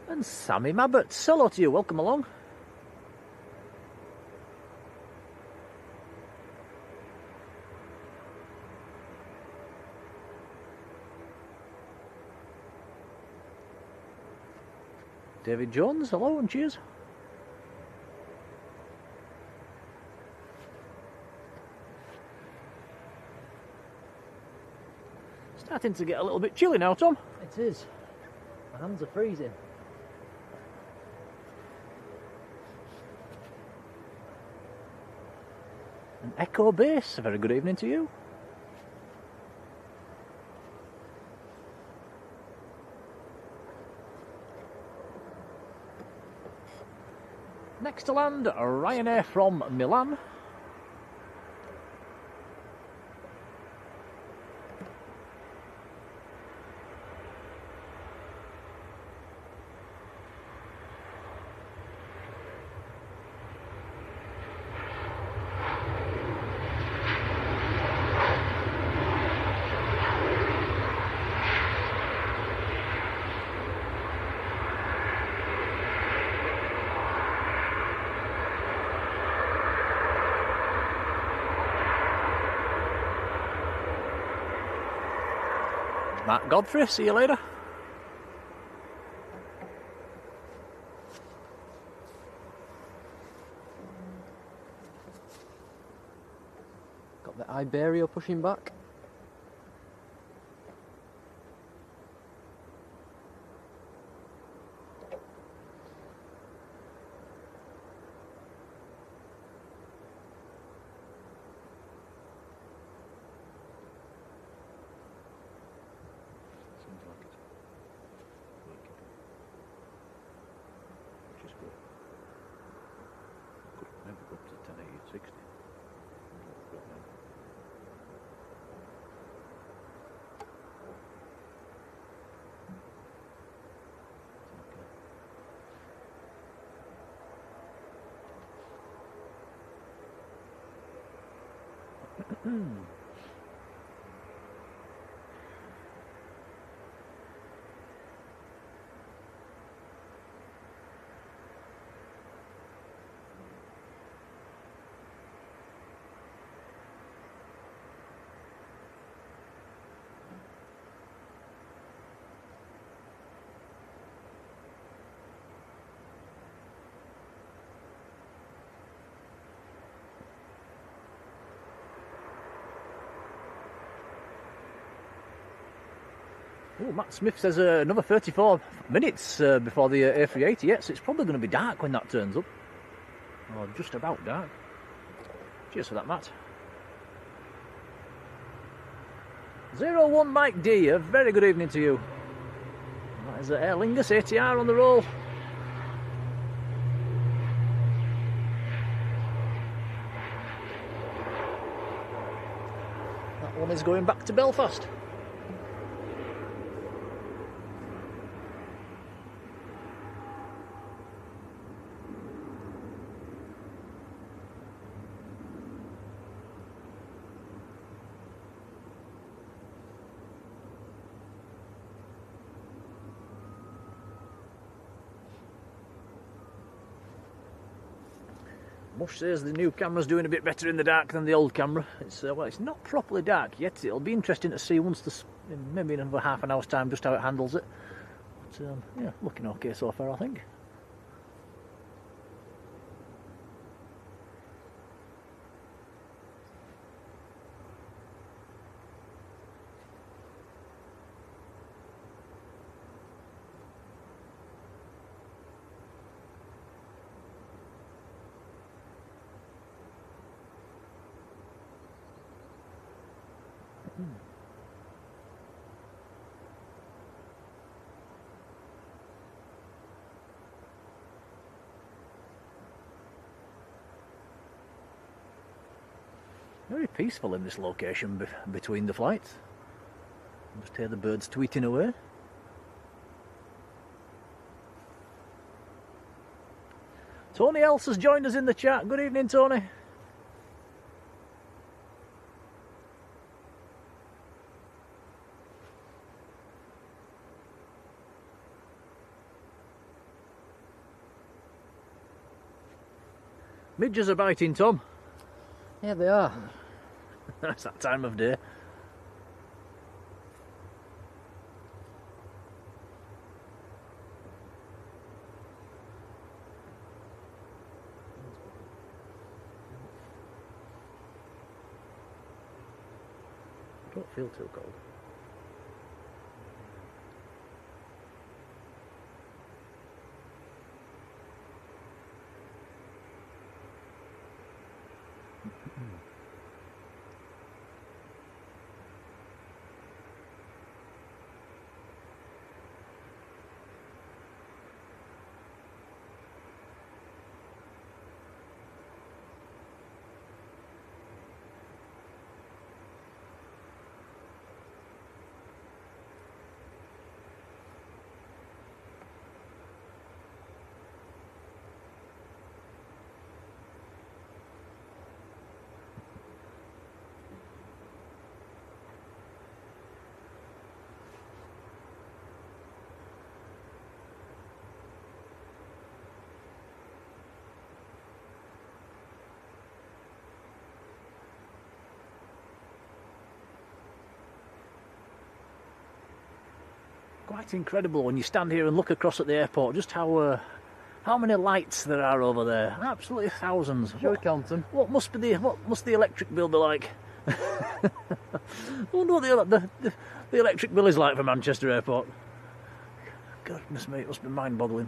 And Sammy Mabbott, hello to you, welcome along. David Jones, hello and cheers. Starting to get a little bit chilly now, Tom. It is. My hands are freezing. And Echo Base, a very good evening to you. Next to land, Ryanair from Milan. Matt Godfrey, see you later. Got the Iberia pushing back. Oh, Matt Smith says another 34 minutes before the A380. Yes, it's probably going to be dark when that turns up. Or just about dark. Cheers for that, Matt. 01 Mike D, a very good evening to you. That is Aer Lingus ATR on the roll. That one is going back to Belfast. Mush says the new camera's doing a bit better in the dark than the old camera. It's well, it's not properly dark yet. It'll be interesting to see once this, maybe in another half an hour's time, just how it handles it. But yeah, looking okay so far, I think. Very peaceful in this location between the flights. Just hear the birds tweeting away. Tony Else has joined us in the chat. Good evening, Tony. Midges are biting, Tom. Yeah, they are. That's that time of day. Don't feel too cold. Quite incredible when you stand here and look across at the airport, just how many lights there are over there. Absolutely thousands. Shall we count them? What must the electric bill be like? I wonder what the electric bill is like for Manchester Airport. Goodness me, it must be mind-boggling.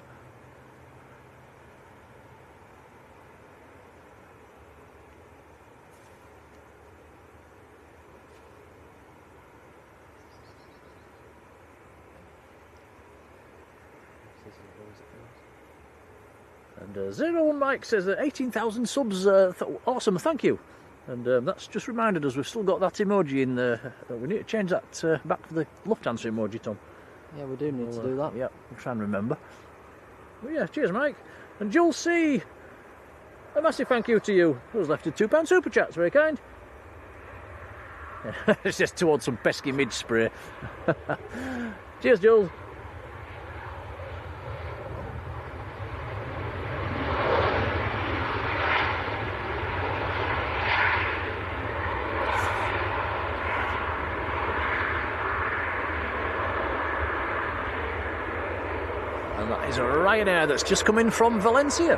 And Zero One Mike says that 18,000 subs, awesome, thank you. And that's just reminded us we've still got that emoji in there. We need to change that back to the Lufthansa emoji, Tom. Yeah, we do need to do that. Yeah, we'll try and remember. But yeah, cheers, Mike. And Jules C, a massive thank you to you, who's left a £2 super chat. It's very kind. It's just towards some pesky midge spray. Cheers, Jules. And that is a Ryanair that's just come in from Valencia.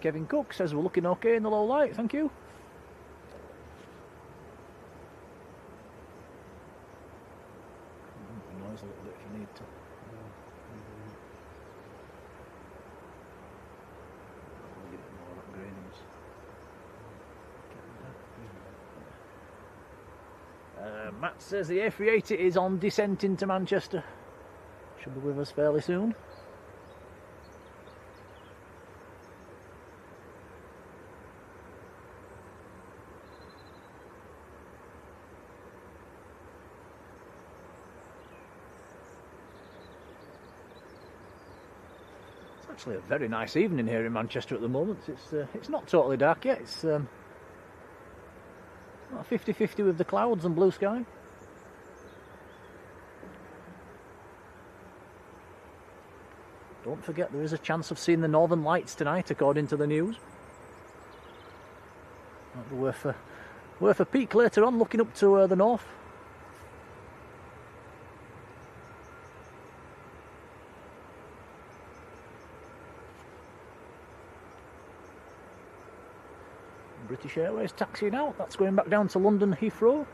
Kevin Cook says we're looking okay in the low light, thank you. Noise a little bit if you need to. I'll give it more of that graininess. Matt says the A380 is on descent into Manchester. Should be with us fairly soon. Actually a very nice evening here in Manchester at the moment. It's not totally dark yet. It's 50-50 with the clouds and blue sky. Don't forget there is a chance of seeing the Northern Lights tonight according to the news. Might be worth Worth a peek later on, looking up to the north. British Airways taxiing out. That's going back down to London Heathrow.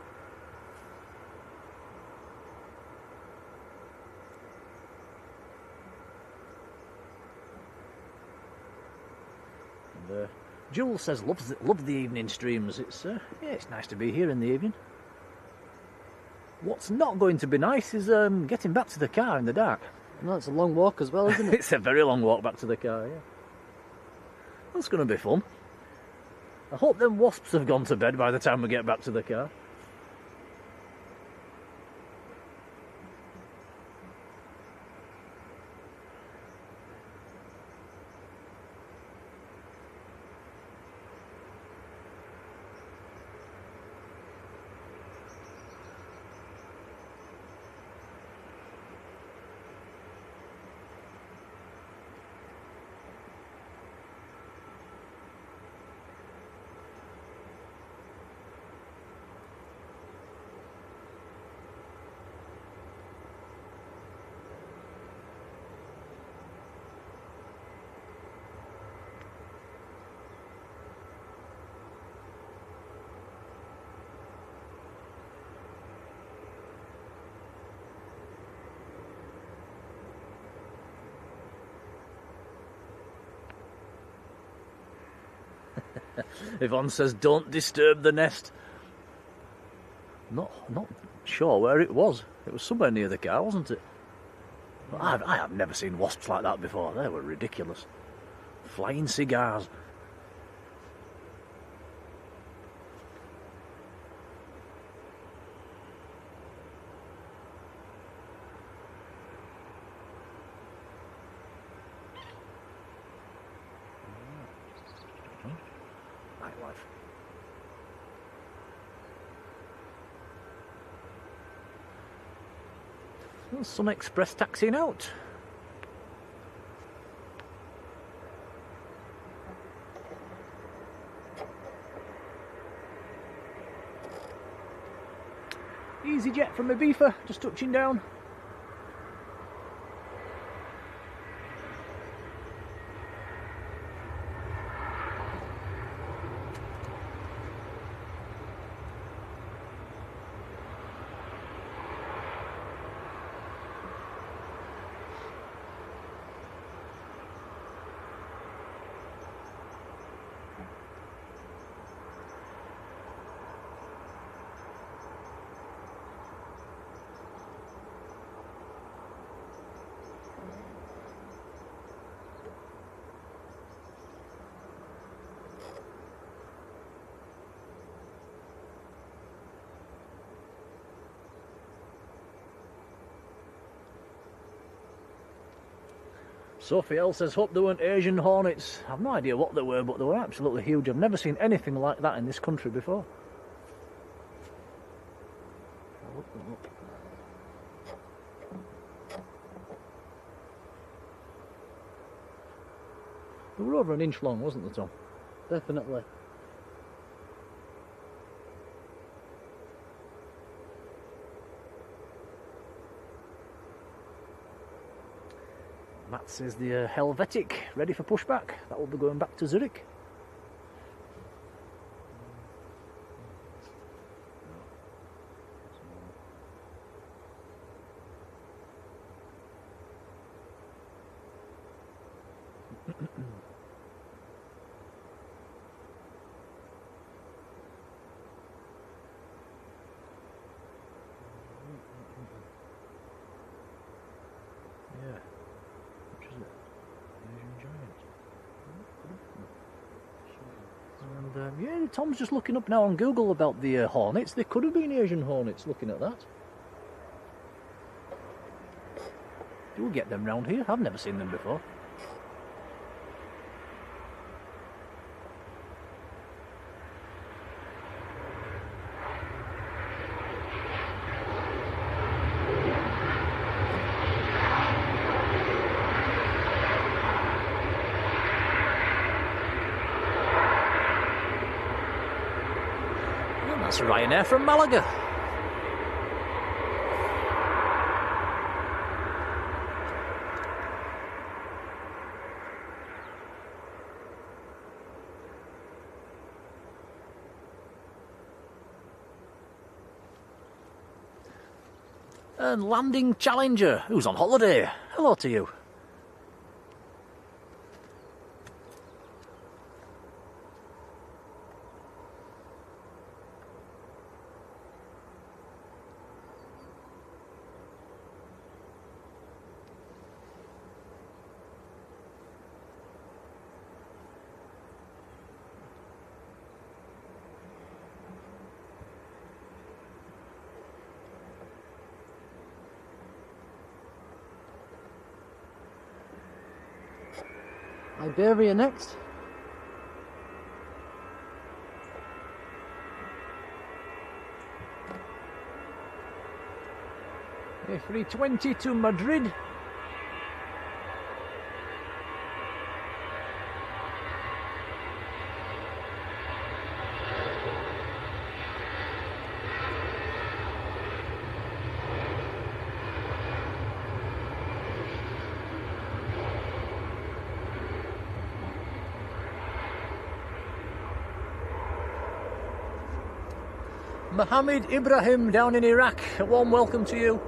And Jules says loves the evening streams. It's yeah, it's nice to be here in the evening. What's not going to be nice is getting back to the car in the dark. No, it's a long walk as well, isn't it? It's a very long walk back to the car, yeah. That's going to be fun. I hope them wasps have gone to bed by the time we get back to the car. Yvonne says, don't disturb the nest. Not sure where it was. It was somewhere near the car, wasn't it? I have never seen wasps like that before. They were ridiculous. Flying cigars. Sun Express taxiing out. EasyJet from Ibiza, just touching down. Sophie L says, hope they weren't Asian hornets. I've no idea what they were, but they were absolutely huge. I've never seen anything like that in this country before. I'll look them up. They were over an inch long, wasn't they, Tom? Definitely. Matt says the Helvetic ready for pushback. That will be going back to Zurich. Yeah, Tom's just looking up now on Google about the hornets. They could have been Asian hornets, looking at that. You'll get them round here. I've never seen them before. That's Ryanair from Malaga. And landing Challenger, who's on holiday. Hello to you. Iberia next. A320 to Madrid. Mohammed Ibrahim down in Iraq, a warm welcome to you.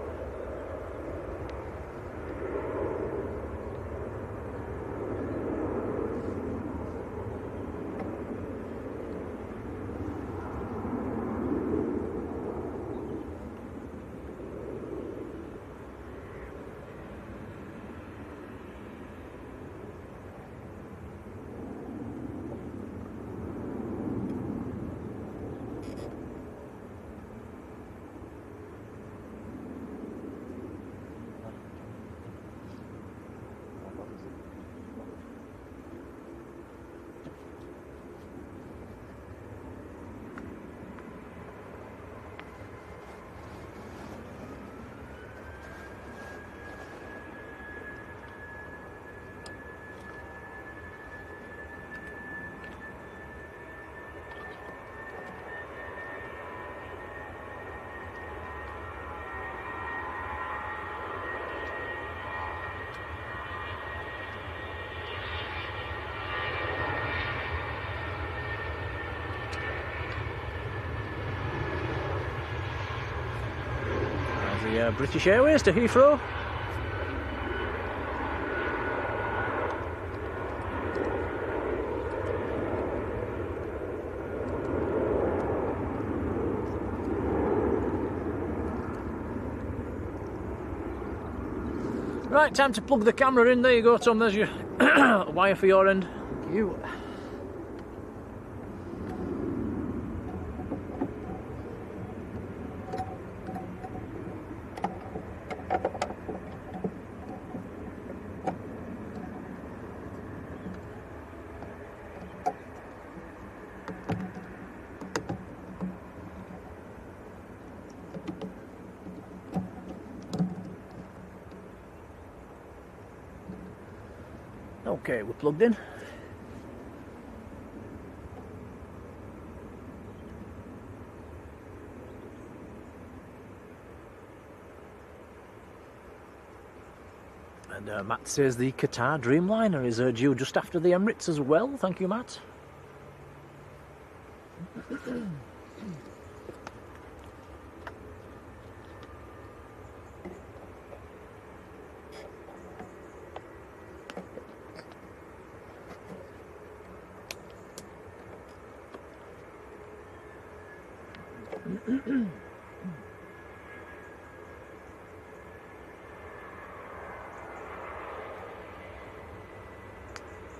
The British Airways to Heathrow. Right, time to plug the camera in. There you go, Tom. There's your wire for your end. Thank you. Okay, we're plugged in. And Matt says the Qatar Dreamliner is due just after the Emirates as well. Thank you, Matt.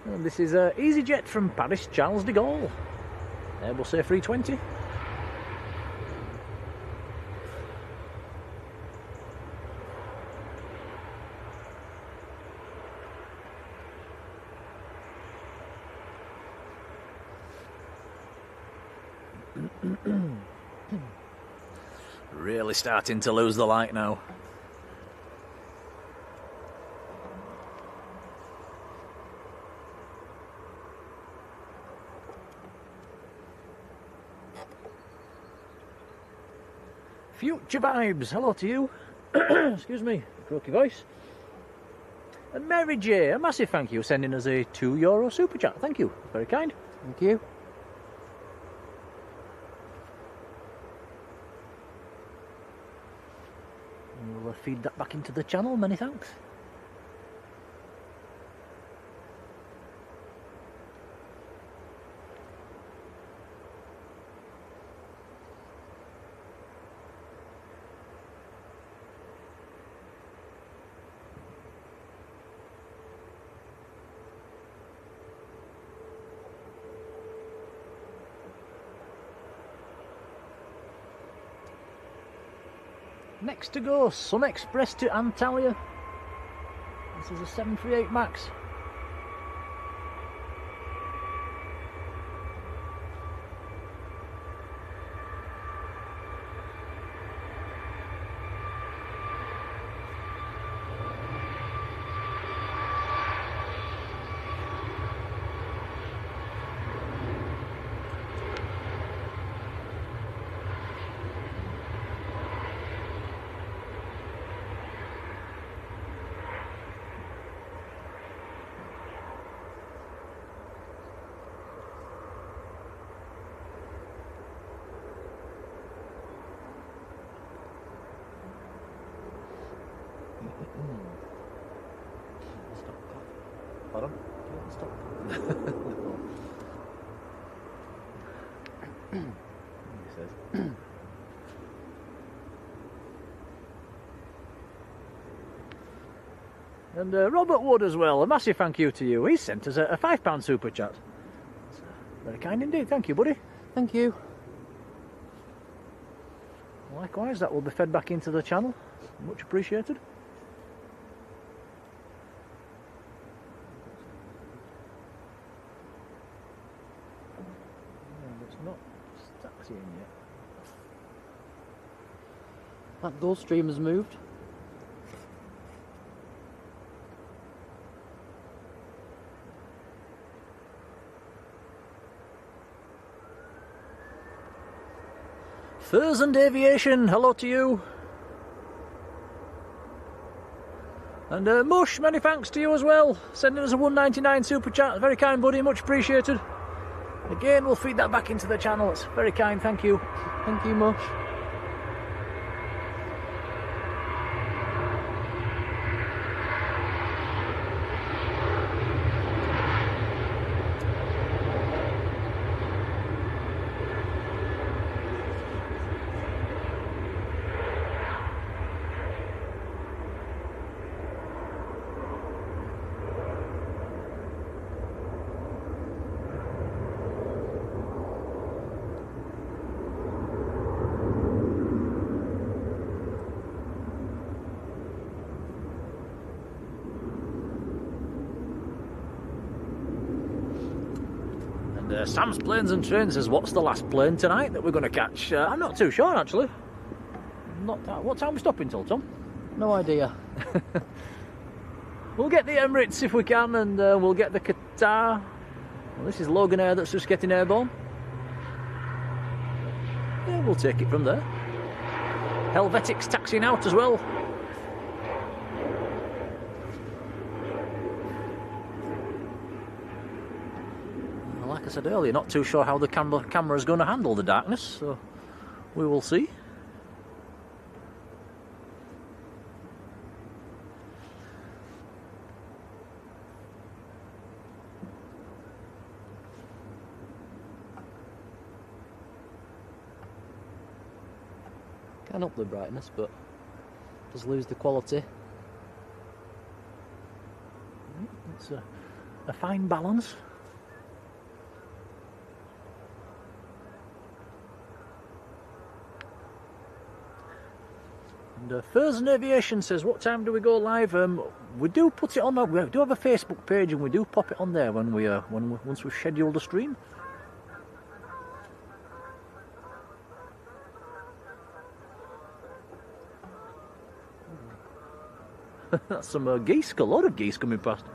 And this is EasyJet from Paris Charles de Gaulle. Airbus A320. Really starting to lose the light now. Future Vibes, hello to you. Excuse me, croaky voice. And Mary J, a massive thank you, sending us a €2 super chat. Thank you, very kind. Thank you. And we'll feed that back into the channel, many thanks. Next to go, Sun Express to Antalya. This is a 738 Max. Pardon? Stop. He says. And Robert Wood as well, a massive thank you to you. He sent us a £5 super chat. That's, very kind indeed, thank you, buddy. Thank you. Likewise, that will be fed back into the channel. Much appreciated. It's not taxiing yet. That Gulfstream has moved. Furs and Aviation, hello to you. And Mush, many thanks to you as well. Sending us a $1.99 super chat. Very kind, buddy, much appreciated. Again, we'll feed that back into the channel. It's very kind, thank you. Thank you, Mush. Sam's Planes and Trains says, what's the last plane tonight that we're going to catch? I'm not too sure, actually. What time are we stopping till, Tom? No idea. We'll get the Emirates if we can, and we'll get the Qatar. Well, this is Logan Air that's just getting airborne. Yeah, we'll take it from there. Helvetic's taxiing out as well. Like I said earlier, not too sure how the camera is going to handle the darkness, so we will see. Can up the brightness, but does lose the quality. It's a fine balance. And Furs and Aviation says, what time do we go live? We do put it on. We do have a Facebook page, and we do pop it on there when once we've scheduled a stream. That's some geese, a lot of geese coming past.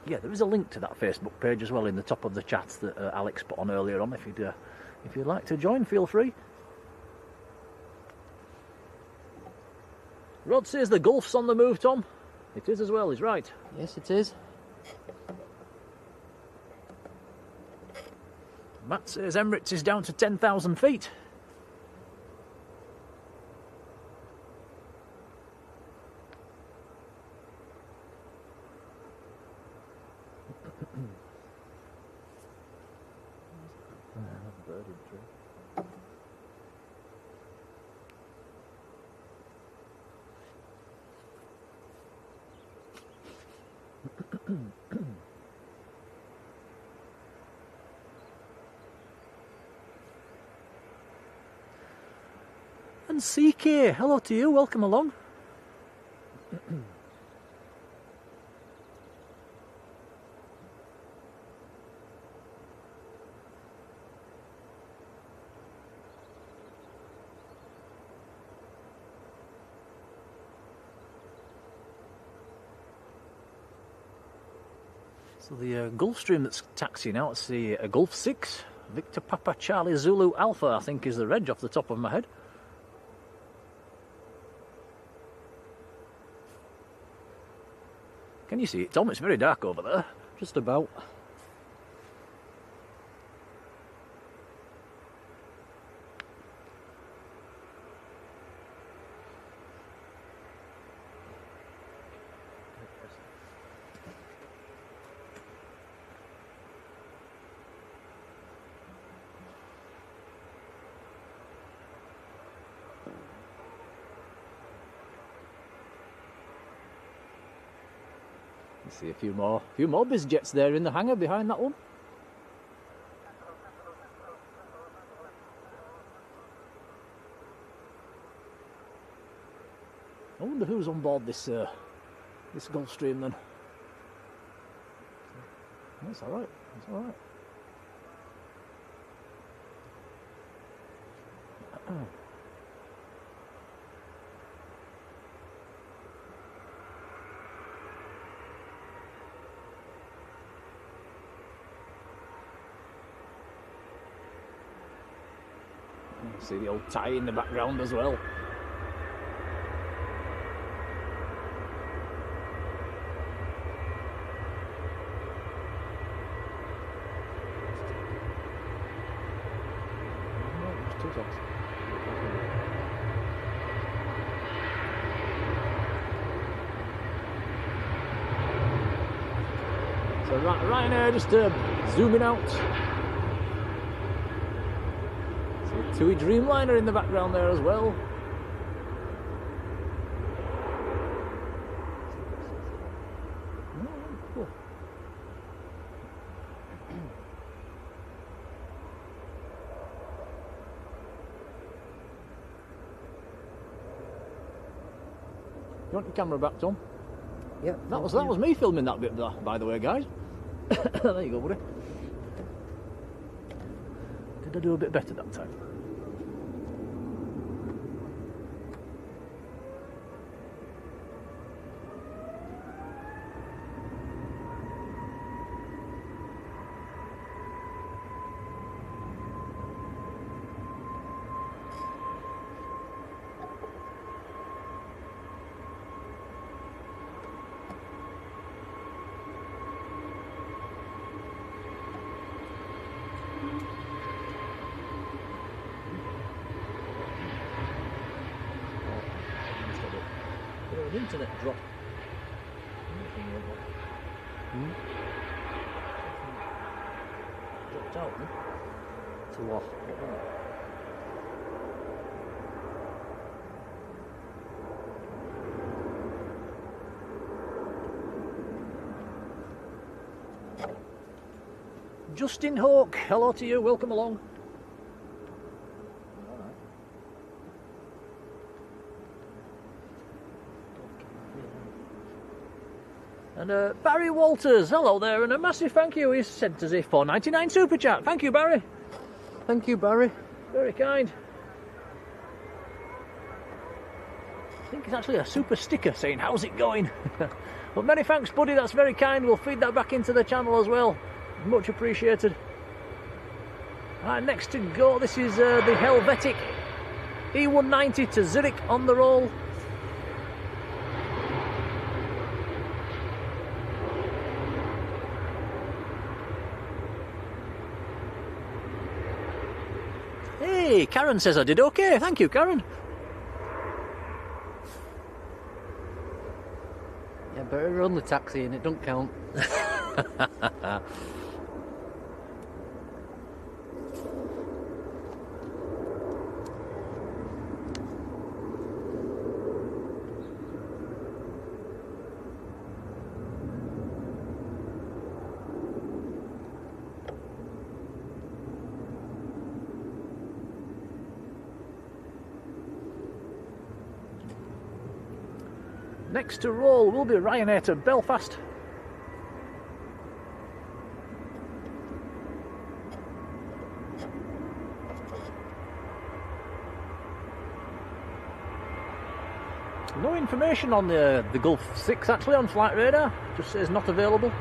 Yeah, there is a link to that Facebook page as well in the top of the chat that Alex put on earlier on. If you'd like to join, feel free. Rod says the Gulf's on the move, Tom. It is as well, he's right. Yes, it is. Matt says Emirates is down to 10,000 feet. And CK, hello to you, welcome along. So the Gulfstream that's taxiing out, it's the Gulf 6, Victor Papa Charlie Zulu Alpha, I think is the reg off the top of my head. Can you see it, Tom? It's very dark over there. Just about. See a few more BizJets there in the hangar behind that one. I wonder who's on board this Gulfstream then. That's all right. That's all right. See the old tie in the background as well. So Ryanair just zooming out. TUI Dreamliner in the background there as well. Cool. You want your camera back, Tom? Yeah. That was me filming that bit, by the way, guys. There you go, buddy. Did I do a bit better that time? Internet drop. Dropped out, then. To what? Justin Hawke, hello to you, welcome along. And Barry Walters, hello there, and a massive thank you. He's sent us a $4.99 super chat. Thank you, Barry. Thank you, Barry. Very kind. I think it's actually a super sticker saying, how's it going? But many thanks, buddy, that's very kind. We'll feed that back into the channel as well. Much appreciated. Right, next to go, this is the Helvetic E190 to Zurich on the roll. Hey, Karen says I did okay. Thank you, Karen. Yeah, better run the taxi and it don't count. Next to roll will be Ryanair to Belfast. No information on the Gulf 6 actually on flight radar, just says not available.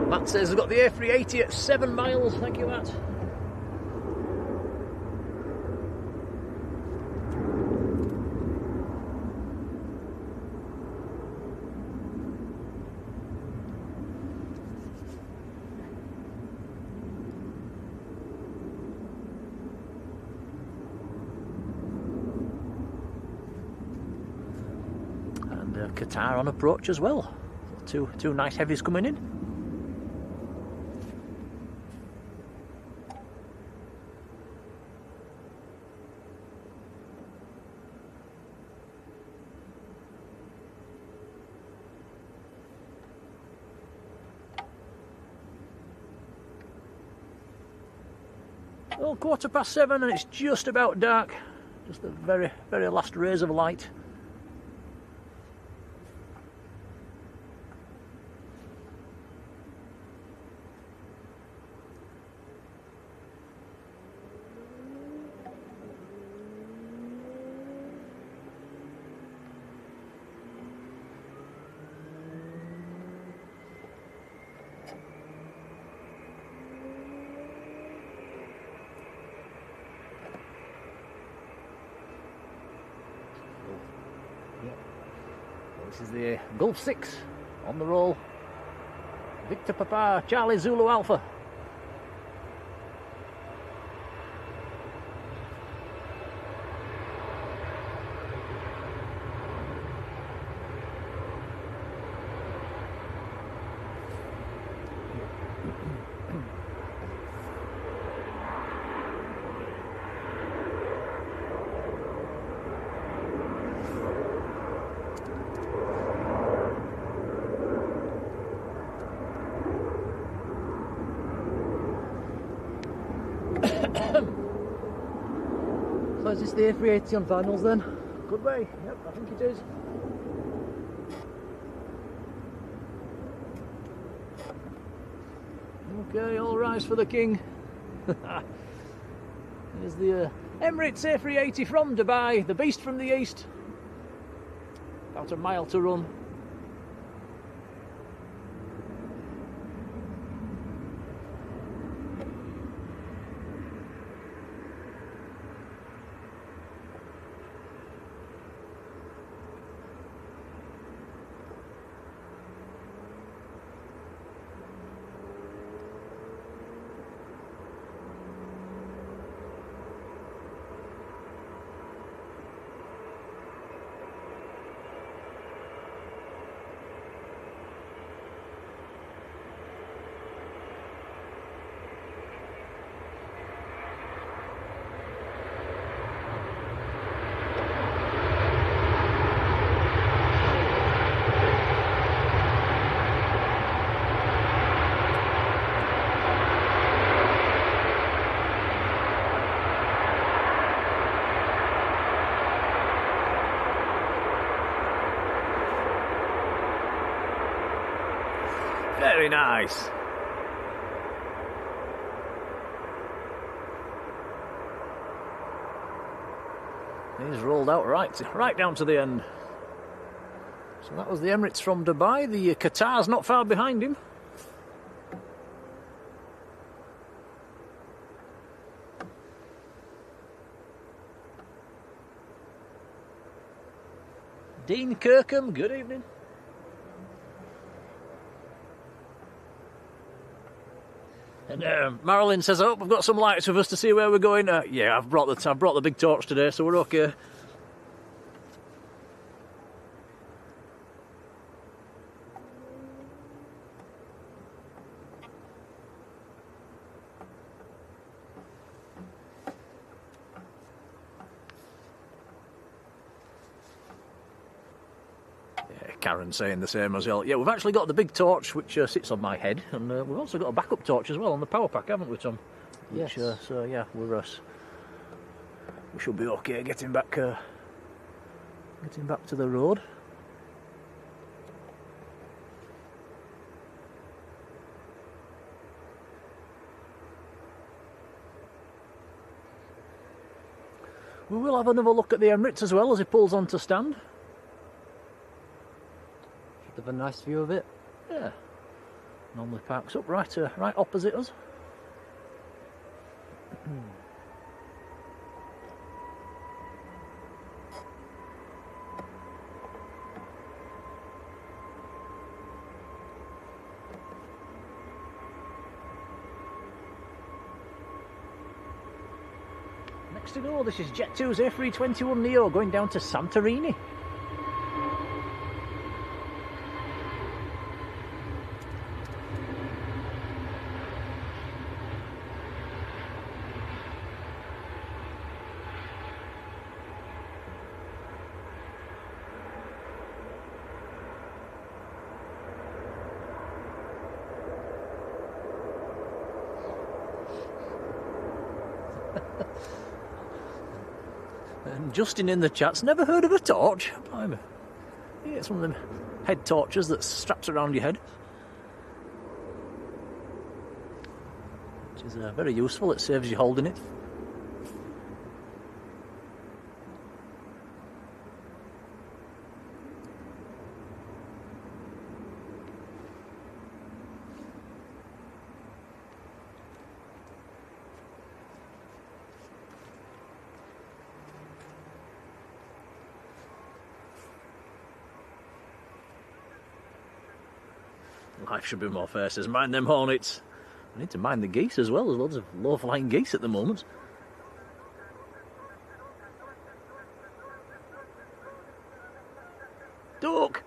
Matt says we've got the A380 at 7 miles, thank you Matt. And Qatar on approach as well. Two nice heavies coming in. Oh, 7:15 and it's just about dark. Just the very, very last rays of light. This is the Gulf 6 on the roll. Victor Papa, Charlie Zulu Alpha. So is this the A380 on finals then? Good way, yep, I think it is. Okay, all rise for the king. Here's the Emirates A380 from Dubai, the beast from the east. About a mile to run. Very nice. He's rolled out right down to the end. So that was the Emirates from Dubai. The Qatar's not far behind him. Dean Kirkham, good evening. And Marjolein says, "I hope we've got some lights with us to see where we're going." Yeah, I've brought the big torch today, so we're okay. Karen saying the same as well. Yeah, we've actually got the big torch which sits on my head, and we've also got a backup torch as well on the power pack, haven't we, Tom? Yes. Which, so yeah, we should be okay getting back to the road. We will have another look at the Emirates as well as he pulls on to stand. Have a nice view of it. Yeah. Normally parks up right opposite us. Next to go, this is Jet2's A321neo going down to Santorini. And Justin in the chat's never heard of a torch. Blimey. Yeah, it's one of them head torches that's strapped around your head. Which is very useful, it saves you holding it. Life should be more fair, says mind them hornets. I need to mind the geese as well. There's loads of low-flying geese at the moment. Duck!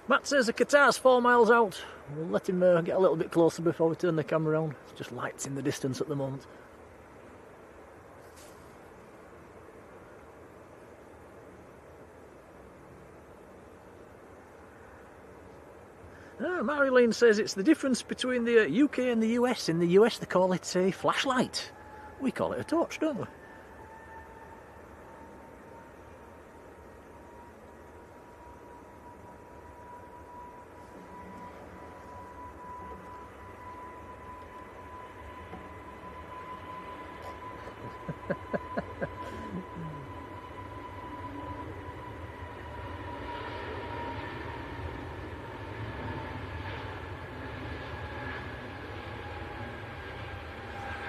Matt says the Qatar's 4 miles out. We'll let him get a little bit closer before we turn the camera around. It's just lights in the distance at the moment. Marjolein says it's the difference between the UK and the US. In the US they call it a flashlight. We call it a torch, don't we?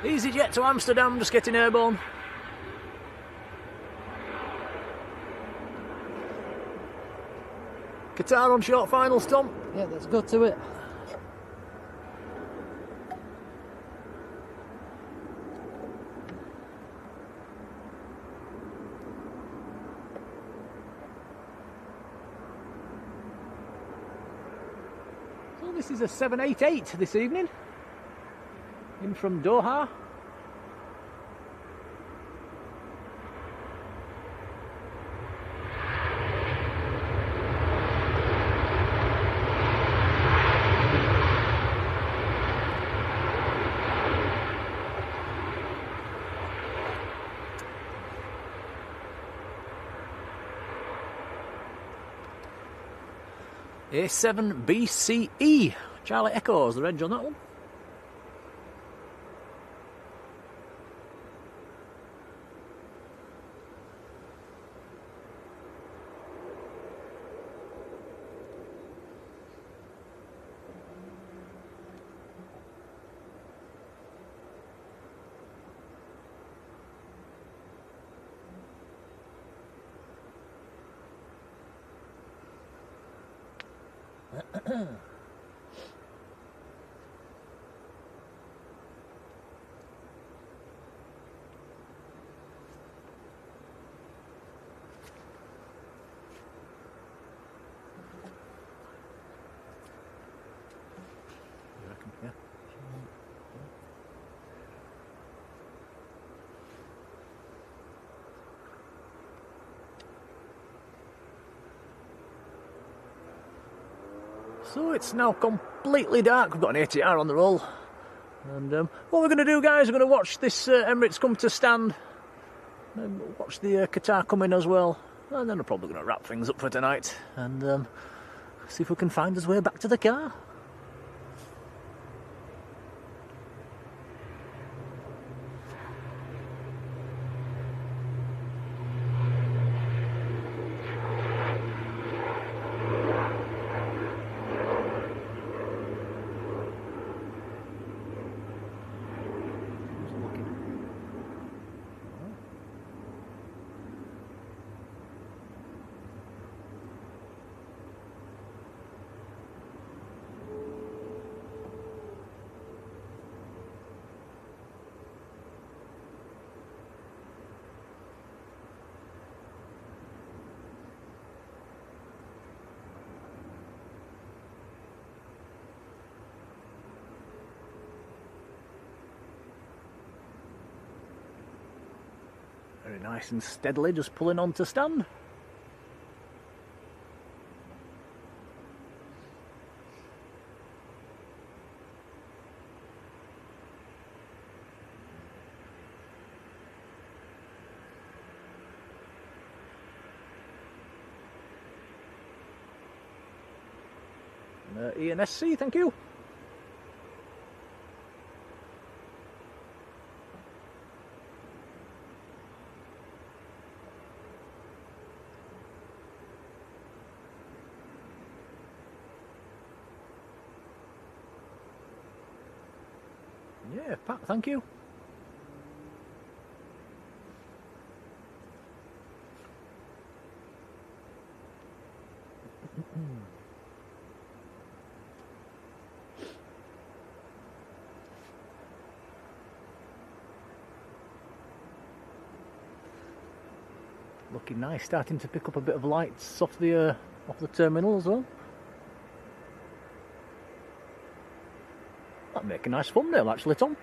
EasyJet to Amsterdam, just getting airborne. Qatar on short finals, Tom. Yeah, let's go to it. So this is a 788 this evening. In from Doha. A7BCE. Charlie Echo's the reg on that one. Yeah. So it's now completely dark. We've got an ATR on the roll. And what we're going to do, guys, we're going to watch this Emirates come to stand. And watch the Qatar come in as well. And then we're probably going to wrap things up for tonight. And see if we can find us way back to the car. Very nice and steadily, just pulling on to stand. ENSC, thank you. Yeah, Pat, thank you. Looking nice, starting to pick up a bit of lights off the terminal as well. That'd make a nice thumbnail actually, Tom.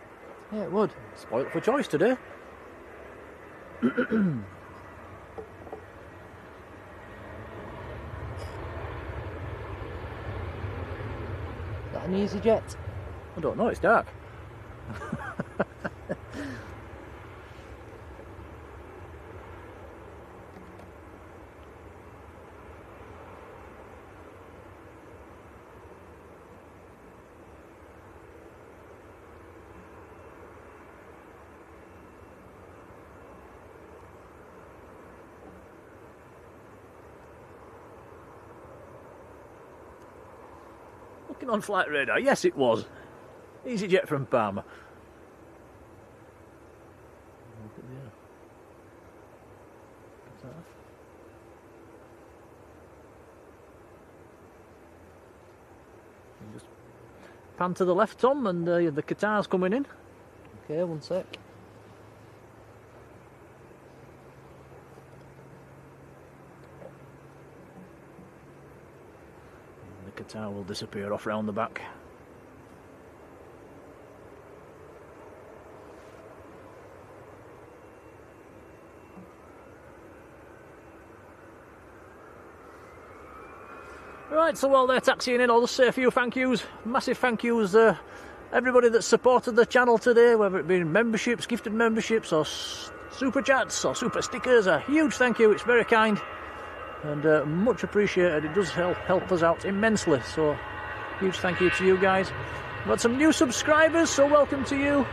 Yeah, it would. Spoilt for choice today. Is that an EasyJet? I don't know, it's dark. Looking on flight radar, yes it was. EasyJet from Parma. Look at there. What's that? And just pan to the left, Tom, and the Qatar's coming in. Okay, one sec. The Qatar will disappear off round the back. Right, so while they're taxiing in, I'll just say a few thank yous. Massive thank yous, everybody that supported the channel today, whether it be memberships, gifted memberships, or super chats, or super stickers. A huge thank you, it's very kind. and much appreciated. It does help us out immensely, so huge thank you to you guys. We've got some new subscribers, so welcome to you.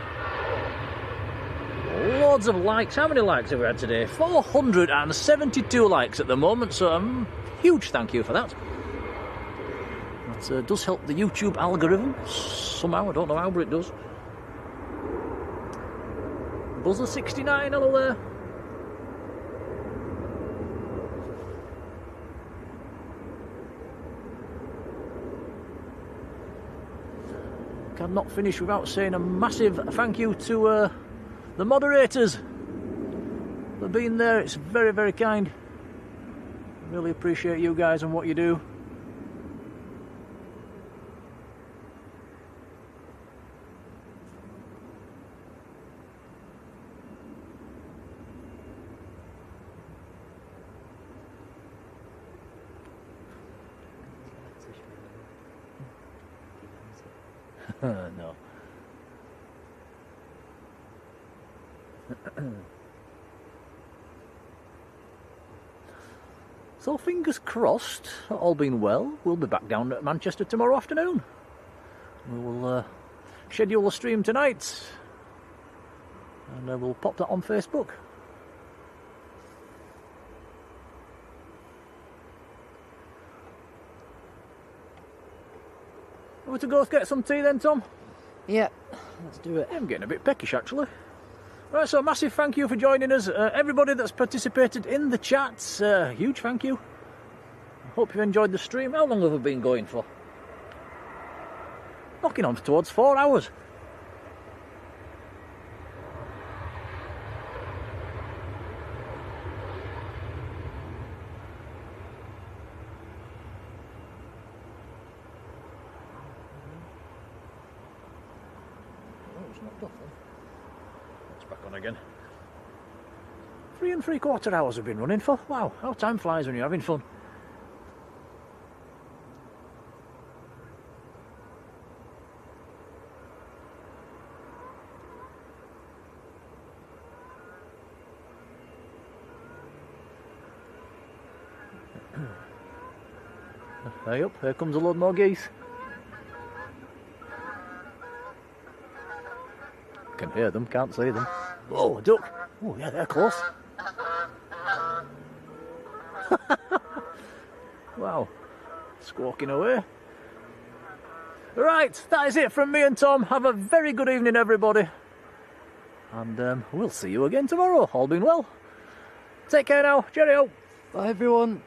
Loads of likes. How many likes have we had today? 472 likes at the moment, so huge thank you for that. That does help the YouTube algorithm somehow. I don't know how, but it does. Buzzer69, hello there. Cannot finish without saying a massive thank you to the moderators for being there. It's very, very kind. Really appreciate you guys and what you do. No. So fingers crossed, all being well, we'll be back down at Manchester tomorrow afternoon. We will schedule a stream tonight, and we'll pop that on Facebook. Are we to go get some tea then, Tom? Yeah, let's do it. I'm getting a bit peckish actually. Right, so massive thank you for joining us. Everybody that's participated in the chats, huge thank you. I hope you enjoyed the stream. How long have we been going for? Knocking on towards 4 hours. Again. 3 3/4 hours we've been running for. Wow, how time flies when you're having fun. Hey up, here comes a load more geese. Can hear them, can't see them. Oh, a duck. Oh, yeah, they're close. Wow. Squawking away. Right, that is it from me and Tom. Have a very good evening, everybody. And we'll see you again tomorrow, all being well. Take care now. Cheerio. Bye, everyone.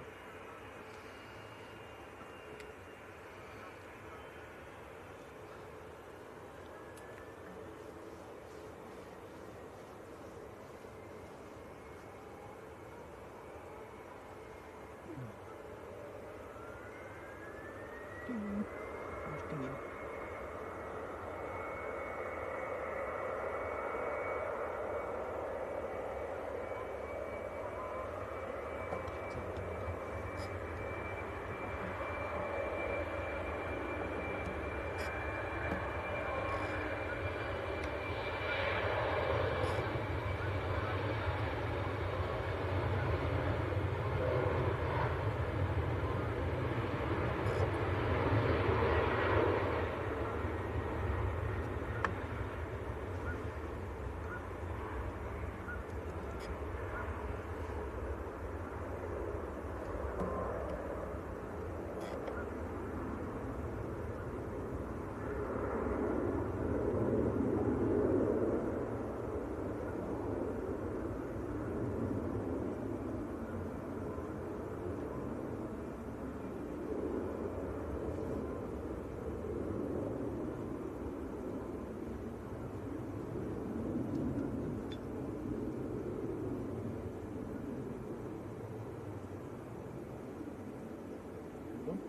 Done.